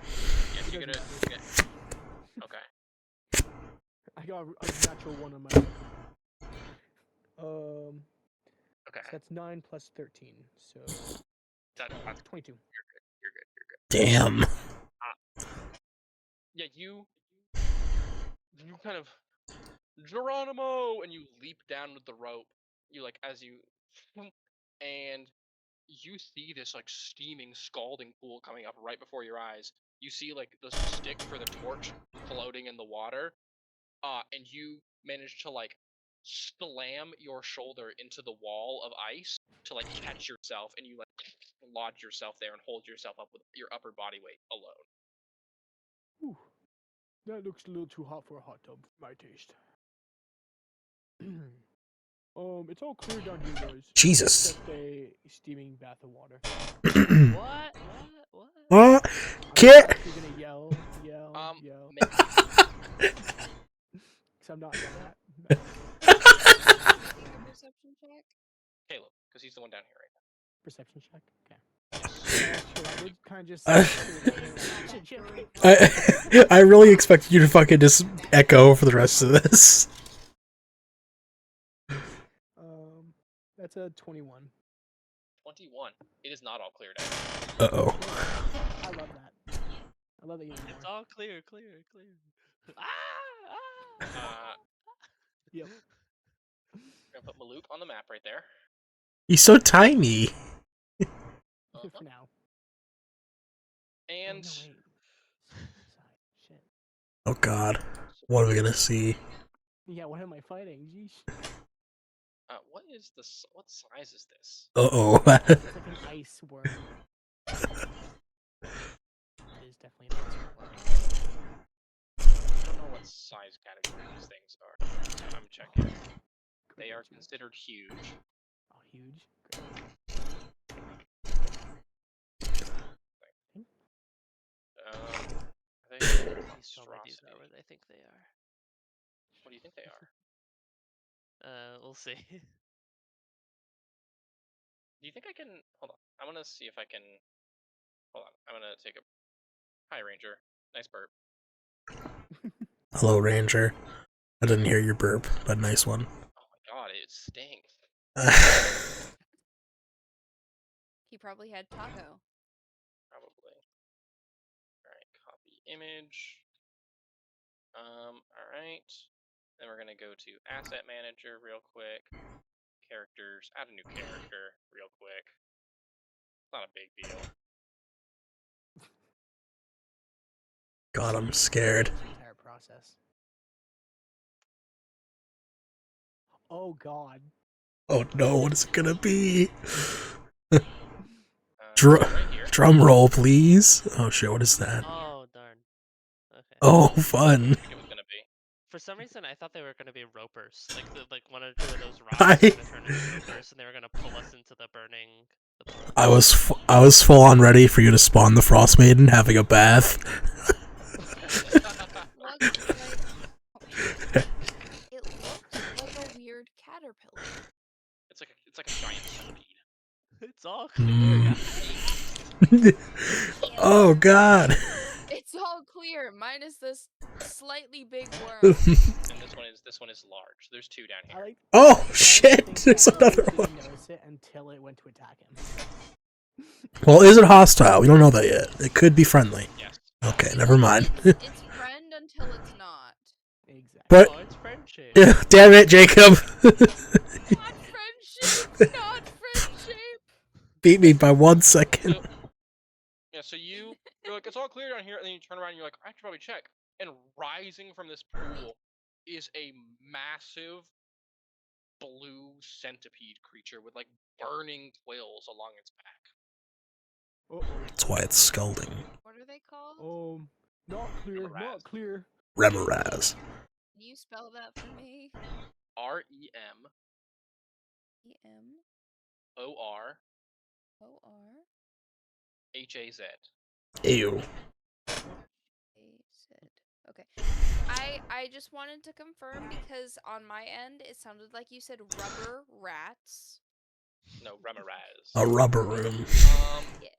Yes, you Doesn't get a. Okay. I got a natural one on my record. Okay. So that's 9 plus 13, so That's 22. You're good. Damn. Yeah, you kind of Geronimo, and you leap down with the rope. You like as you, and you see this like steaming, scalding pool coming up right before your eyes. You see like the stick for the torch floating in the water, and you manage to like slam your shoulder into the wall of ice to like catch yourself, and you like lodge yourself there and hold yourself up with your upper body weight alone. Whew. That looks a little too hot for a hot tub, for my taste. It's all clear down here, guys. Jesus. Except a steaming bath of water. What? What? I'm Kit. actually gonna yell. Make Cause I'm not that. Make a perception check. Caleb, because he's the one down here right now. Perception check. Okay. Yes. Sure, I would kind of just. I really expected you to fucking just echo for the rest of this. That's a 21. 21. It is not all cleared out. Uh-oh. I love that. I love that you know It's more. all clear. Yep. We're gonna put Maluk on the map right there. He's so tiny. For now. And Oh, no, wait. Shit. Oh god. What are we gonna see? Yeah, what am I fighting? Jeez. what is this? What size is this? Uh-oh. It's like an ice worm. It is definitely an ice worm. I don't know what size category these things are. I'm checking. They are considered huge. Oh, huge. Great. Are they Please tell me these are what I think they are. What do you think they are? We'll see. Do you think I can? Hold on. I'm gonna see if I can. Hold on. I'm gonna take a. Hi, Ranger. Nice burp. Hello, Ranger. I didn't hear your burp, but nice one. Oh my god, it stinks. He probably had taco. Probably. Alright, copy image. Alright. Then we're gonna go to Asset Manager real quick. Characters. Add a new character real quick. It's not a big deal. God, I'm scared. This entire process. Oh god. Oh no, what is it gonna be? Right here. Drum roll, please. Oh shit, what is that? Oh darn. Okay. Oh, fun. It was gonna be. For some reason, I thought they were gonna be ropers, like one or two of those rocks I- were gonna turn into ropers, and they were gonna pull us into the burning. I was full on ready for you to spawn the Frost Maiden having a bath. It looked like a weird caterpillar. It's like a giant centipede. It's all clear, Mm. Oh god. It's all clear, minus this slightly big worm. And this one is large. There's two down I here. like. Oh I shit, think there's that another didn't one. notice it until it went to attack him. Well, is it hostile? We don't know that yet. It could be friendly. Yes. Okay, never mind. It's friend until it's not. Exactly. But Oh, it's friendship. damn it, Jacob. Not friendship! Not friendship! Beat me by 1 second. Yeah, so you're like, it's all clear down here, and then you turn around and you're like, I should probably check. And rising from this pool is a massive blue centipede creature with like burning quills along its back. That's why it's scalding. What are they called? Not clear. Remoraz. Not clear. Remoraz. Can you spell that for me? REM E-M OR O-R HAZ. Ew. A-Z. Okay. I just wanted to confirm because on my end it sounded like you said rubber rats. No, Remoraz. A rubber room. Yes.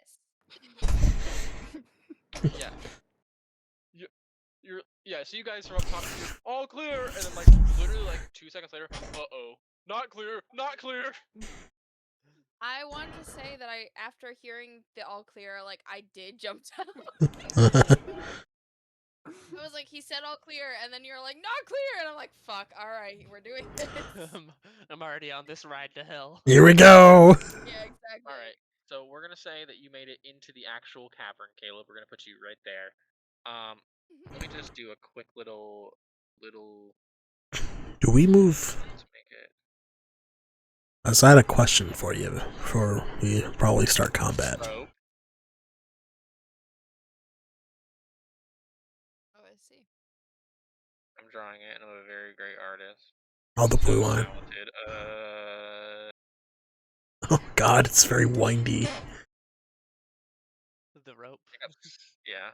Yeah. Yeah, so you guys are up top, all clear, and then like literally like 2 seconds later, uh-oh, not clear, not clear. I want to say that after hearing the all clear, like I did jump down. I was like, he said all clear, and then you're like, not clear, and I'm like, fuck, alright, we're doing this. I'm already on this ride to hell. Here we go. Yeah, exactly. Alright, so we're gonna say that you made it into the actual cavern, Caleb. We're gonna put you right there. Let me just do a quick little Do we move? let's make it. I had a question for you before we probably start combat. Rope. Oh, I see. I'm drawing it, and I'm a very great artist. Oh, the blue So line. talented. Oh god, it's very windy. The rope. Yeah.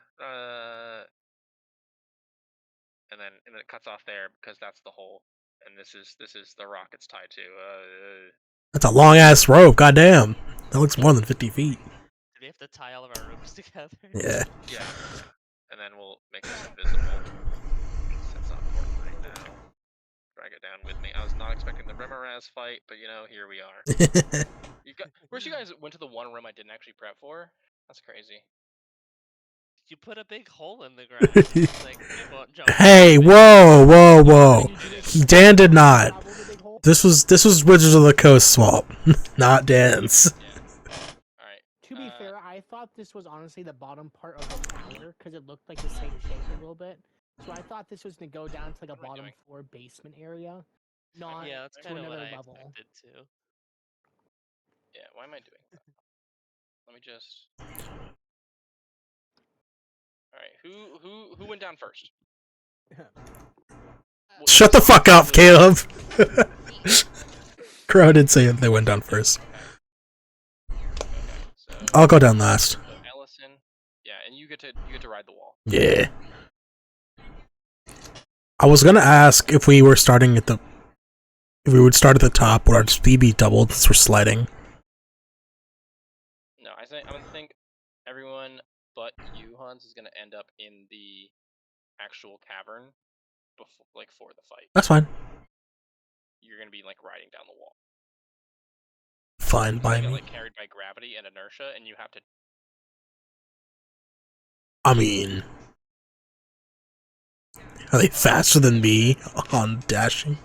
And then it cuts off there because that's the hole, and this is the rock it's tied to. That's a long ass rope. Goddamn, that looks more than 50 feet. Do we have to tie all of our ropes together? Yeah. Yeah. And then we'll make this invisible. That's not important right now. Drag it down with me. I was not expecting the Remoraz fight, but you know, here we are. First, you guys went to the one room I didn't actually prep for. That's crazy. You put a big hole in the ground. Like, they won't jump Hey, over it. whoa! Dan did not. This was Wizards of the Coast swap, not Dan's. Alright. To be fair, I thought this was honestly the bottom part of the tower because it looked like the same shape a little bit. So I thought this was gonna go down to like a bottom floor basement area, not Yeah, that's to kind of what another I level. expected too. Yeah, why am I doing that? Let me just. Alright, who went down first? Shut the fuck up, Caleb. Crow did say they went down first. So I'll go down last. so Ellison, yeah, and you get to ride the wall. Yeah. I was gonna ask if we were starting at the. If we would start at the top, would our speed be doubled since we're sliding? No, I think everyone but you, Hans, is gonna end up in the actual cavern for the fight. That's fine. You're gonna be like riding down the wall. Fine by You get me. like carried by gravity and inertia, and you have to. I mean, are they faster than me on dashing?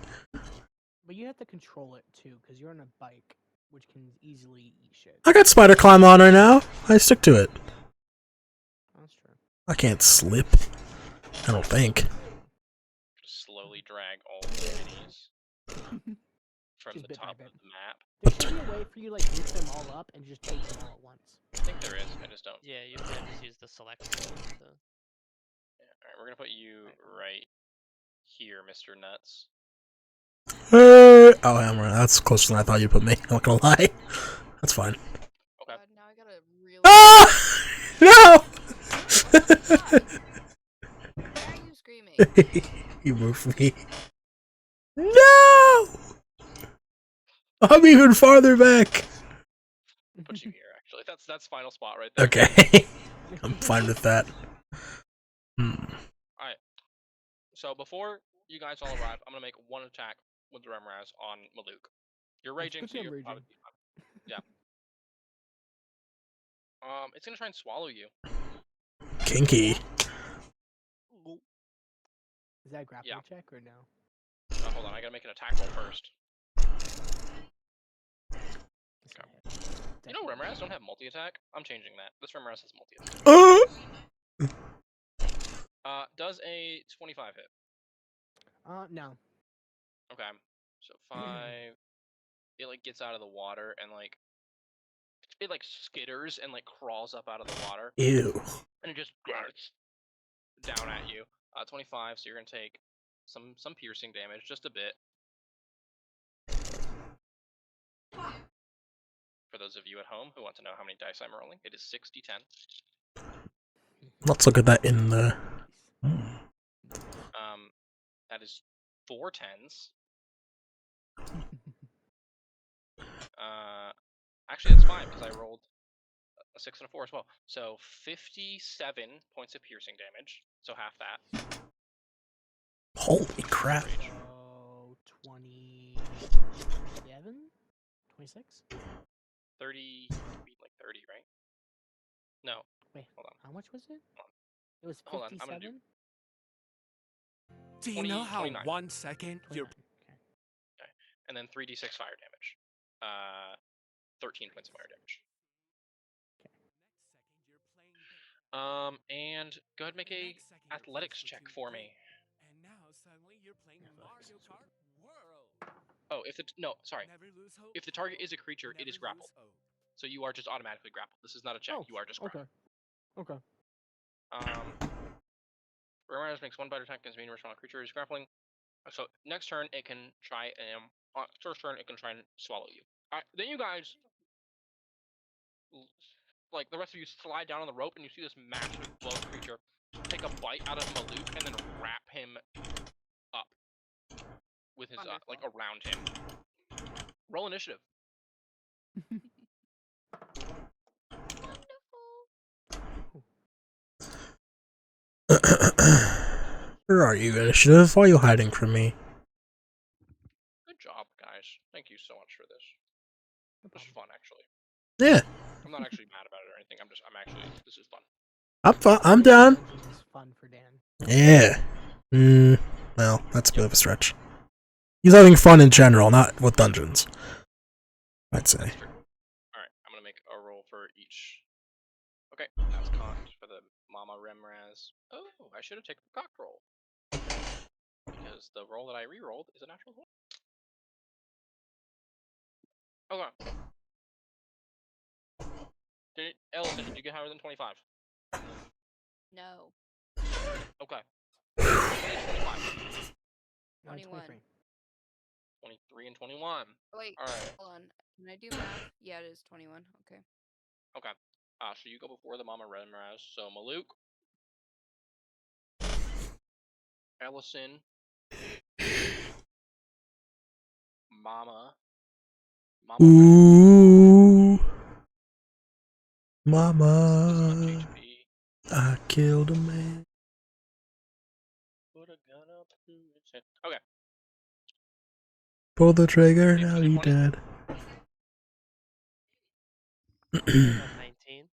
But you have to control it too, because you're on a bike, which can easily eat shit. I got spider climb on right now. I stick to it. That's true. I can't slip. I don't think. Just slowly drag all the minis from Just the bit by top bit. of the map. There should be a way for you to like group them all up and just take them all at once. I think there is. I just don't. Yeah, you can just use the select tool to... Yeah, alright, we're gonna put you right here, Mr. Nuts. Oh, that's closer than I thought you'd put me. I'm not gonna lie. That's fine. Okay. God, now I gotta really. Ah! No! Why are you screaming? You moved me. No! I'm even farther back. Put you here, actually. That's final spot right there. Okay. I'm fine with that. Alright. So before you guys all arrive, I'm gonna make one attack with the Remoraz on Maluk. You're raging, good so thing I'm you're raging. obviously fine. Yeah. It's gonna try and swallow you. Kinky. Is that a grappling check or no? Hold on, I gotta make an attack roll first. Okay. You know Remoraz don't have multi-attack? I'm changing that. This Remoraz has multi-attack. Does a 25 hit? No. Okay. So 5. It like gets out of the water and like it like skitters and like crawls up out of the water. Ew. And it just grunts down at you. 25, so you're gonna take some piercing damage, just a bit. For those of you at home who want to know how many dice I'm rolling, it is 6d10. Let's look at that in the. That is 4 10s. Actually, that's fine because I rolled a 6 and a 4 as well. So 57 points of piercing damage. So half that. Holy crap. So 27? 26? 30, like 30, right? No. Wait, Hold on. how much was it? It was Hold on, I'm gonna 57? Do you know how 29. 1 second your 29. Okay. And then 3d6 fire damage. 13 points of fire damage. And go ahead and make a athletics check for me. And now suddenly you're playing Mario Kart World. Oh, sorry. If the target is a creature, it is grappled. So you are just automatically grappled. This is not a check. Oh, You are just grappled. Okay. Remember, makes one bite attack against me respond creature is grappling. So next turn it can try and first turn it can try and swallow you. Then you guys, like the rest of you, slide down on the rope and you see this massive blow creature take a bite out of Maluk and then wrap him up with his like around him. Roll initiative. Where are you, Initiative? Why are you hiding from me? Good job, guys. Thank you so much for this. This is fun, actually. Yeah. I'm not actually mad about it or anything. This is fun. I'm down. This is fun for Dan. Yeah. Well, that's a bit of a stretch. He's having fun in general, not with dungeons. I'd say. Alright, I'm gonna make a roll for each. Okay, that's cocked for the Mama Remraz. Oh, I should have taken the cocked roll. Because the roll that I re-rolled is a natural one. Okay. Ellison, did you get higher than 25? No. Okay. 21. 23 and 21. Wait, Alright. hold on. Can I do math? Yeah, it is 21. Okay. Okay. So you go before the Mama Remraz. So Maluk, Ellison, Mama. Ooh. Mama. HP. I killed a man. Put a gun up to his head. Okay. Pull the trigger, now he dead. 19.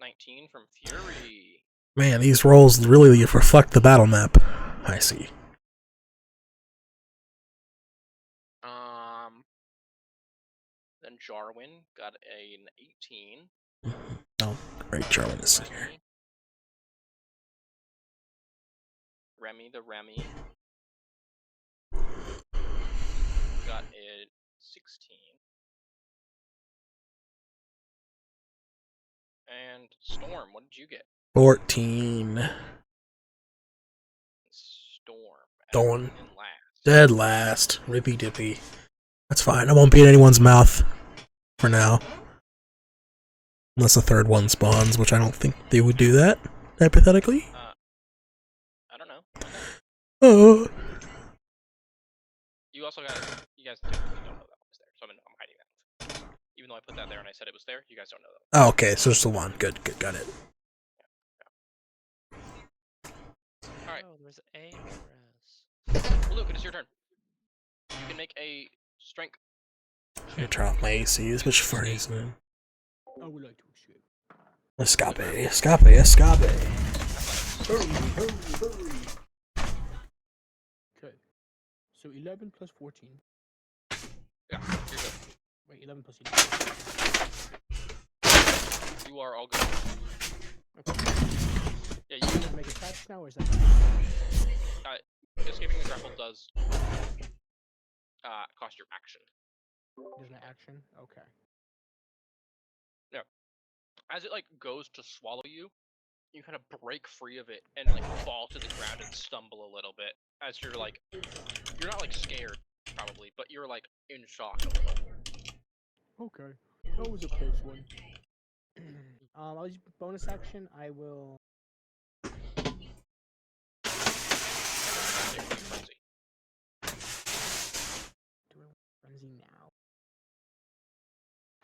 19 from Fury. Man, these rolls really reflect the battle map. I see. Then Jarwin got an 18. Oh, great, Jarwin is here. Remy the Remy got a 16. And Storm, what did you get? 14. Storm. Dawn. In last. Dead last. Rippy dippy. That's fine. I won't be in anyone's mouth. For now. Unless a third one spawns, which I don't think they would do that, hypothetically. I don't know. Oh. You also got. You guys technically don't know that was there, so I'm hiding that. Even though I put that there and I said it was there, you guys don't know that. Oh, okay, so just the one. Good, got it. Alright. Oh, there's a rest. Luke, it is your turn. You can make a strength. I'm gonna turn off my AC, which for reason. I would like to escape. Escape. Okay. So 11 plus 14. Yeah, you're good. Wait, 11 plus 11. You are all good. Okay. Yeah, You can make attacks now, or is that? escaping the grapple does cost your action. There's an action? Okay. Yeah. As it like goes to swallow you, you kind of break free of it and like fall to the ground and stumble a little bit as you're like, you're not like scared probably, but you're like in shock a little. Okay. That was a close one. I'll use bonus action. I will. Frenzy. Do I want frenzy now?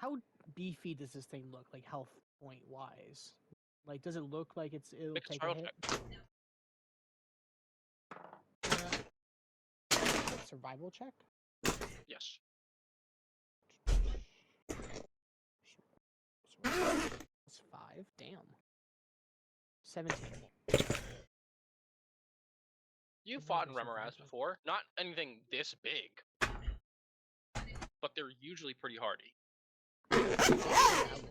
How beefy does this thing look, like health point wise? Like, does it look like it'll Make a take a survival hit? Survival check? Yes. That's 5. Damn. 17. You What fought in is survival? Remoraz before. Not anything this big. But they're usually pretty hardy. Elbow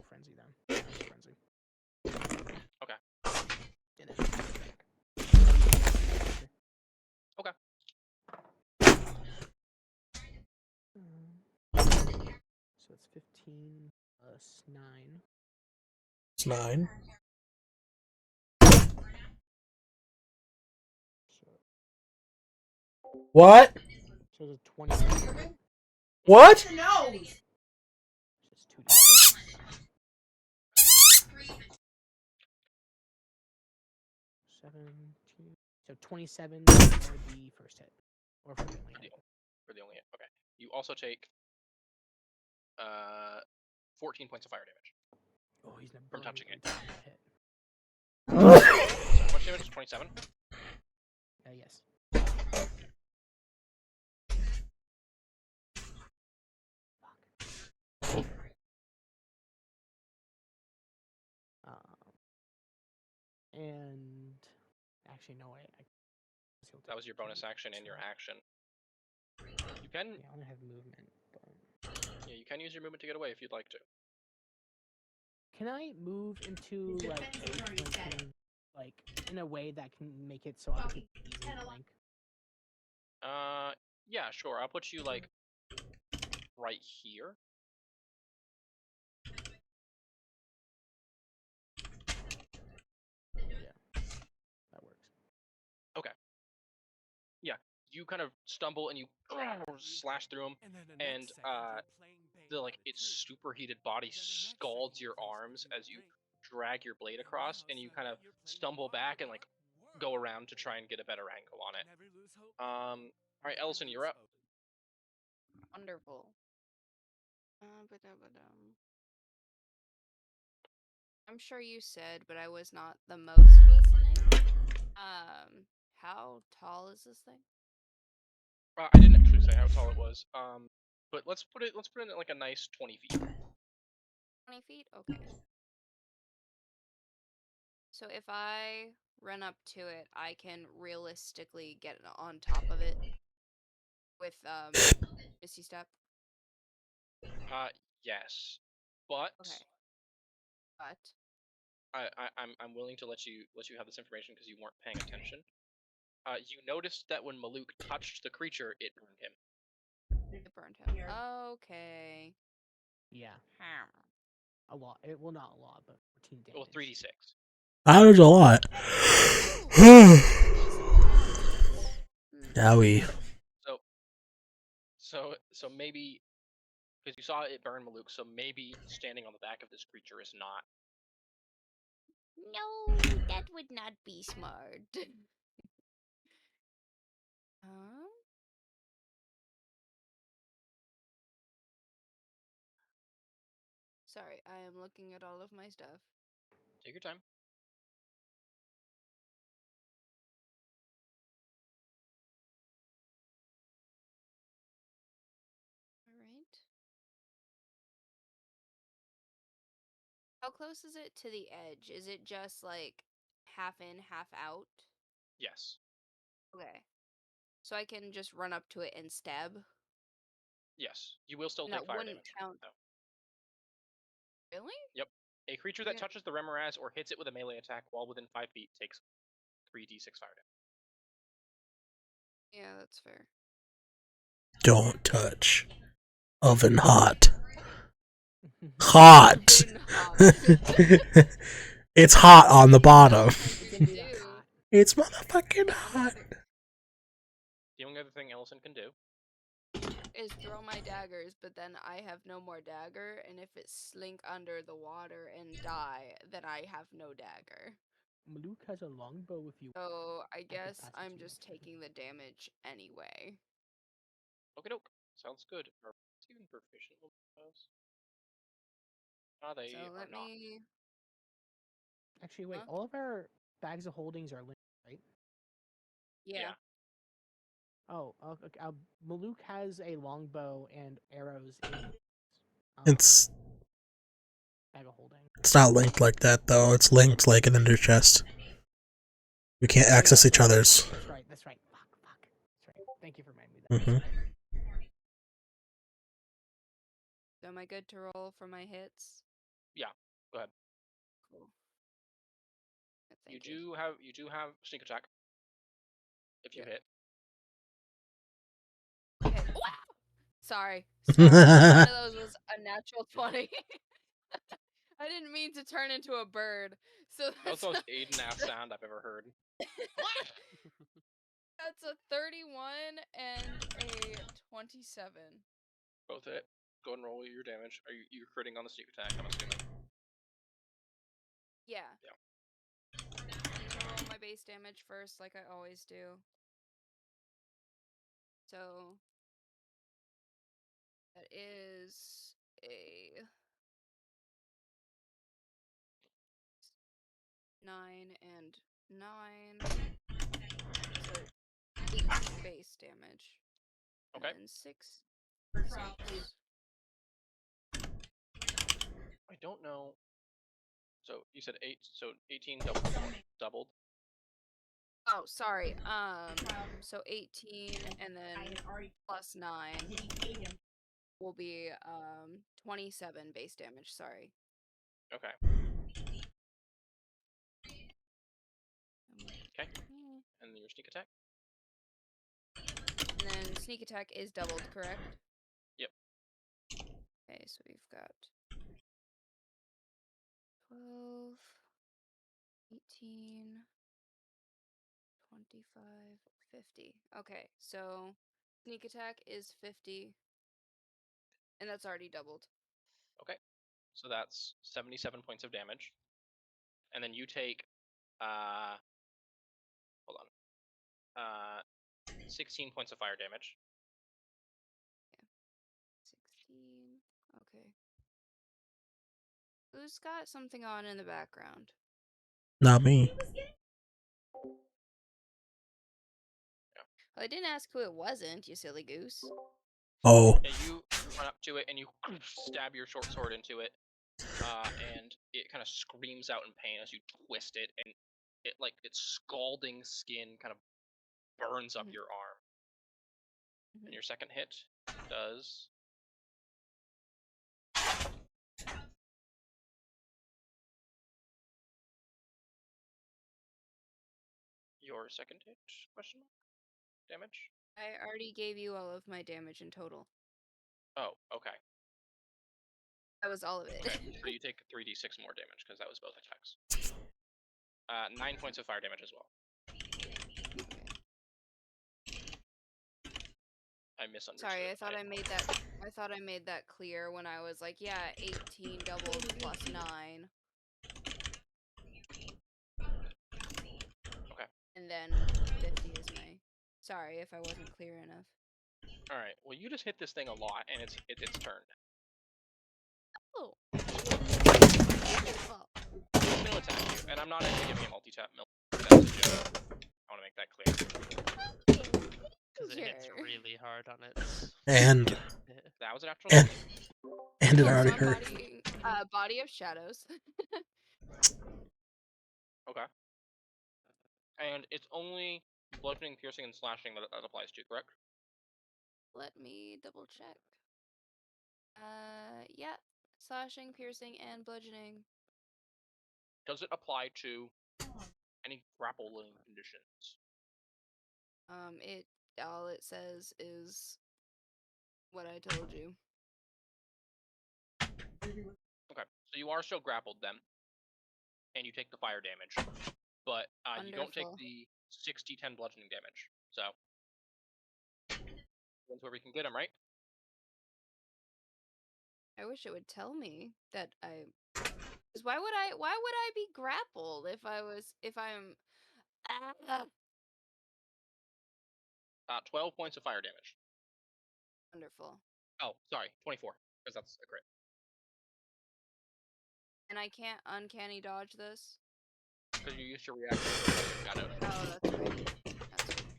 frenzy then. Elbow frenzy. Okay. And then back. Okay. So it's 15 plus 9. It's 9. What? So it's 20. What? Just 2d6. 17. So 27 for the first hit. Or for the only hit. For the only hit. Okay. You also take 14 points of fire damage. Oh, he's gonna From burn touching me it. every time I hit. So how much damage is 27? Yes. Fuck. And actually, no, That was your bonus action and your action. You can, Yeah, I only have movement. But... yeah, you can use your movement to get away if you'd like to. Can I move into like a flanking, like in a way that can make it so I can easily flank? Yeah, sure. I'll put you like right here. Yeah, that works. Okay. Yeah, you kind of stumble and you slash through him, and its superheated body scalds your arms as you drag your blade across, and you kind of stumble back and like go around to try and get a better angle on it. All right, Ellison, you're up. Wonderful. I'm sure you said, but I was not the most listening. How tall is this thing? I didn't actually say how tall it was. But let's put it in at like a nice 20 feet. 20 feet? Okay. So if I run up to it, I can realistically get on top of it with Misty Step. Yes, but Okay. But I'm willing to let you have this information because you weren't paying attention. You noticed that when Maluk touched the creature, it burned him. it burned him. Okay. Yeah. A lot. Well, not a lot, but 14 damage. Well, 3d6. That was a lot. Owie. So maybe because you saw it burn Maluk, so maybe standing on the back of this creature is not. No, that would not be smart. Huh? Sorry, I am looking at all of my stuff. Take your time. Alright. How close is it to the edge? Is it just like half in, half out? Yes. Okay. So I can just run up to it and stab? Yes. You will still And take that fire wouldn't damage. count. though. Really? Yep. A creature that Yeah. touches the Remoraz or hits it with a melee attack while within 5 feet takes 3d6 fire damage. Yeah, that's fair. Don't touch. Oven hot. Hot. It's hot on the bottom. It's motherfucking hot. The only other thing Ellison can do is throw my daggers, but then I have no more dagger, and if it slink under the water and die, then I have no dagger. Maluk has a longbow if you. So I guess pass it to I'm you just next turn. taking the damage anyway. Okie doke. Sounds good. Are even proficient with those? They So are let not. me. Actually, wait. Huh? All of our bags of holdings are linked, right? Yeah. Oh, okay. Maluk has a longbow and arrows in It's bag of holding. it's not linked like that though. It's linked like in their chest. We can't Oh, yeah, access each that's right, other's. That's right. That's right. Fuck. That's right. Thank you for reminding me of that. hmm So am I good to roll for my hits? Yeah. Go ahead. Cool. You Thank you. do have sneak attack. If you Yeah. hit. Okay. Wow! Sorry. One of those was a natural 20. I didn't mean to turn into a bird. So That was that's the most Aiden-ass sound I've ever heard. that's a 31 and a 27. Both hit. Go and roll your damage. Are you critting on the sneak attack? I'm assuming. Yeah. Yeah. I'm gonna roll my base damage first, like I always do. So that is a 9 and 9. So 18 base damage. Okay. And then 6. I don't know. So you said 8. So 18 doubled. Oh, sorry. So 18 and then plus 9 will be 27 base damage. Sorry. Okay. Okay. And your sneak attack. And then sneak attack is doubled, correct? Yep. Okay, so we've got 12, 18, 25, 50. Okay, so sneak attack is 50. And that's already doubled. Okay. So that's 77 points of damage. And then you take hold on. 16 points of fire damage. Yeah. 16. Okay. Who's got something on in the background? Not me. Well, I didn't ask who it wasn't, you silly goose. Oh. And you run up to it and you stab your short sword into it. And it kind of screams out in pain as you twist it, and it like its scalding skin kind of burns up your arm. And your second hit does your second hit question mark damage. I already gave you all of my damage in total. Oh, okay. That was all of it. Okay. So you take 3d6 more damage because that was both attacks. 9 points of fire damage as well. I misunderstood. Sorry, I thought I made that clear when I was like, yeah, 18 doubled plus 9. Okay. And then 50 is my. Sorry if I wasn't clear enough. All right. Well, you just hit this thing a lot, and it's its turn. Oh. It's gonna attack you, and I'm not actually giving a multi-tap. That's a joke. I want to make that clear. Because it hits really hard on it. And That was an actual. and it Oh, already so I'm hurt. body of shadows. Okay. And it's only bludgeoning, piercing, and slashing that applies to, correct? Let me double check. Yeah. Slashing, piercing, and bludgeoning. Does it apply to any grappling conditions? All it says is what I told you. Okay, so you are still grappled then, and you take the fire damage, but you don't take Wonderful. the 6d10 bludgeoning damage. So that's where we can get him, right? I wish it would tell me that I. 'Cause why would I be grappled if I'm. 12 points of fire damage. Wonderful. Oh, sorry, 24, because that's a crit. And I can't uncanny dodge this. Because you used your reaction. Got it. Oh, that's right.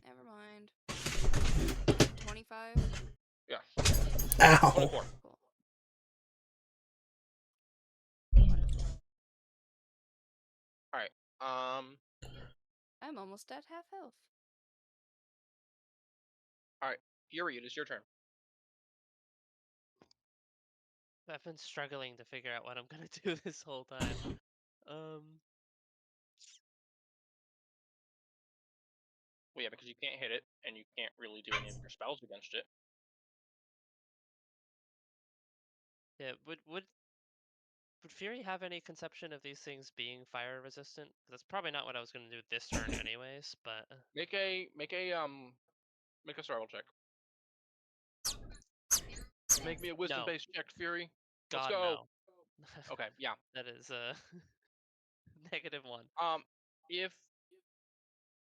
Never mind. 25. Yeah. Ow. 24. Cool. I'm almost at half health. Fury, it is your turn. I've been struggling to figure out what I'm gonna do this whole time. Well, yeah, because you can't hit it, and you can't really do any of your spells against it. Yeah, would Fury have any conception of these things being fire resistant? That's probably not what I was gonna do this turn, anyways. But Make a survival check. Make me a wisdom-based check, Fury. Let's God go. no. Okay, yeah. That is a -1.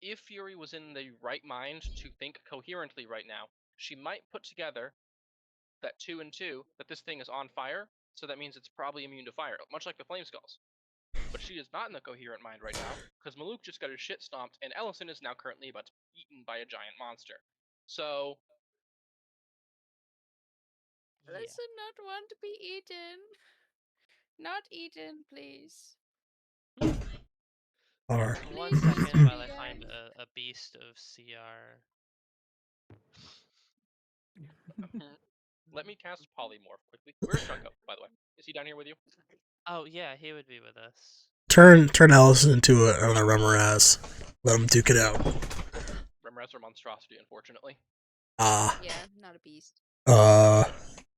If Fury was in the right mind to think coherently right now, she might put together that 2 and 2 that this thing is on fire, so that means it's probably immune to fire, much like the Flame Skulls. But she is not in the coherent mind right now, because Maluk just got his shit stomped, and Ellison is now currently about to be eaten by a giant monster. So Yeah. Listen, not want to be eaten. Not eaten, please. Or One second while I find a beast of CR. let me cast Polymorph quickly. Where's Junko, by the way? Is he down here with you? Oh yeah, he would be with us. turn Ellison into another Remoraz. Let him duke it out. Remoraz are monstrosity, unfortunately. Yeah, not a beast.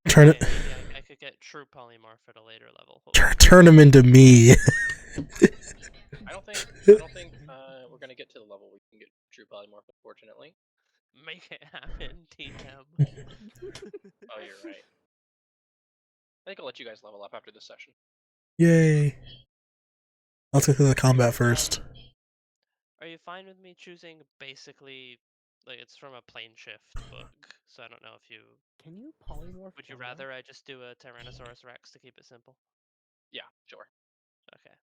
Turn it. Okay, maybe I could get true polymorph at a later level. Turn him into me. I don't think we're gonna get to the level we can get true polymorph, unfortunately. Make it happen, TM. Oh, you're right. I think I'll let you guys level up after this session. Yay. Let's go through the combat first. Are you fine with me choosing basically, like, it's from a plane shift book, so I don't know if you... Can you polymorph? Would you rather I just do a Tyrannosaurus Rex to keep it simple? Yeah, sure. Okay.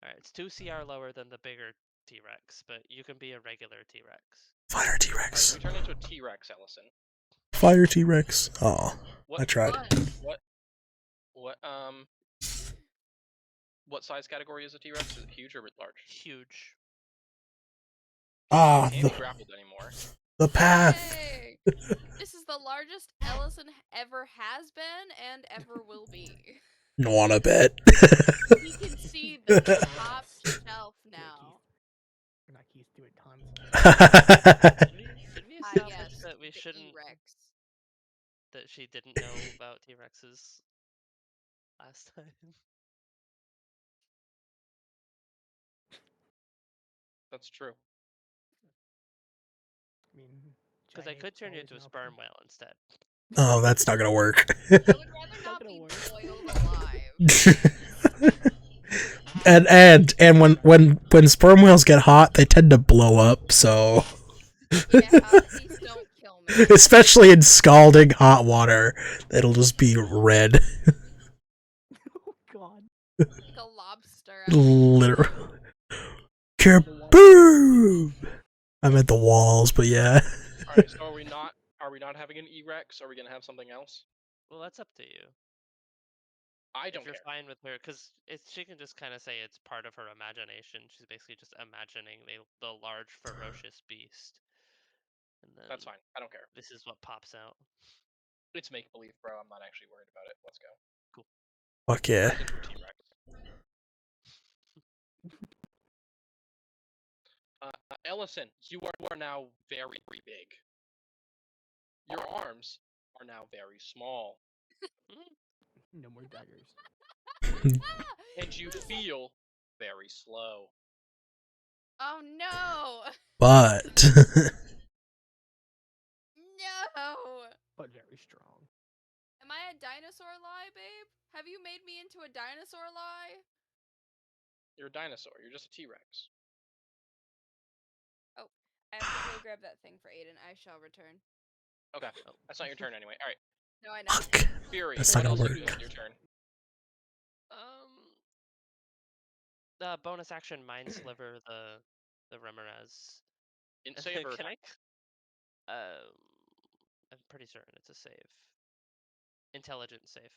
Alright, it's 2 CR lower than the bigger T-Rex, but you can be a regular T-Rex. Fire T-Rex. We turn into a T-Rex, Ellison. Fire T-Rex. Oh, I tried. What size category is a T-Rex? Is it huge or large? Huge. Ah, Can't be grappled anymore. The path. Yay! This is the largest Ellison ever has been and ever will be. Wanna bet. We can see the top shelf now. We're not used to it, tons. Did we establish that we shouldn't... T-Rex. That she didn't know about T-Rexes last time? That's true. I mean, Because I could turn you into a sperm whale instead. Oh, that's not gonna work. I would rather not be boiled alive. and when sperm whales get hot, they tend to blow up. So, Yeah, please don't kill me. especially in scalding hot water, it'll just be red. Oh God. Like a lobster. Literally. Kaboom! I meant the walls, but yeah. Alright, so are we not having an E-Rex? Are we gonna have something else? Well, that's up to you. I don't If you're care. fine with her, because she can just kind of say it's part of her imagination. She's basically just imagining the large, ferocious beast. And then That's fine. I don't care. This is what pops out. It's make-believe, bro. I'm not actually worried about it. Let's go. Cool. Fuck yeah. T-Rex. Ellison, you are now very, very big. Your arms are now very small. No more daggers. And you feel very slow. Oh no! But No! But very strong. Am I a dinosaur lie, babe? Have you made me into a dinosaur lie? You're a dinosaur. You're just a T-Rex. Oh, I have to go grab that thing for Aiden. I shall return. Okay, that's not your turn anyway. All right. No, I know. fuck. Fury, That's what not else gonna do you do with your turn? bonus action Mind Sliver the Remoraz. In save or Can attack? I'm pretty certain it's a save. Intelligence save.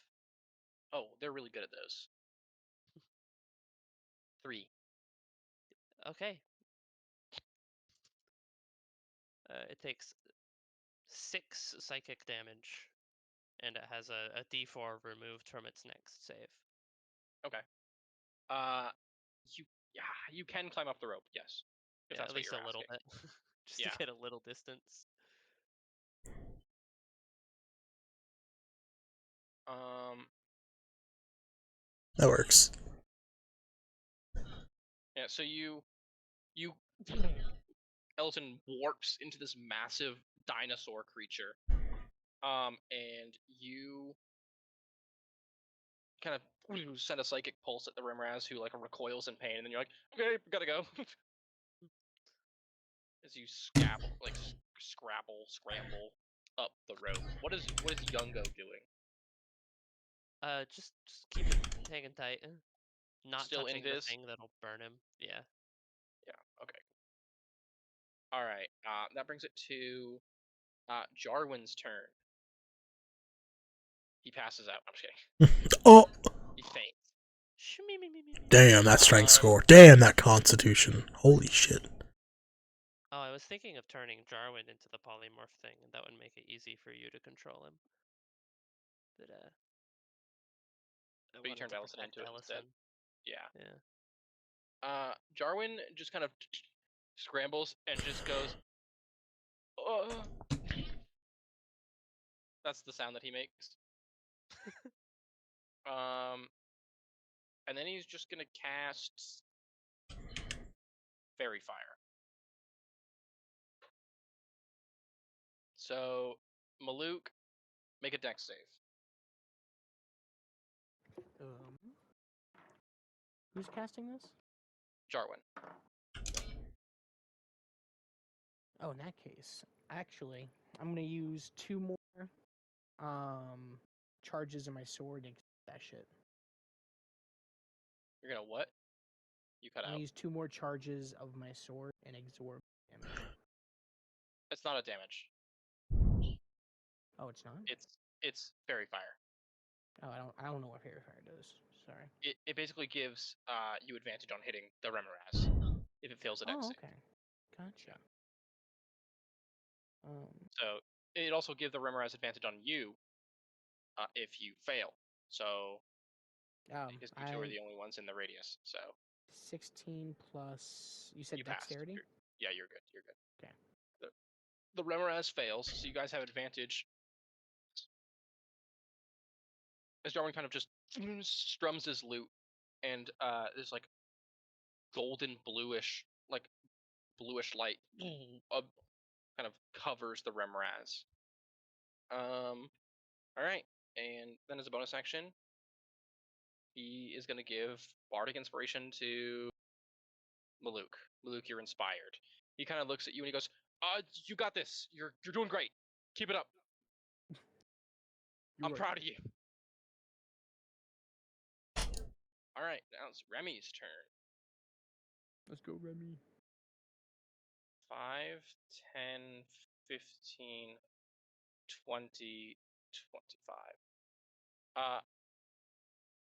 Oh, they're really good at those. 3. Okay. It takes 6 psychic damage, and it has a D4 removed from its next save. Okay. You can climb up the rope. Yes. If Yeah, that's at what least you're a little asking. bit, just Yeah. to get a little distance. That works. Yeah. So you Elton warps into this massive dinosaur creature. And you kind of send a psychic pulse at the Rimraz, who like recoils in pain, and then you're like, okay, gotta go. As you scramble up the rope. What is Yungo doing? Just keep it hanging tight. Not Still touching the invis? thing that'll burn him. Yeah. Yeah. Okay. All right. That brings it to Jarwin's turn. He passes out. I'm just kidding. Oh, He faints. damn that strength score. Damn that constitution. Holy shit. Oh, I was thinking of turning Jarwin into the polymorph thing, and that would make it easy for you to control him. But I But you wanted turned to Ellison protect into it instead. Ellison. Yeah. Yeah. Jarwin just kind of scrambles and just goes. That's the sound that he makes. And then he's just gonna cast Fairy Fire. So, Maluk, make a dex save. Who's casting this? Jarwin. Oh, in that case, actually, I'm gonna use 2 more charges of my sword and that shit. You're gonna what? You cut I'm out. gonna use 2 more charges of my sword and absorb damage. It's not a damage. Oh, it's not. It's Fairy Fire. Oh, I don't know what Fairy Fire does. Sorry. It basically gives you advantage on hitting the Remoraz if it fails a dex Oh, save. okay. Gotcha. So it also gives the Remoraz advantage on you if you fail. So because you two are the only ones in the radius. So 16 plus. You said you passed. dexterity. Yeah, you're good. You're good. Okay. The Remoraz fails, so you guys have advantage. As Jarwin kind of just strums his lute, and there's like golden bluish light kind of covers the Remoraz. All right, and then as a bonus action, he is going to give Bardic Inspiration to Maluk. Maluk, you're inspired. He kind of looks at you and he goes, you got this. You're doing great. Keep it up. I'm proud of you. All right, now it's Remy's turn. Let's go, Remy. 5, 10, 15, 20, 25.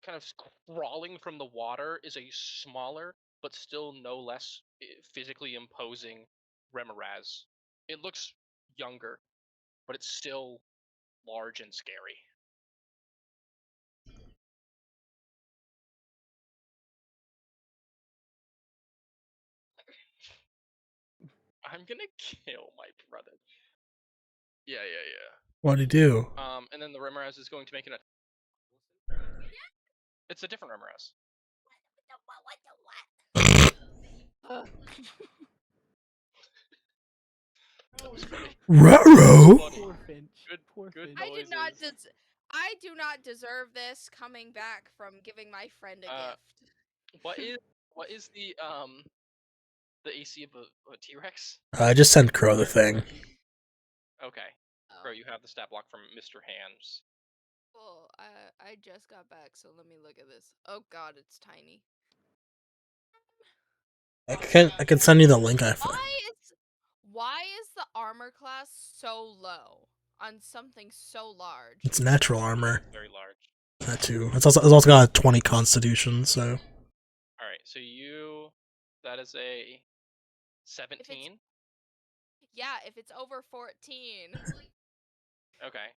Kind of crawling from the water is a smaller, but still no less physically imposing Remoraz. It looks younger, but it's still large and scary. I'm gonna kill my brother. Yeah. What'd he do? And then the Remoraz is going to make an. It's a different Remoraz. That was funny. Ruh-roh. Poor Finch. Poor Good Finch. I do not deserve this coming back from giving my friend a gift. What is the AC of a T-Rex? Just send Crow the thing. Okay. Crow, you have the stat block from Mr. Hands. Well, I just got back, so let me look at this. Oh god, it's tiny. I can send you the link. Why is the armor class so low on something so large? It's natural armor. Very large. That too. It's also got a 20 constitution. So All right, so that is a 17. Yeah, if it's over 14. Okay.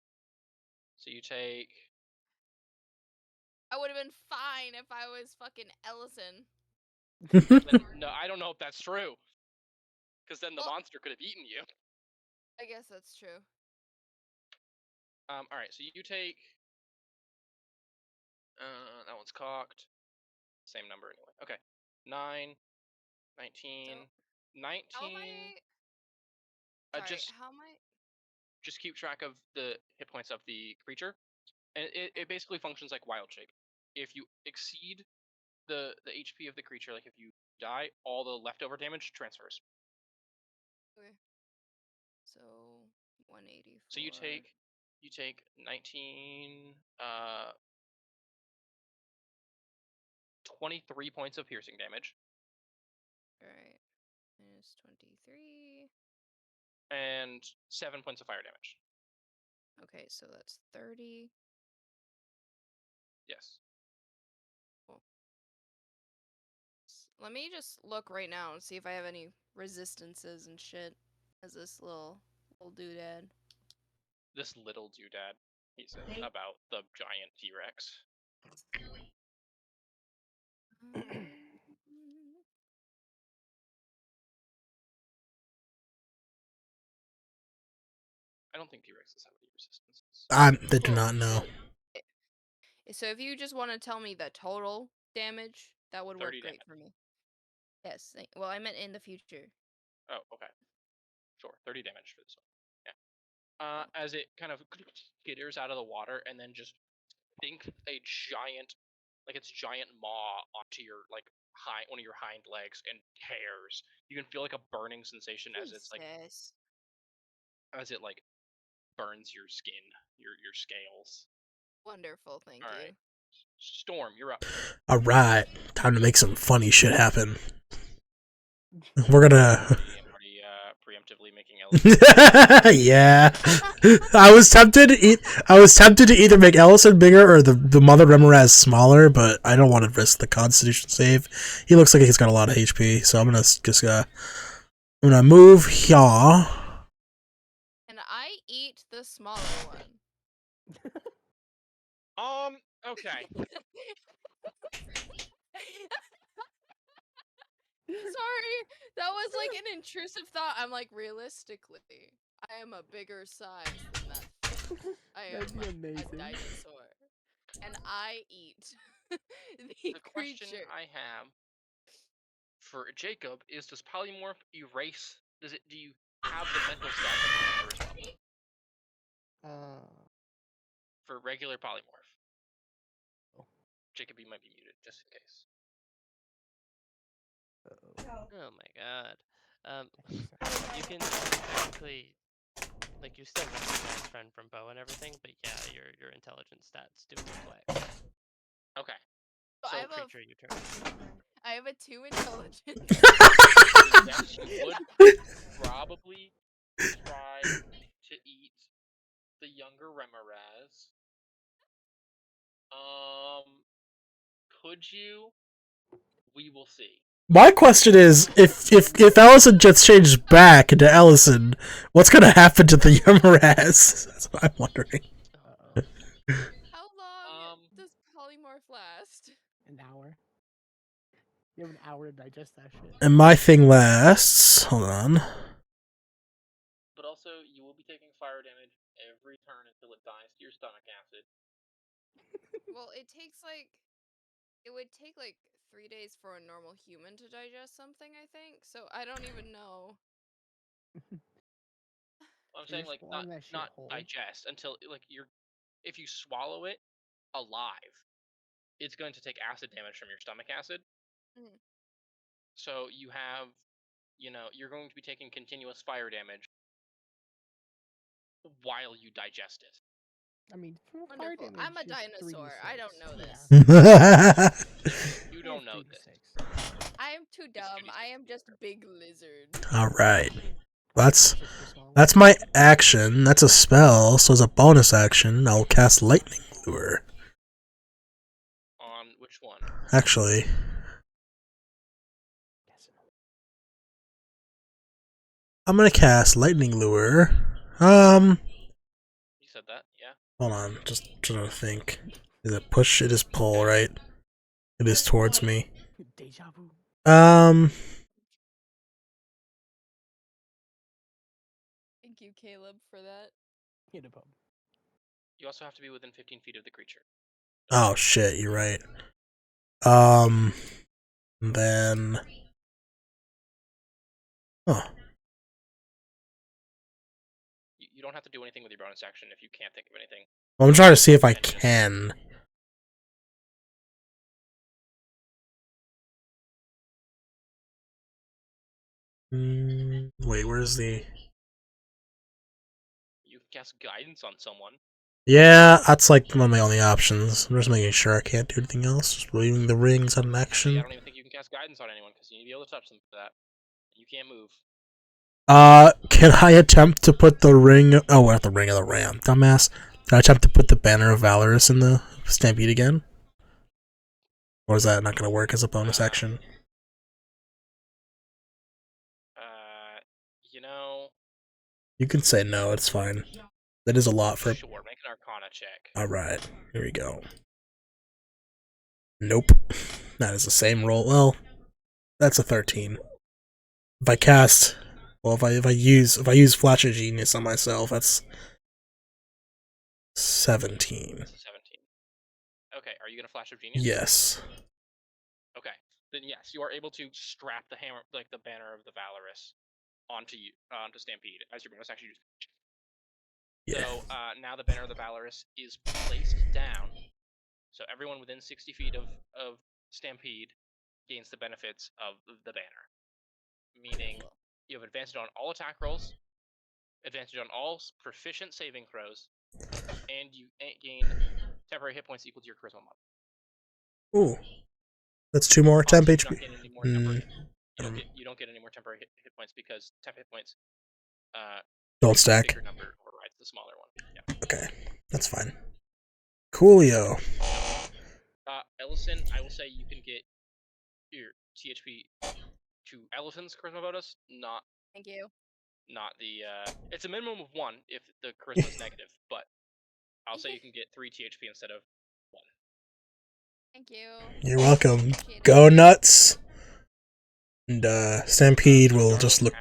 So you take. I would have been fine if I was fucking Ellison. No, I don't know if that's true. Because then the monster could have eaten you. I guess that's true. All right, so you take. That one's cocked. Same number anyway. Okay. 9, 19, 19. How am I? Sorry, how am I? Just keep track of the hit points of the creature, and it basically functions like wild shape. If you exceed the HP of the creature, like if you die, all the leftover damage transfers. Okay. So 184. So you take 19 23 points of piercing damage. Alright. Minus 23. And 7 points of fire damage. Okay, so that's 30. Yes. Cool. Let me just look right now and see if I have any resistances and shit as this little doodad. This little doodad, he said about the giant T-Rex. I don't think T-Rexes have any resistances. they do not know. So if you just want to tell me the total damage, that would work great damage. for me. Yes. Well, I meant in the future. Oh, okay. Sure, 30 damage for this one. Yeah. As it kind of skitters out of the water and then just sinks a giant, like its giant maw onto your one of your hind legs and tears. You can feel like a burning sensation as it's like burns your skin, your scales. Wonderful, thank All you. right. Storm, you're up. All right, time to make some funny shit happen. We're gonna. I'm already preemptively making Ellison. Yeah, I was tempted to either make Ellison bigger or the Mother Remoraz smaller, but I don't want to risk the Constitution save. He looks like he's got a lot of HP, so I'm gonna just I'm gonna move here. And I eat the smaller one. Okay. Sorry, that was like an intrusive thought. I'm like, realistically, I am a bigger size than that. I am a dinosaur, and I eat the question creature. I have for Jacob is: does polymorph erase? Do you have the mental stats of the creature as well? For regular polymorph. Jacob, you might be muted, just in case. Oh my god. You can technically, like, you still recognize friend from Bo and everything, but yeah, your intelligence stats do reflect. Okay. So So creature you turn. I have a 2 intelligence. Yes, you would probably try to eat the younger Remoraz. Could you? We will see. My question is, if Ellison gets changed back into Ellison, what's gonna happen to the Remoraz? That's what I'm wondering. How long does polymorph last? An hour. You have an hour to digest that shit. And my thing lasts. Hold on. But also, you will be taking fire damage every turn until it dies to your stomach acid. Well, it would take like 3 days for a normal human to digest something, I think. So I don't even know. I'm saying like not digest until if you swallow it alive, it's going to take acid damage from your stomach acid. Mm. So you have, you're going to be taking continuous fire damage while you digest it. I mean, wonderful. I'm a dinosaur. I don't know this. You don't know this. I am too dumb. I am just a big lizard. Alright. That's Just the small that's my action. That's a spell, so as a bonus action, I'll cast Lightning Lure. On which one? Actually, I'm gonna cast Lightning Lure. You said that, yeah. Hold on, just trying to think. Is it push? It is pull, right? It is towards me. Deja vu. Thank you, Caleb, for that. Hit a pub. You also have to be within 15 feet of the creature. Oh shit, you're right. Then. Oh. You don't have to do anything with your bonus action if you can't think of anything. Well, I'm trying to see if I can. Wait, where's the? You can cast guidance on someone. Yeah, that's like one of my only options. I'm just making sure I can't do anything else. Just leaving the rings on See, I action. don't even think you can cast guidance on anyone because you need to be able to touch them for that. You can't move. Can I attempt to put the ring? Oh, not the ring of the ram, dumbass. Can I attempt to put the banner of Valorous in the stampede again? Or is that not going to work as a bonus action? You know. You can say no. It's fine. That is a lot for. Sure, make an Arcana check. All right, here we go. Nope. That is the same roll. Well, that's a 13. If I cast, well, if I use Flash of Genius on myself, that's 17. That's a 17. Okay, are you gonna Flash of Genius? Yes. Okay, then yes, you are able to strap the hammer, like the banner of the Valorous, onto Stampede as your bonus action. Yeah. So now the banner of the Valorous is placed down. So everyone within 60 feet of Stampede gains the benefits of the banner. Meaning you have advantage on all attack rolls, advantage on all proficient saving throws, and you gain temporary hit points equal to your charisma mod. Ooh. That's 2 more temp You HP. don't get any more temporary hit points because temp hit points Don't the stack. bigger number overrides the smaller one. Yeah. Okay, that's fine. Coolio. Ellison, I will say you can get your THP to Ellison's charisma bonus, not Thank you. the it's a minimum of 1 if the charisma is negative, but I'll say you can get 3 THP instead of 1. Thank you. You're welcome. Appreciate it. Go nuts. And Stampede will just look.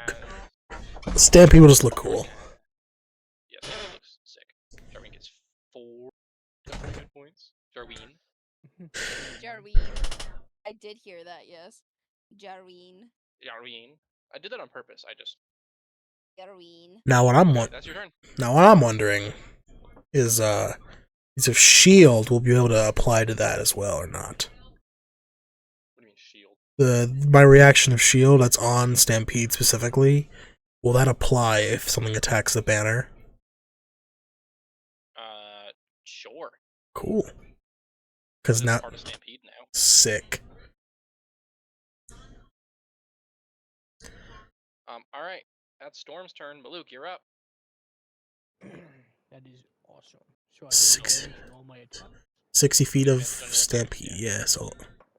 Stampede will just look cool. Yes, it looks sick. Jarween gets 4 temporary hit points. Jarween. Jarween. I did hear that, yes. Jarween. Jarween. I did that on purpose. I just. Jarween. Now what I'm That's your turn. Now what I'm wondering is if shield will be able to apply to that as well or not. What do you mean shield? My reaction of shield that's on Stampede specifically, will that apply if something attacks the banner? Sure. Cool. Because now Part of Stampede now. sick. All right. That's Storm's turn. Maluk, you're up. That is awesome. So I Six. did all my attacks. 60 feet of Stampede, yeah, so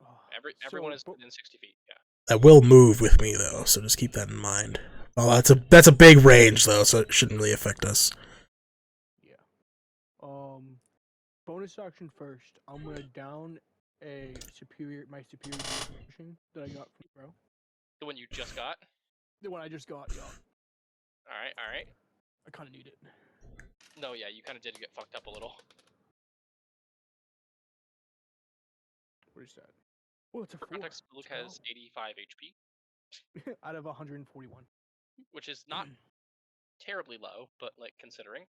Oh, Everyone so, is within 60 feet. Yeah. that will move with me though, so just keep that in mind. Oh, that's a big range though, so it shouldn't really affect us. Yeah. Bonus action first. I'm gonna down my superior potion that I got from Bro. The one you just got. The one I just got, yeah. All right. I kind of need it. No, yeah, you kind of did get fucked up a little. What is that? Oh, it's a For 4. context, Maluk has 85 HP, out of 141. which is not terribly low, but like considering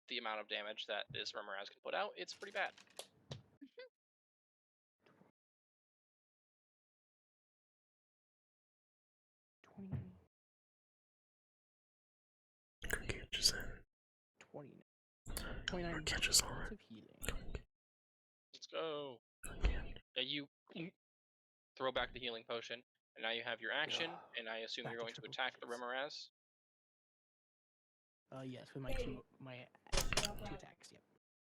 the amount of damage that this Remoraz can put out, it's pretty bad. Catches in. 29 catches points of healing. Let's go. You throw back the healing potion, and now you have your action, and I assume Back you're to going to triple attack the potions. Remoraz. Yes, with my two attacks. Yep.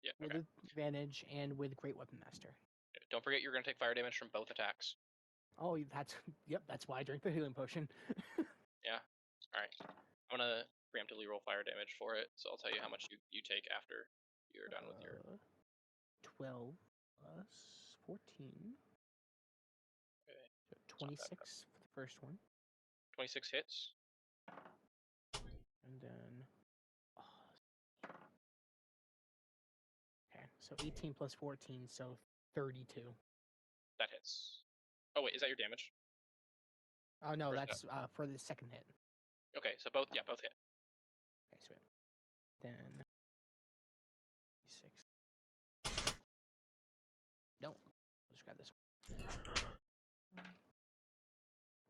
Yeah, With okay. advantage and with Great Weapon Master. Don't forget you're going to take fire damage from both attacks. Oh, that's yep. That's why I drank the healing potion. Yeah. Alright. I'm going to preemptively roll fire damage for it, so I'll tell you how much you take after you're done with your... 12 plus 14. Okay. So 26 for the first one, 26 hits. and then. Okay, so 18 plus 14, so 32. That hits. Oh wait, is that your damage? Oh no, Or is that's for the second hit. Okay, so both hit. Okay, sweet. Then 6. No, let's grab this one.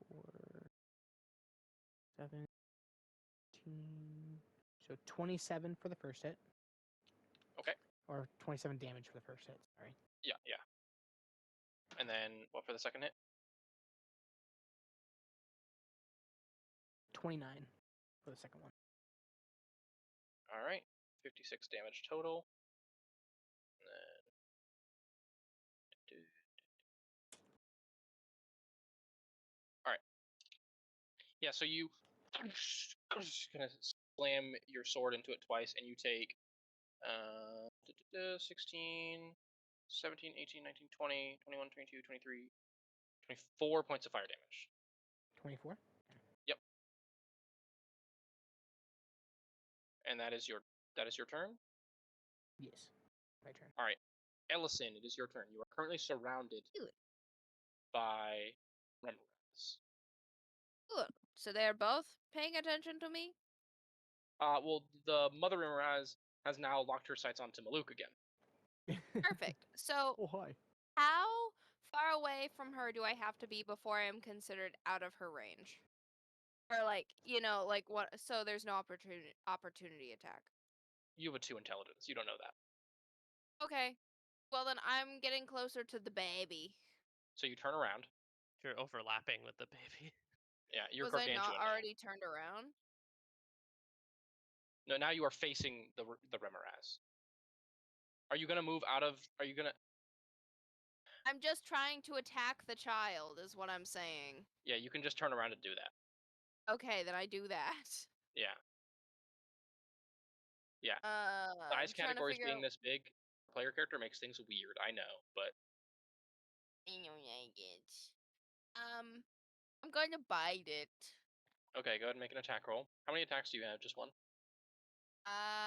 4, 17. So 27 for the first hit. Okay. Or 27 damage for the first hit. Sorry. Yeah. And then what for the second hit? 29 for the second one. Alright. 56 damage total. And then... Alright. Yeah, so you gonna slam your sword into it twice, and you take 16, 17, 18, 19, 20, 21, 22, 23, 24 points of fire damage. 24? Yep. And that is your turn? Yes. My turn. Alright. Ellison, it is your turn. You are currently surrounded by Remoraz. Cool. So they're both paying attention to me? Well, the Mother Remoraz has now locked her sights onto Maluk again. Perfect. So Oh, hi. how far away from her do I have to be before I am considered out of her range? Or like, like what? So there's no opportunity attack. You have a 2 intelligence. You don't know that. Okay. Well then I'm getting closer to the baby. So you turn around. You're overlapping with the baby. Yeah, you're Was I gargantuan not now. already turned around? No, now you are facing the Remoraz. Are you gonna move out of? Are you gonna? I'm just trying to attack the child, is what I'm saying. Yeah, you can just turn around and do that. Okay, then I do that. Yeah. Yeah. I'm Size trying to categories figure being out. this big, player character makes things weird. I know, but I don't like it. I'm going to bite it. okay. Go ahead and make an attack roll. How many attacks do you have? Just one.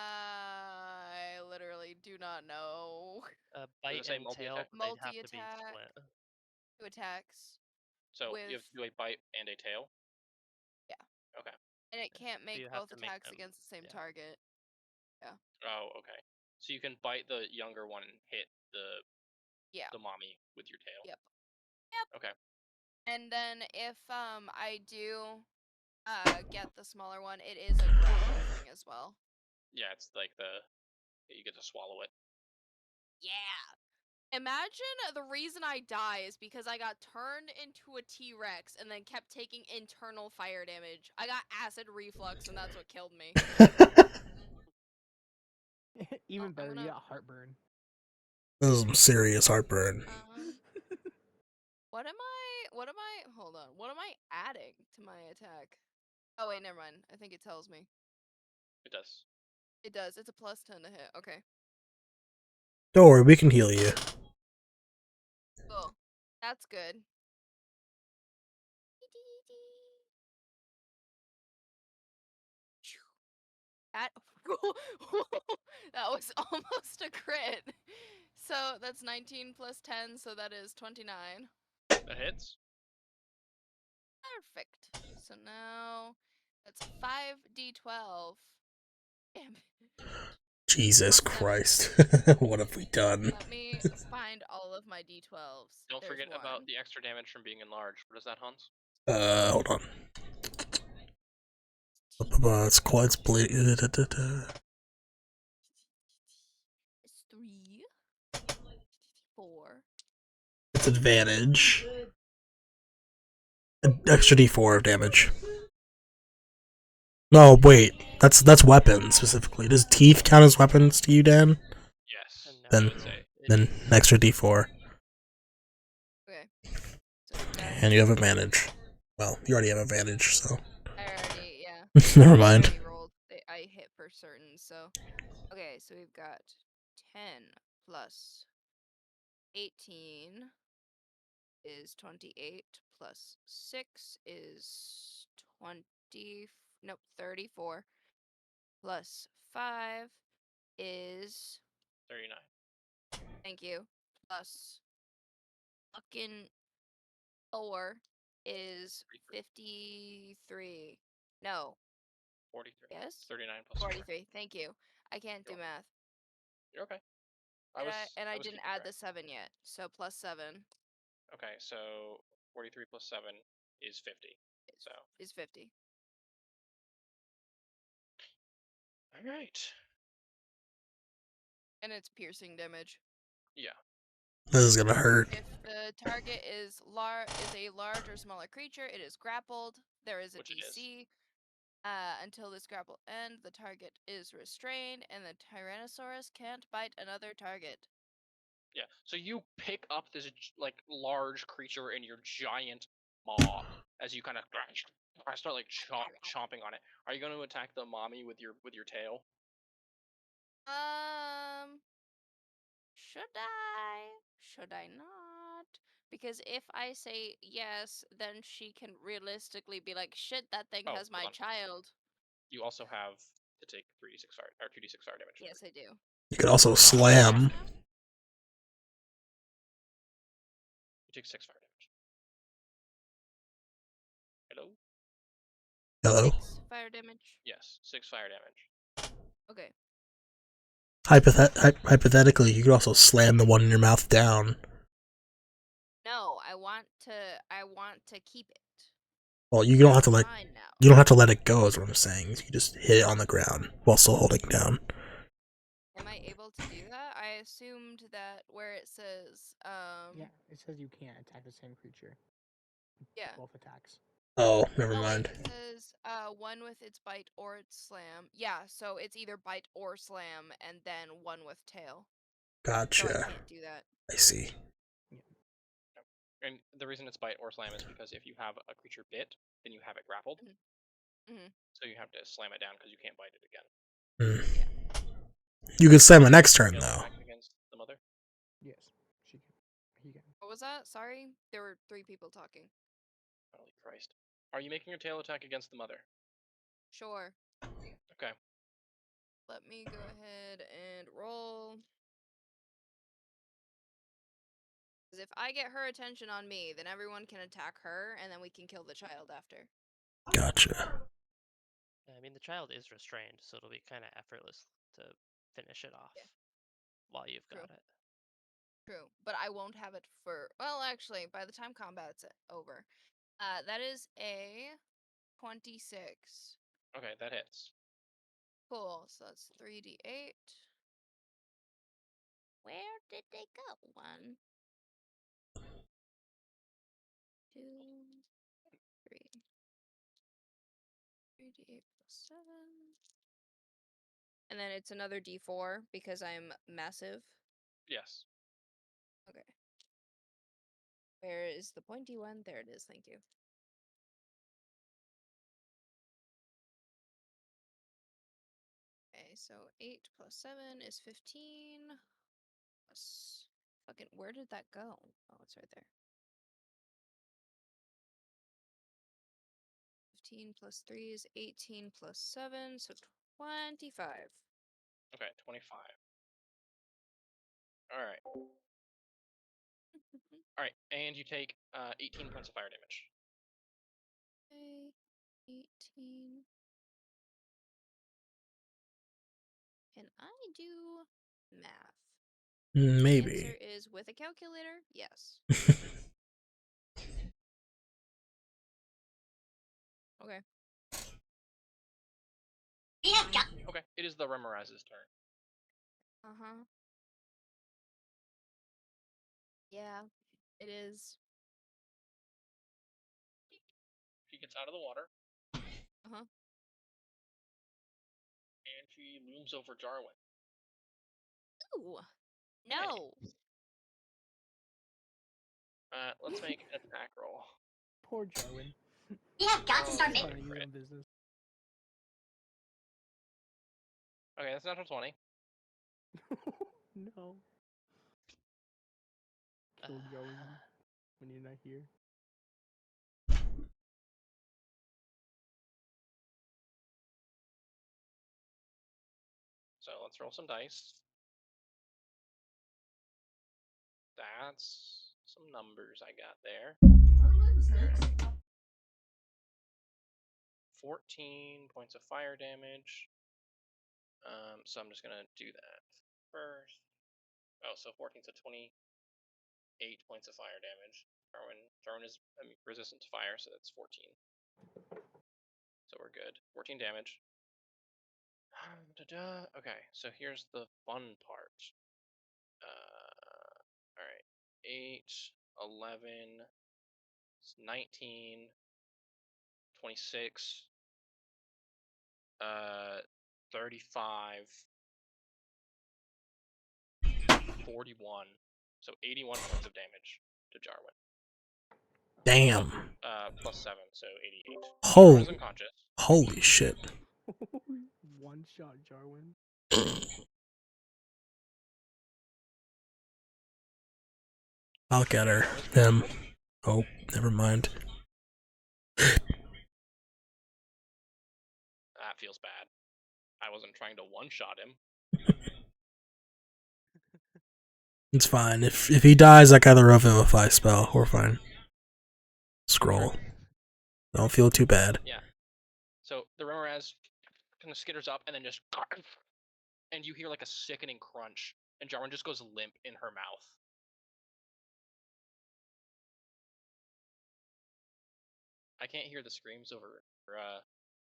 I literally do not know. Bite say and multi-attack? tail, but they'd have to be Multi-attack. split. 2 attacks. So With... you have to do a bite and a tail. Yeah. Okay. And it can't make you have both to make attacks them- against the same yeah. target. Oh, okay. So you can bite the younger one and hit the Yeah. mommy with your tail. Yep. Okay. And then if I do get the smaller one, it is a grapple thing as well. Yeah, it's like you get to swallow it. Yeah. Imagine the reason I die is because I got turned into a T-Rex and then kept taking internal fire damage. I got acid reflux and that's what killed me. Even I'm better, gonna- you got heartburn. This is some serious heartburn. What am I, hold on, what am I adding to my attack? Oh wait, never mind. I think it tells me. It does. It does. It's a plus 10 to hit. Okay. Don't worry, we can heal you. Cool. That's good. That that was almost a crit. So that's 19 plus 10, so that is 29. That hits. Perfect. So now that's 5d12. Damn it. Jesus Christ. What have we done? Let me find all of my d12s. Don't There's forget one. about the extra damage from being enlarged. What is that, Hans? Hold on. It's quite split. It's 3, 4. It's disadvantage. An extra d4 of damage. No, wait. That's weapons specifically. Does teeth count as weapons to you, Dan? Yes. No, Then- I would say. Then an extra d4, Okay. So that's, and you have advantage. Well, you already have advantage, so I already, yeah. never I mind. already rolled. I hit for certain, so. Okay, so we've got 10 plus 18 is 28, plus 6 is 20. Nope, 34. Plus 5 is. 39. Thank you. Plus fucking 4 is 53. No. 43. Yes? 39 plus 4. 43. Thank you. I can't do You're math. You're okay. And I was didn't keeping add track. the 7 yet. So plus 7 Okay, so 43 plus 7 is 50. So, is 50. all right. And it's piercing damage. Yeah. This is gonna hurt. If the target is a large or smaller creature, it is grappled. There is a Which it is. DC. Until this grapple ends, the target is restrained, and the Tyrannosaurus can't bite another target. Yeah. So you pick up this like large creature in your giant maw as you kind of start like chomping on it. Are you going to attack the mommy with your tail? Should I? Should I not? Because if I say yes, then she can realistically be like, shit, that thing Oh, has my hold on. child. You also have to take 3d6 fire or 2d6 fire damage. Yes, I do. You could also slam. You take 6 fire damage. Hello? Hello. 6 fire damage. Yes, 6 fire damage. Okay. Hypothetically, you could also slam the one in your mouth down. No, I want to keep it. Well, you don't have to let Mine now. you don't have to let it go. Is what I'm saying. You just hit it on the ground while still holding it down. Am I able to do that? I assumed that where it says Yeah, it says you can't attack the same creature. Yeah. Both attacks. Oh, never Oh, wait, mind. it says one with its bite or its slam. Yeah, so it's either bite or slam, and then one with tail. So I Gotcha. can't do that. I see. And the reason it's bite or slam is because if you have a creature bit, then you have it grappled. Mhm. So you have to slam it down because you can't bite it again. You can slam it next turn Tail though. attack against the mother. Yes, she can. He can. What was that? Sorry, there were 3 people talking. Holy Christ! Are you making a tail attack against the mother? Sure. Okay. Let me go ahead and roll. Because if I get her attention on me, then everyone can attack her, and then we can kill the child after. Gotcha. I mean, the child is restrained, so it'll be kind of effortless to finish it off while you've got True. it. True, but I won't have it for. Well, actually, by the time combat's over, that is a 26. Okay, that hits. Cool. So that's 3d8. Where did they go? 1, 2, 3. 3d8 plus 7. And then it's another d4 because I'm massive. Yes. Okay. Where is the pointy one? There it is. Thank you. Okay, so 8 plus 7 is 15. Plus. Fucking. Where did that go? Oh, it's right there. 15 plus 3 is 18 plus 7, so 25. Okay, 25. All right. All right, and you take 18 points of fire damage. Okay, 18. Can I do math? Maybe. Answer is with a calculator. Yes. Okay. Okay, it is the Remoraze's turn. Uh huh. Yeah. It is. She gets out of the water. Uh-huh. And she looms over Jarwin. Ooh. No. Let's make an attack roll. Poor Jarwin. We have got to start Oh, making. Minding your crit. own business. Okay, that's natural 20. No. Kill Jarwin when you're not here. So let's roll some dice. That's some numbers I got there. 14 points of fire damage. So I'm just gonna do that first. Oh, so 14, so 28 points of fire damage. Jarwin is resistant to fire, so that's 14. So we're good. 14 damage. Okay, so here's the fun part. Alright. 8, 11, 19, 26, 35, 41. So 81 points of damage to Jarwin. Damn. Plus 7, so 88. Holy, Jarwin's unconscious. holy shit. One shot Jarwin. I'll get her. Him. Oh, never mind. That feels bad. I wasn't trying to one-shot him. It's fine. If he dies, I got the Revivify spell. We're fine. Scroll. Don't feel too bad. Yeah. So the Remoraz kind of skitters up and then just, and you hear like a sickening crunch, and Jarwin just goes limp in her mouth. I can't hear the screams over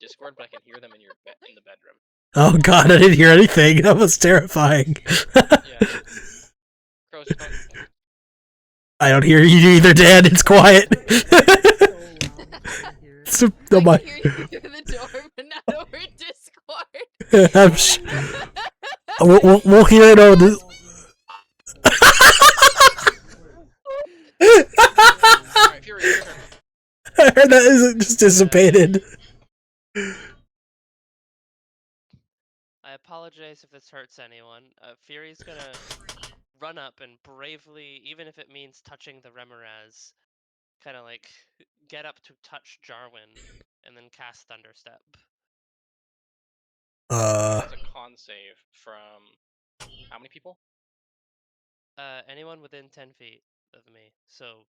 Discord, but I can hear them in in the bedroom. Oh god, I didn't hear anything. That was terrifying. Yeah. Crow's just going, I don't hear you either, Dan. It's quiet. So loud, So, I oh my. can hear you through the door, but not over Discord. I'm we'll hear it over the. Alright, Fury, your turn. I heard that isn't just dissipated. I apologize if this hurts anyone. Fury's gonna run up and bravely, even if it means touching the Remoraz, kind of like get up to touch Jarwin, and then cast Thunderstep. That's a con save from how many people? Anyone within 10 feet of me. So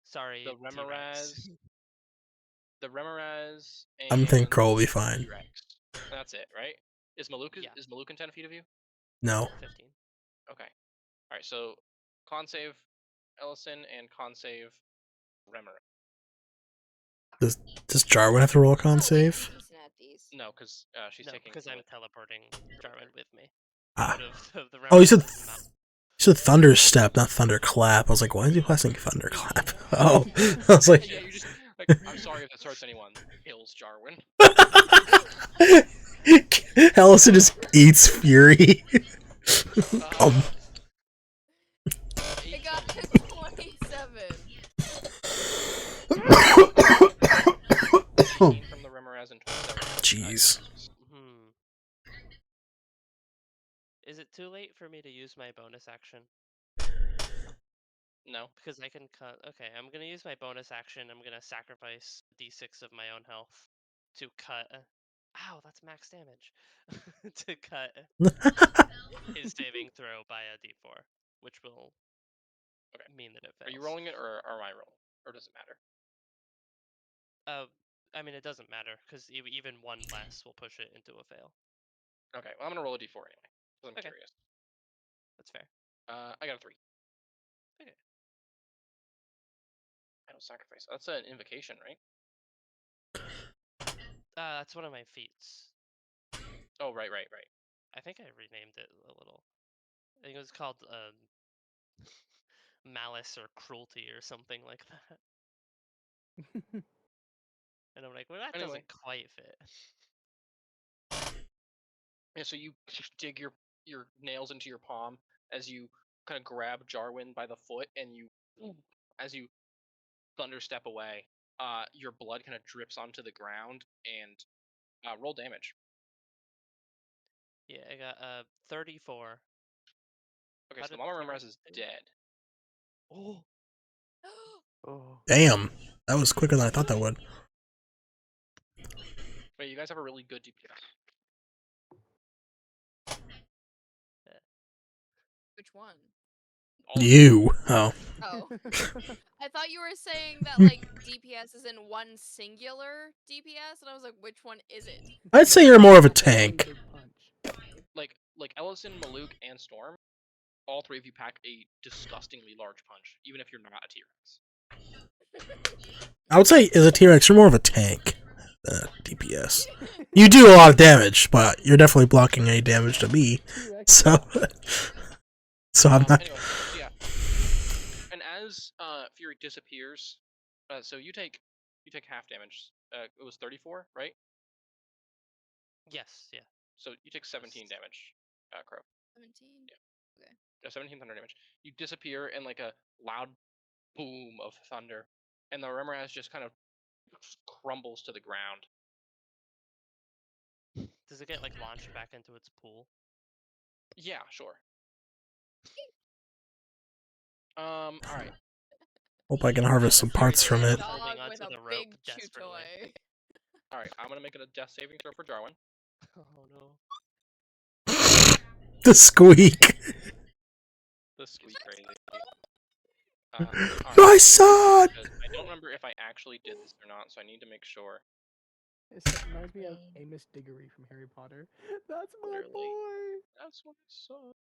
sorry, The T-Rex. Remoraz and I'm thinking Crow will be fine. T-Rex. That's it, right? Is Maluk Yeah. is Maluk in 10 feet of you? No. 15. Okay. Alright, so con save Ellison and con save Remmer. Does Jarwin have to roll a con save? Decent at these. No, because she's No, taking. because I'm teleporting Jarwin with me. Ah. Out of the Oh, you said Remoraz's mouth. you said Thunderstep, not Thunderclap. I was like, why is he passing Thunderclap? Oh, I was like, Yeah, you just like. I'm sorry if this hurts anyone. Kills Jarwin. Ellison just eats Fury. Uh, I got 27. 18 from the Remoraz and 27. Jeez. Is it too late for me to use my bonus action? No. Because I can cut. Okay, I'm gonna use my bonus action. I'm gonna sacrifice d6 of my own health to cut. Ow, that's max damage. To cut his saving throw by a d4, which will mean that it fails. Are you rolling it or am I rolling? Or does it matter? I mean, it doesn't matter because even one less will push it into a fail. Okay, well I'm gonna roll a d4 anyway. Because I'm Okay. curious. That's fair. I got a 3. Okay. I don't sacrifice. That's an invocation, right? That's one of my feats. Oh, right. I think I renamed it a little. I think it was called malice or cruelty or something like that. And I'm like, well, that Anyway. doesn't quite fit. Yeah, so you dig your nails into your palm as you kind of grab Jarwin by the foot, and as you thunder step away, your blood kind of drips onto the ground, and roll damage. Yeah, I got 34. Okay, How so the did Mama T-Rex Ramirez is do? dead. Oh. Oh. Damn, that was quicker than I thought that would. Wait, you guys have a really good DPS. Which one? All of them. You. Oh. Oh. I thought you were saying that like DPS is in one singular DPS, and I was like, which one is it? I'd say you're more of a That's really tank. big punch. Like Ellison, Maluk, and Storm, all three of you pack a disgustingly large punch, even if you're not a T-Rex. I would say as a T-Rex, you're more of a tank than a DPS. You do a lot of damage, but you're definitely blocking any damage to me. So, so I'm not. Anyway, so yeah. And as Fury disappears, so you take half damage. It was 34, right? Yes, yeah. So you take 17 damage, Crow. 17. Yeah. 17 thunder damage. You disappear in like a loud boom of thunder, and the Remoraz just kind of crumbles to the ground. Does it get like launched back into its pool? Yeah, sure. All right. Hope I can harvest some parts from it. Dog Holding with onto a the rope big chew desperately. toy. All right. I'm gonna make it a death saving throw for Jarwin. Oh no. The squeak. The squeak crazy. My son! I don't remember if I actually did this or not, so I need to make sure. It reminds me of Amos Diggory from Harry Potter. That's my Literally. boy. That's what I saw.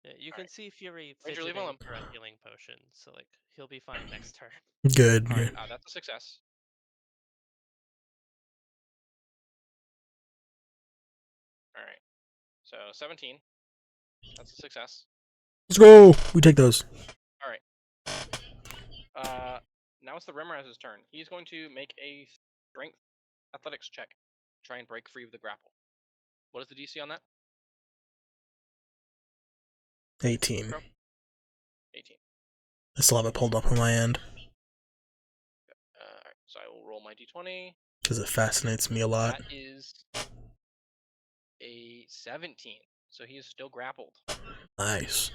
Yeah, you can see Fury Ranger, leave fidgeting him alone. for a healing potion, so like he'll be fine next turn. Good. All right, Good. that's a success. All right, so 17. That's a success. Let's go. We take those. All right. Now it's the Remoraz's turn. He's going to make a strength athletics check, try and break free of the grapple. What is the DC on that? 18. Crow? 18. I still have it pulled up on my end Alright, so I will roll my d20. because it fascinates me a lot. That is a 17. So he is still grappled. Nice.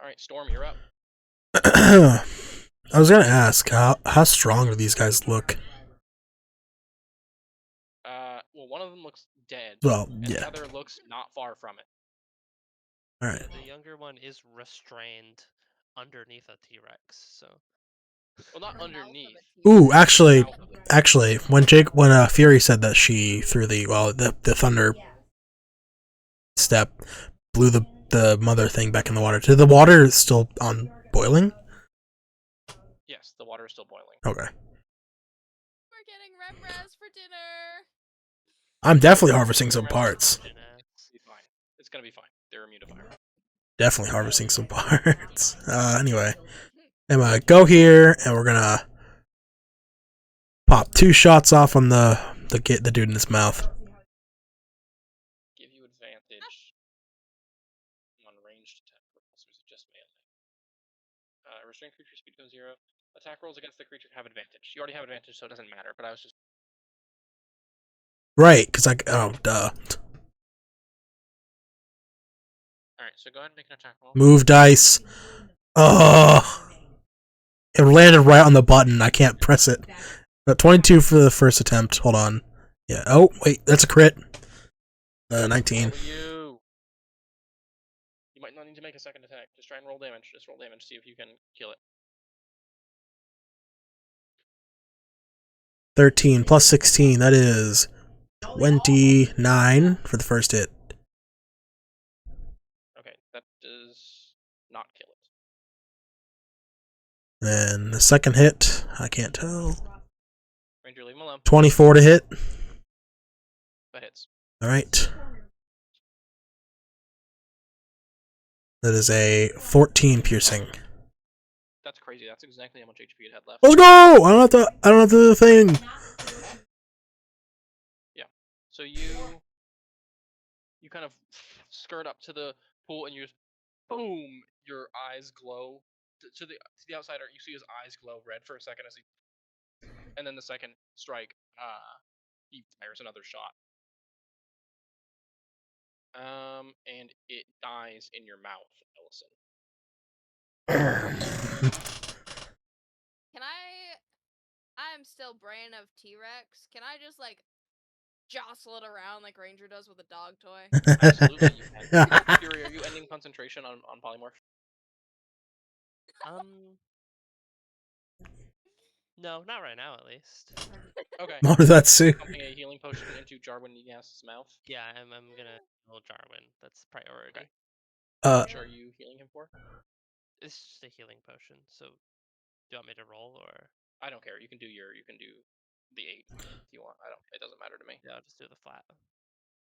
Alright, Storm, you're up. I was gonna ask how strong do these guys look? Well, one of them looks dead. Well, and yeah. the other looks not far from it. All right. The younger one is restrained underneath a T-Rex, so. Well, not underneath. Ooh, actually, when Fury said that she threw the thunder step, blew the mother thing back in the water. Did the water still on boiling? Yes, the water is still boiling. Okay. We're getting Remraz for dinner. I'm definitely harvesting some parts. Be fine. It's gonna be fine. They're immune to fire. Definitely harvesting some parts. Anyway, I'm gonna go here, and we're gonna pop 2 shots off on the dude in his mouth. Give you advantage on ranged attack rolls, or is it just melee? Restrain creature speed goes 0. Attack rolls against the creature have advantage. You already have advantage, so it doesn't matter. But I was just Right, because duh. alright. So go ahead and make an attack roll. Move dice. Oh, it landed right on the button. I can't press it. But 22 for the first attempt. Hold on. Yeah. Oh, wait. That's a crit. 19. You might not need to make a second attack. Just try and roll damage. Just roll damage. See if you can kill it. 13 plus 16. That is 29 for the first hit. Okay, that does not kill it. Then the second hit, I can't tell. Ranger, leave him alone. 24 to hit. That hits. Alright. That is a 14 piercing. That's crazy. That's exactly how much HP it had left. Let's go! I don't have the thing. So you kind of skirt up to the pool and you just boom, your eyes glow. To the outsider, you see his eyes glow red for a second as he, and then the second strike, he fires another shot. And it dies in your mouth, Ellison. Can I'm still brain of T-Rex. Can I just like jostle it around like Ranger does with a dog toy? Absolutely, you can. Fury, are you ending concentration on polymorph? No, not right now, at least. Okay. What does that say? Pumping a healing potion into Jarwin Yas's mouth. Yeah, I'm gonna heal Jarwin. That's priority. Okay. How much are you healing him for? It's just a healing potion. So, do you want me to roll or? I don't care. You can do the 8 if you want. It doesn't matter to me. Yeah, I'll just do the flat.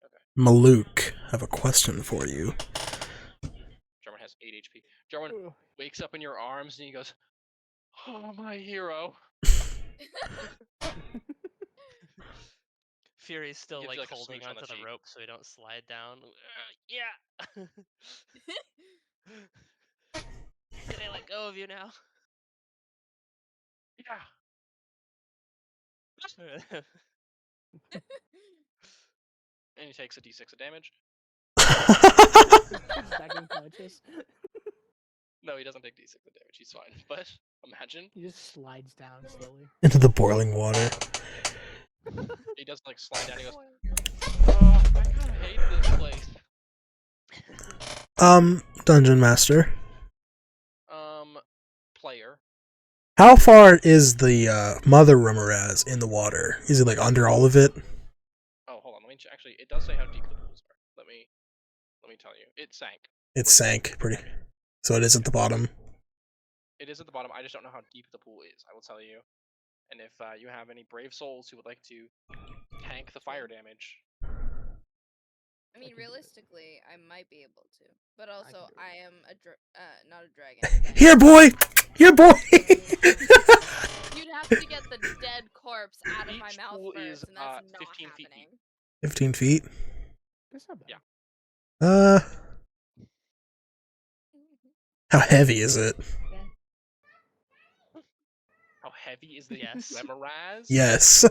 Okay. Maluk, I have a question for you. Jarwin has 8 HP. Jarwin wakes up in your arms and he goes, "Oh, my hero." Fury's still Gives like you, like, a holding smooch on onto the the cheek. rope so he don't slide down. Yeah. Can I let go of you now? Yeah. And he takes a d6 of damage. Back unconscious. No, he doesn't take d6 of damage. He's fine. But imagine He just slides down slowly. Into the boiling water. he does like slide down. He goes, "Oh, I kind of hate this place." Dungeon Master. Player. How far is the Mother Remoraz in the water? Is it like under all of it? Oh, hold on. Let me actually. It does say how deep the pools are. Let me tell you. It sank. It sank pretty. So it is at the bottom. It is at the bottom. I just don't know how deep the pool is. I will tell you. And if you have any brave souls who would like to tank the fire damage, I mean, realistically, I might be able to, but also I am not a dragon. Here, boy! Here, boy! You'd have to get the dead corpse out of my Each mouth pool first, is, and that's not 15 feet happening. 15 feet. That's not bad. Yeah. How heavy is it? How heavy is the Remoraz? Yes.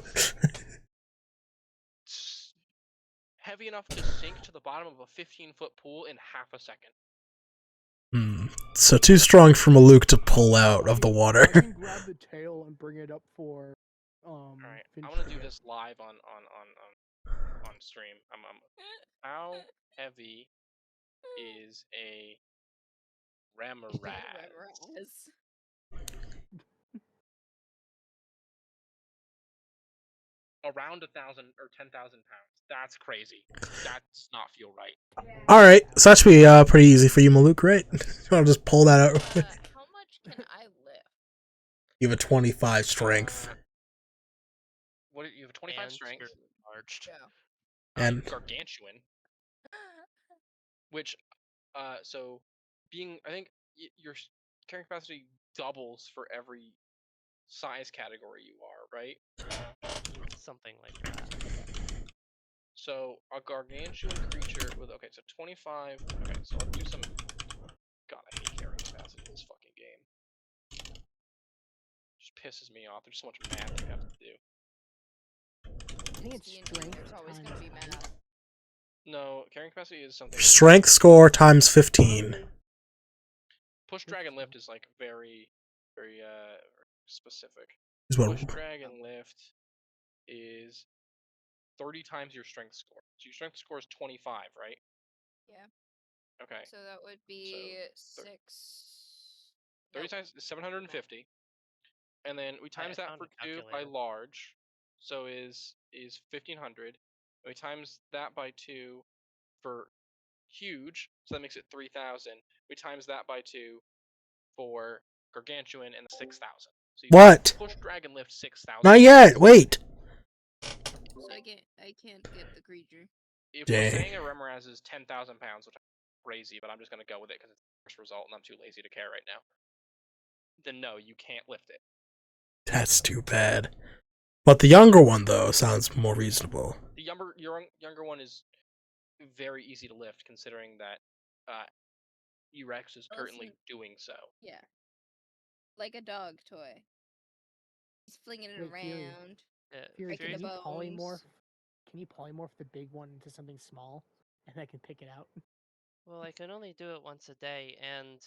Heavy enough to sink to the bottom of a 15-foot pool in half a second. So too strong for Maluk to pull out of the water. I can grab the tail and bring it up for. Alright, Finch I want to to do get. this live on stream. How heavy is a Remoraz? Around 1,000 or 10,000 pounds. That's crazy. That does not feel right. Alright, so that should be pretty easy for you, Maluk, right? I'll just pull that out. How much can I lift? You have a 25 strength. What you have a 25 And strength. you're enlarged. Yeah. And Gargantuan. Which, so being, I think your carrying capacity doubles for every size category you are, right? Something like that. So a gargantuan creature with, okay, so 25. Okay, so let's do some. God, I hate carrying capacity in this fucking game. Just pisses me off. There's so much math you have to do. I think it's D&D, strength. there's always times gonna be math. No, carrying capacity is something. strength score times 15. Push drag and lift is like very, very specific. Is what? Push drag and lift is 30 times your strength score. So your strength score is 25, right? Yeah. Okay. So that would be So, 30 30 times is 750. And then we times that found for a 2 by calculator. large. So is 1500. We times that by 2 for huge. So that makes it 3000. We times that by 2 for gargantuan and 6000. So you What? push drag and lift 6,000. Not yet. Wait. So I can't get the creature. If Dang. we're saying a Remoraz is 10,000 pounds, which I'm crazy, but I'm just gonna go with it because it's the first result, and I'm too lazy to care right now. Then no, you can't lift it. That's too bad. But the younger one though sounds more reasonable. The younger one is very easy to lift, considering that E-Rex is currently doing so. Yeah. Like a dog toy. He's flinging it Wait, Fury. around. Fury, breaking can the you bones. polymorph? Can you polymorph the big one into something small, and I can pick it out? Well, I can only do it once a day, and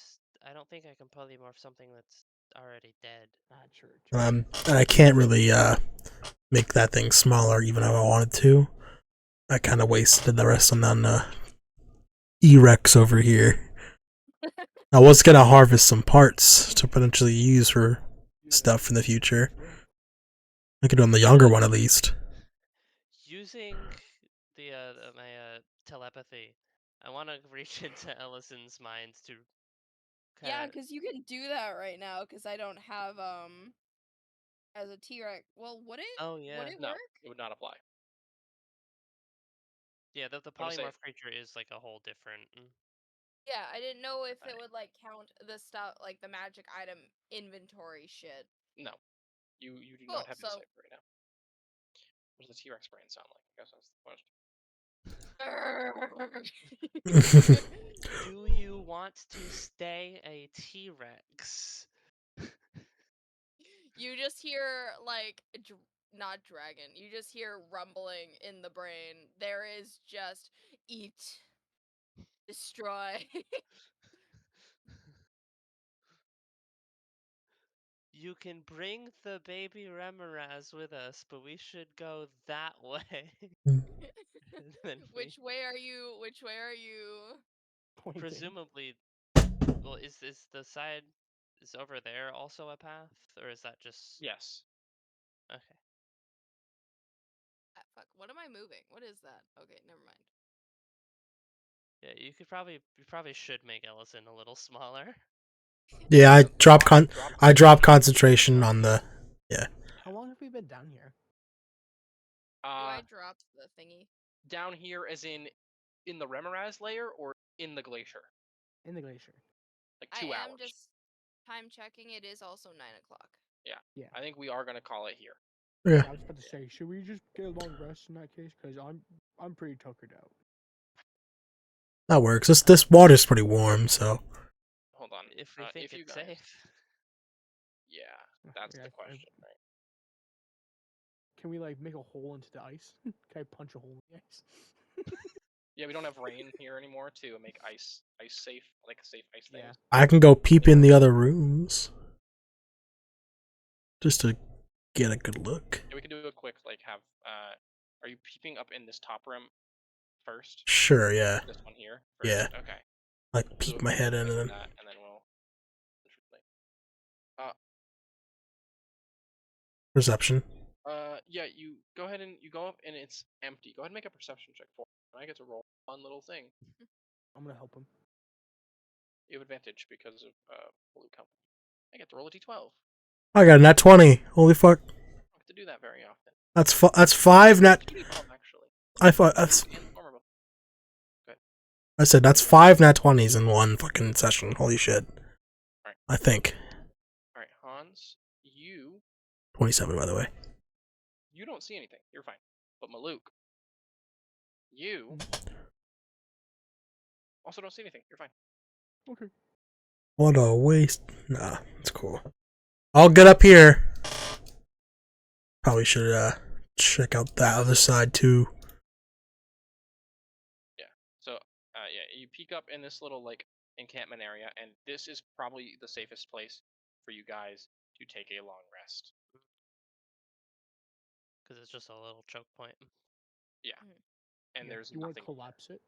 I don't think I can polymorph something that's already dead. True. And I can't really make that thing smaller even if I wanted to. I kind of wasted the rest on E-Rex over here. I was gonna harvest some parts to potentially use for stuff in the future. I could do on the younger one at least. Using the my telepathy, I want to reach into Ellison's mind to. Yeah, because you can do that right now. Because I don't have as a T-Rex. Well, would it? Oh yeah. Would it No, work? it would not apply. Yeah, the I would say- polymorph creature is like a whole different. Yeah, I didn't know if it would like count the stuff like the magic item inventory shit. No, you do Cool, not have so- insight right now. What does the T-Rex brain sound like? I guess that's the question. Do you want to stay a T-Rex? You just hear like not dragon. You just hear rumbling in the brain. There is just eat, destroy. You can bring the baby Remoraz with us, but we should go that way. Which way are you? Which way are you? Pointing. Presumably, well, is the side is over there also a path, or is that just? Yes. Okay. Ah, fuck. What am I moving? What is that? Okay, never mind. Yeah, you probably should make Ellison a little smaller. Yeah, I drop concentration on the. Yeah. How long have we been down here? Do I drop the thingy? Down here, as in the Remoraz layer, or in the glacier? In the glacier. Like I 2 am hours. just time checking. It is also 9 o'clock. Yeah. I think we are gonna call it here. Yeah. I was about to say, should we just get a long rest in that case? Because I'm pretty tuckered out. That works. This water's pretty warm, so. Hold on. If we think if you it's guys... safe. Yeah, that's the question, right? Can we like make a hole into the ice? Can I punch a hole in the ice? Yeah, we don't have rain here anymore to make ice safe, like a safe ice thing. Yeah. I can go peep in the other rooms. Just to get a good look. Yeah, we can do a quick are you peeping up in this top room first? Sure, yeah. This one here? Yeah. First? Okay. Like peek my head in and then. And then we'll. Perception. Yeah, you go ahead and you go up and it's empty. Go ahead and make a perception check for me. I get to roll a fun little thing. I'm gonna help him. You have advantage because of Blue Company. I get to roll a d12. I got a nat 20. Holy fuck. I don't have to do that very often. That's 5 nat. Actually. I thought that's. Good. I said that's 5 nat 20s in one fucking session. Holy shit. Right. I think. Alright, Hans, you 27, by the way. don't see anything. You're fine. But Maluk, you also don't see anything. You're fine. Okay. What a waste. Nah, it's cool. I'll get up here. Probably should check out that other side too. Yeah. So yeah, you peek up in this little like encampment area, and this is probably the safest place for you guys to take a long rest. Because it's just a little choke point. Yeah. And Yeah, there's you want to nothing. collapse it?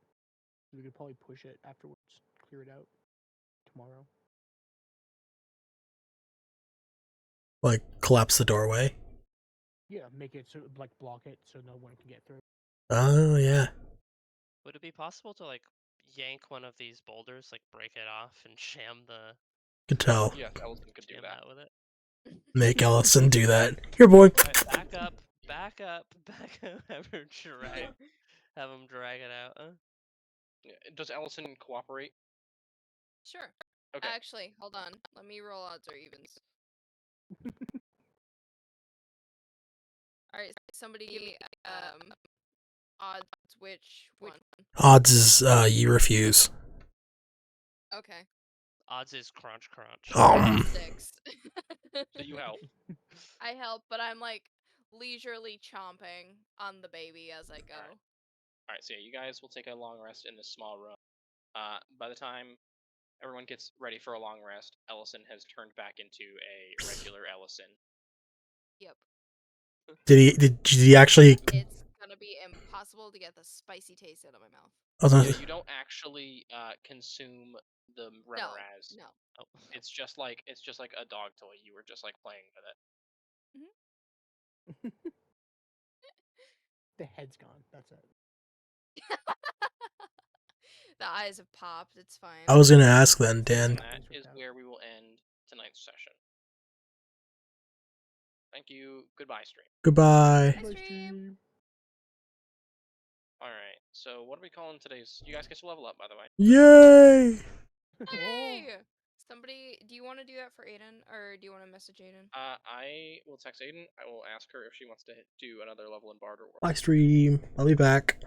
We could probably push it afterwards, clear it out tomorrow. Like collapse the doorway. Yeah, make it so like block it so no one can get through. Oh yeah. Would it be possible to like yank one of these boulders, like break it off and sham the Could tell. Yes, Ellison could do jam that. out with it? Make Ellison do that. Here, boy. Alright, back up. Have him drag it out. Does Ellison cooperate? Sure. Okay. Actually, hold on. Let me roll odds or evens. Alright, somebody give me odds which one? Odds is you refuse. Okay. Odds is crunch. Um, 6. So you help. I help, but I'm like leisurely chomping on the baby as I go. Alright, so yeah, you guys will take a long rest in this small room. By the time everyone gets ready for a long rest, Ellison has turned back into a regular Ellison. Yep. did he actually? It's gonna be impossible to get the spicy taste out of my mouth. I was gonna, Yeah, you don't actually consume the Remoraz. No. Oh, It's just like a dog toy. You were just like playing with it. The head's gone. That's it. The eyes have popped. It's fine. I was gonna ask then, And Dan. that is where we will end tonight's session. Thank you. Goodbye, stream. Goodbye. Bye, stream. Alright, so what are we calling today's... You guys get to level up, by the way. Yay! Hey! Somebody, do you want to do that for Aiden, or do you want to message Aiden? I will text Aiden. I will ask her if she wants to do another level in Barter World. Bye, stream. I'll be back.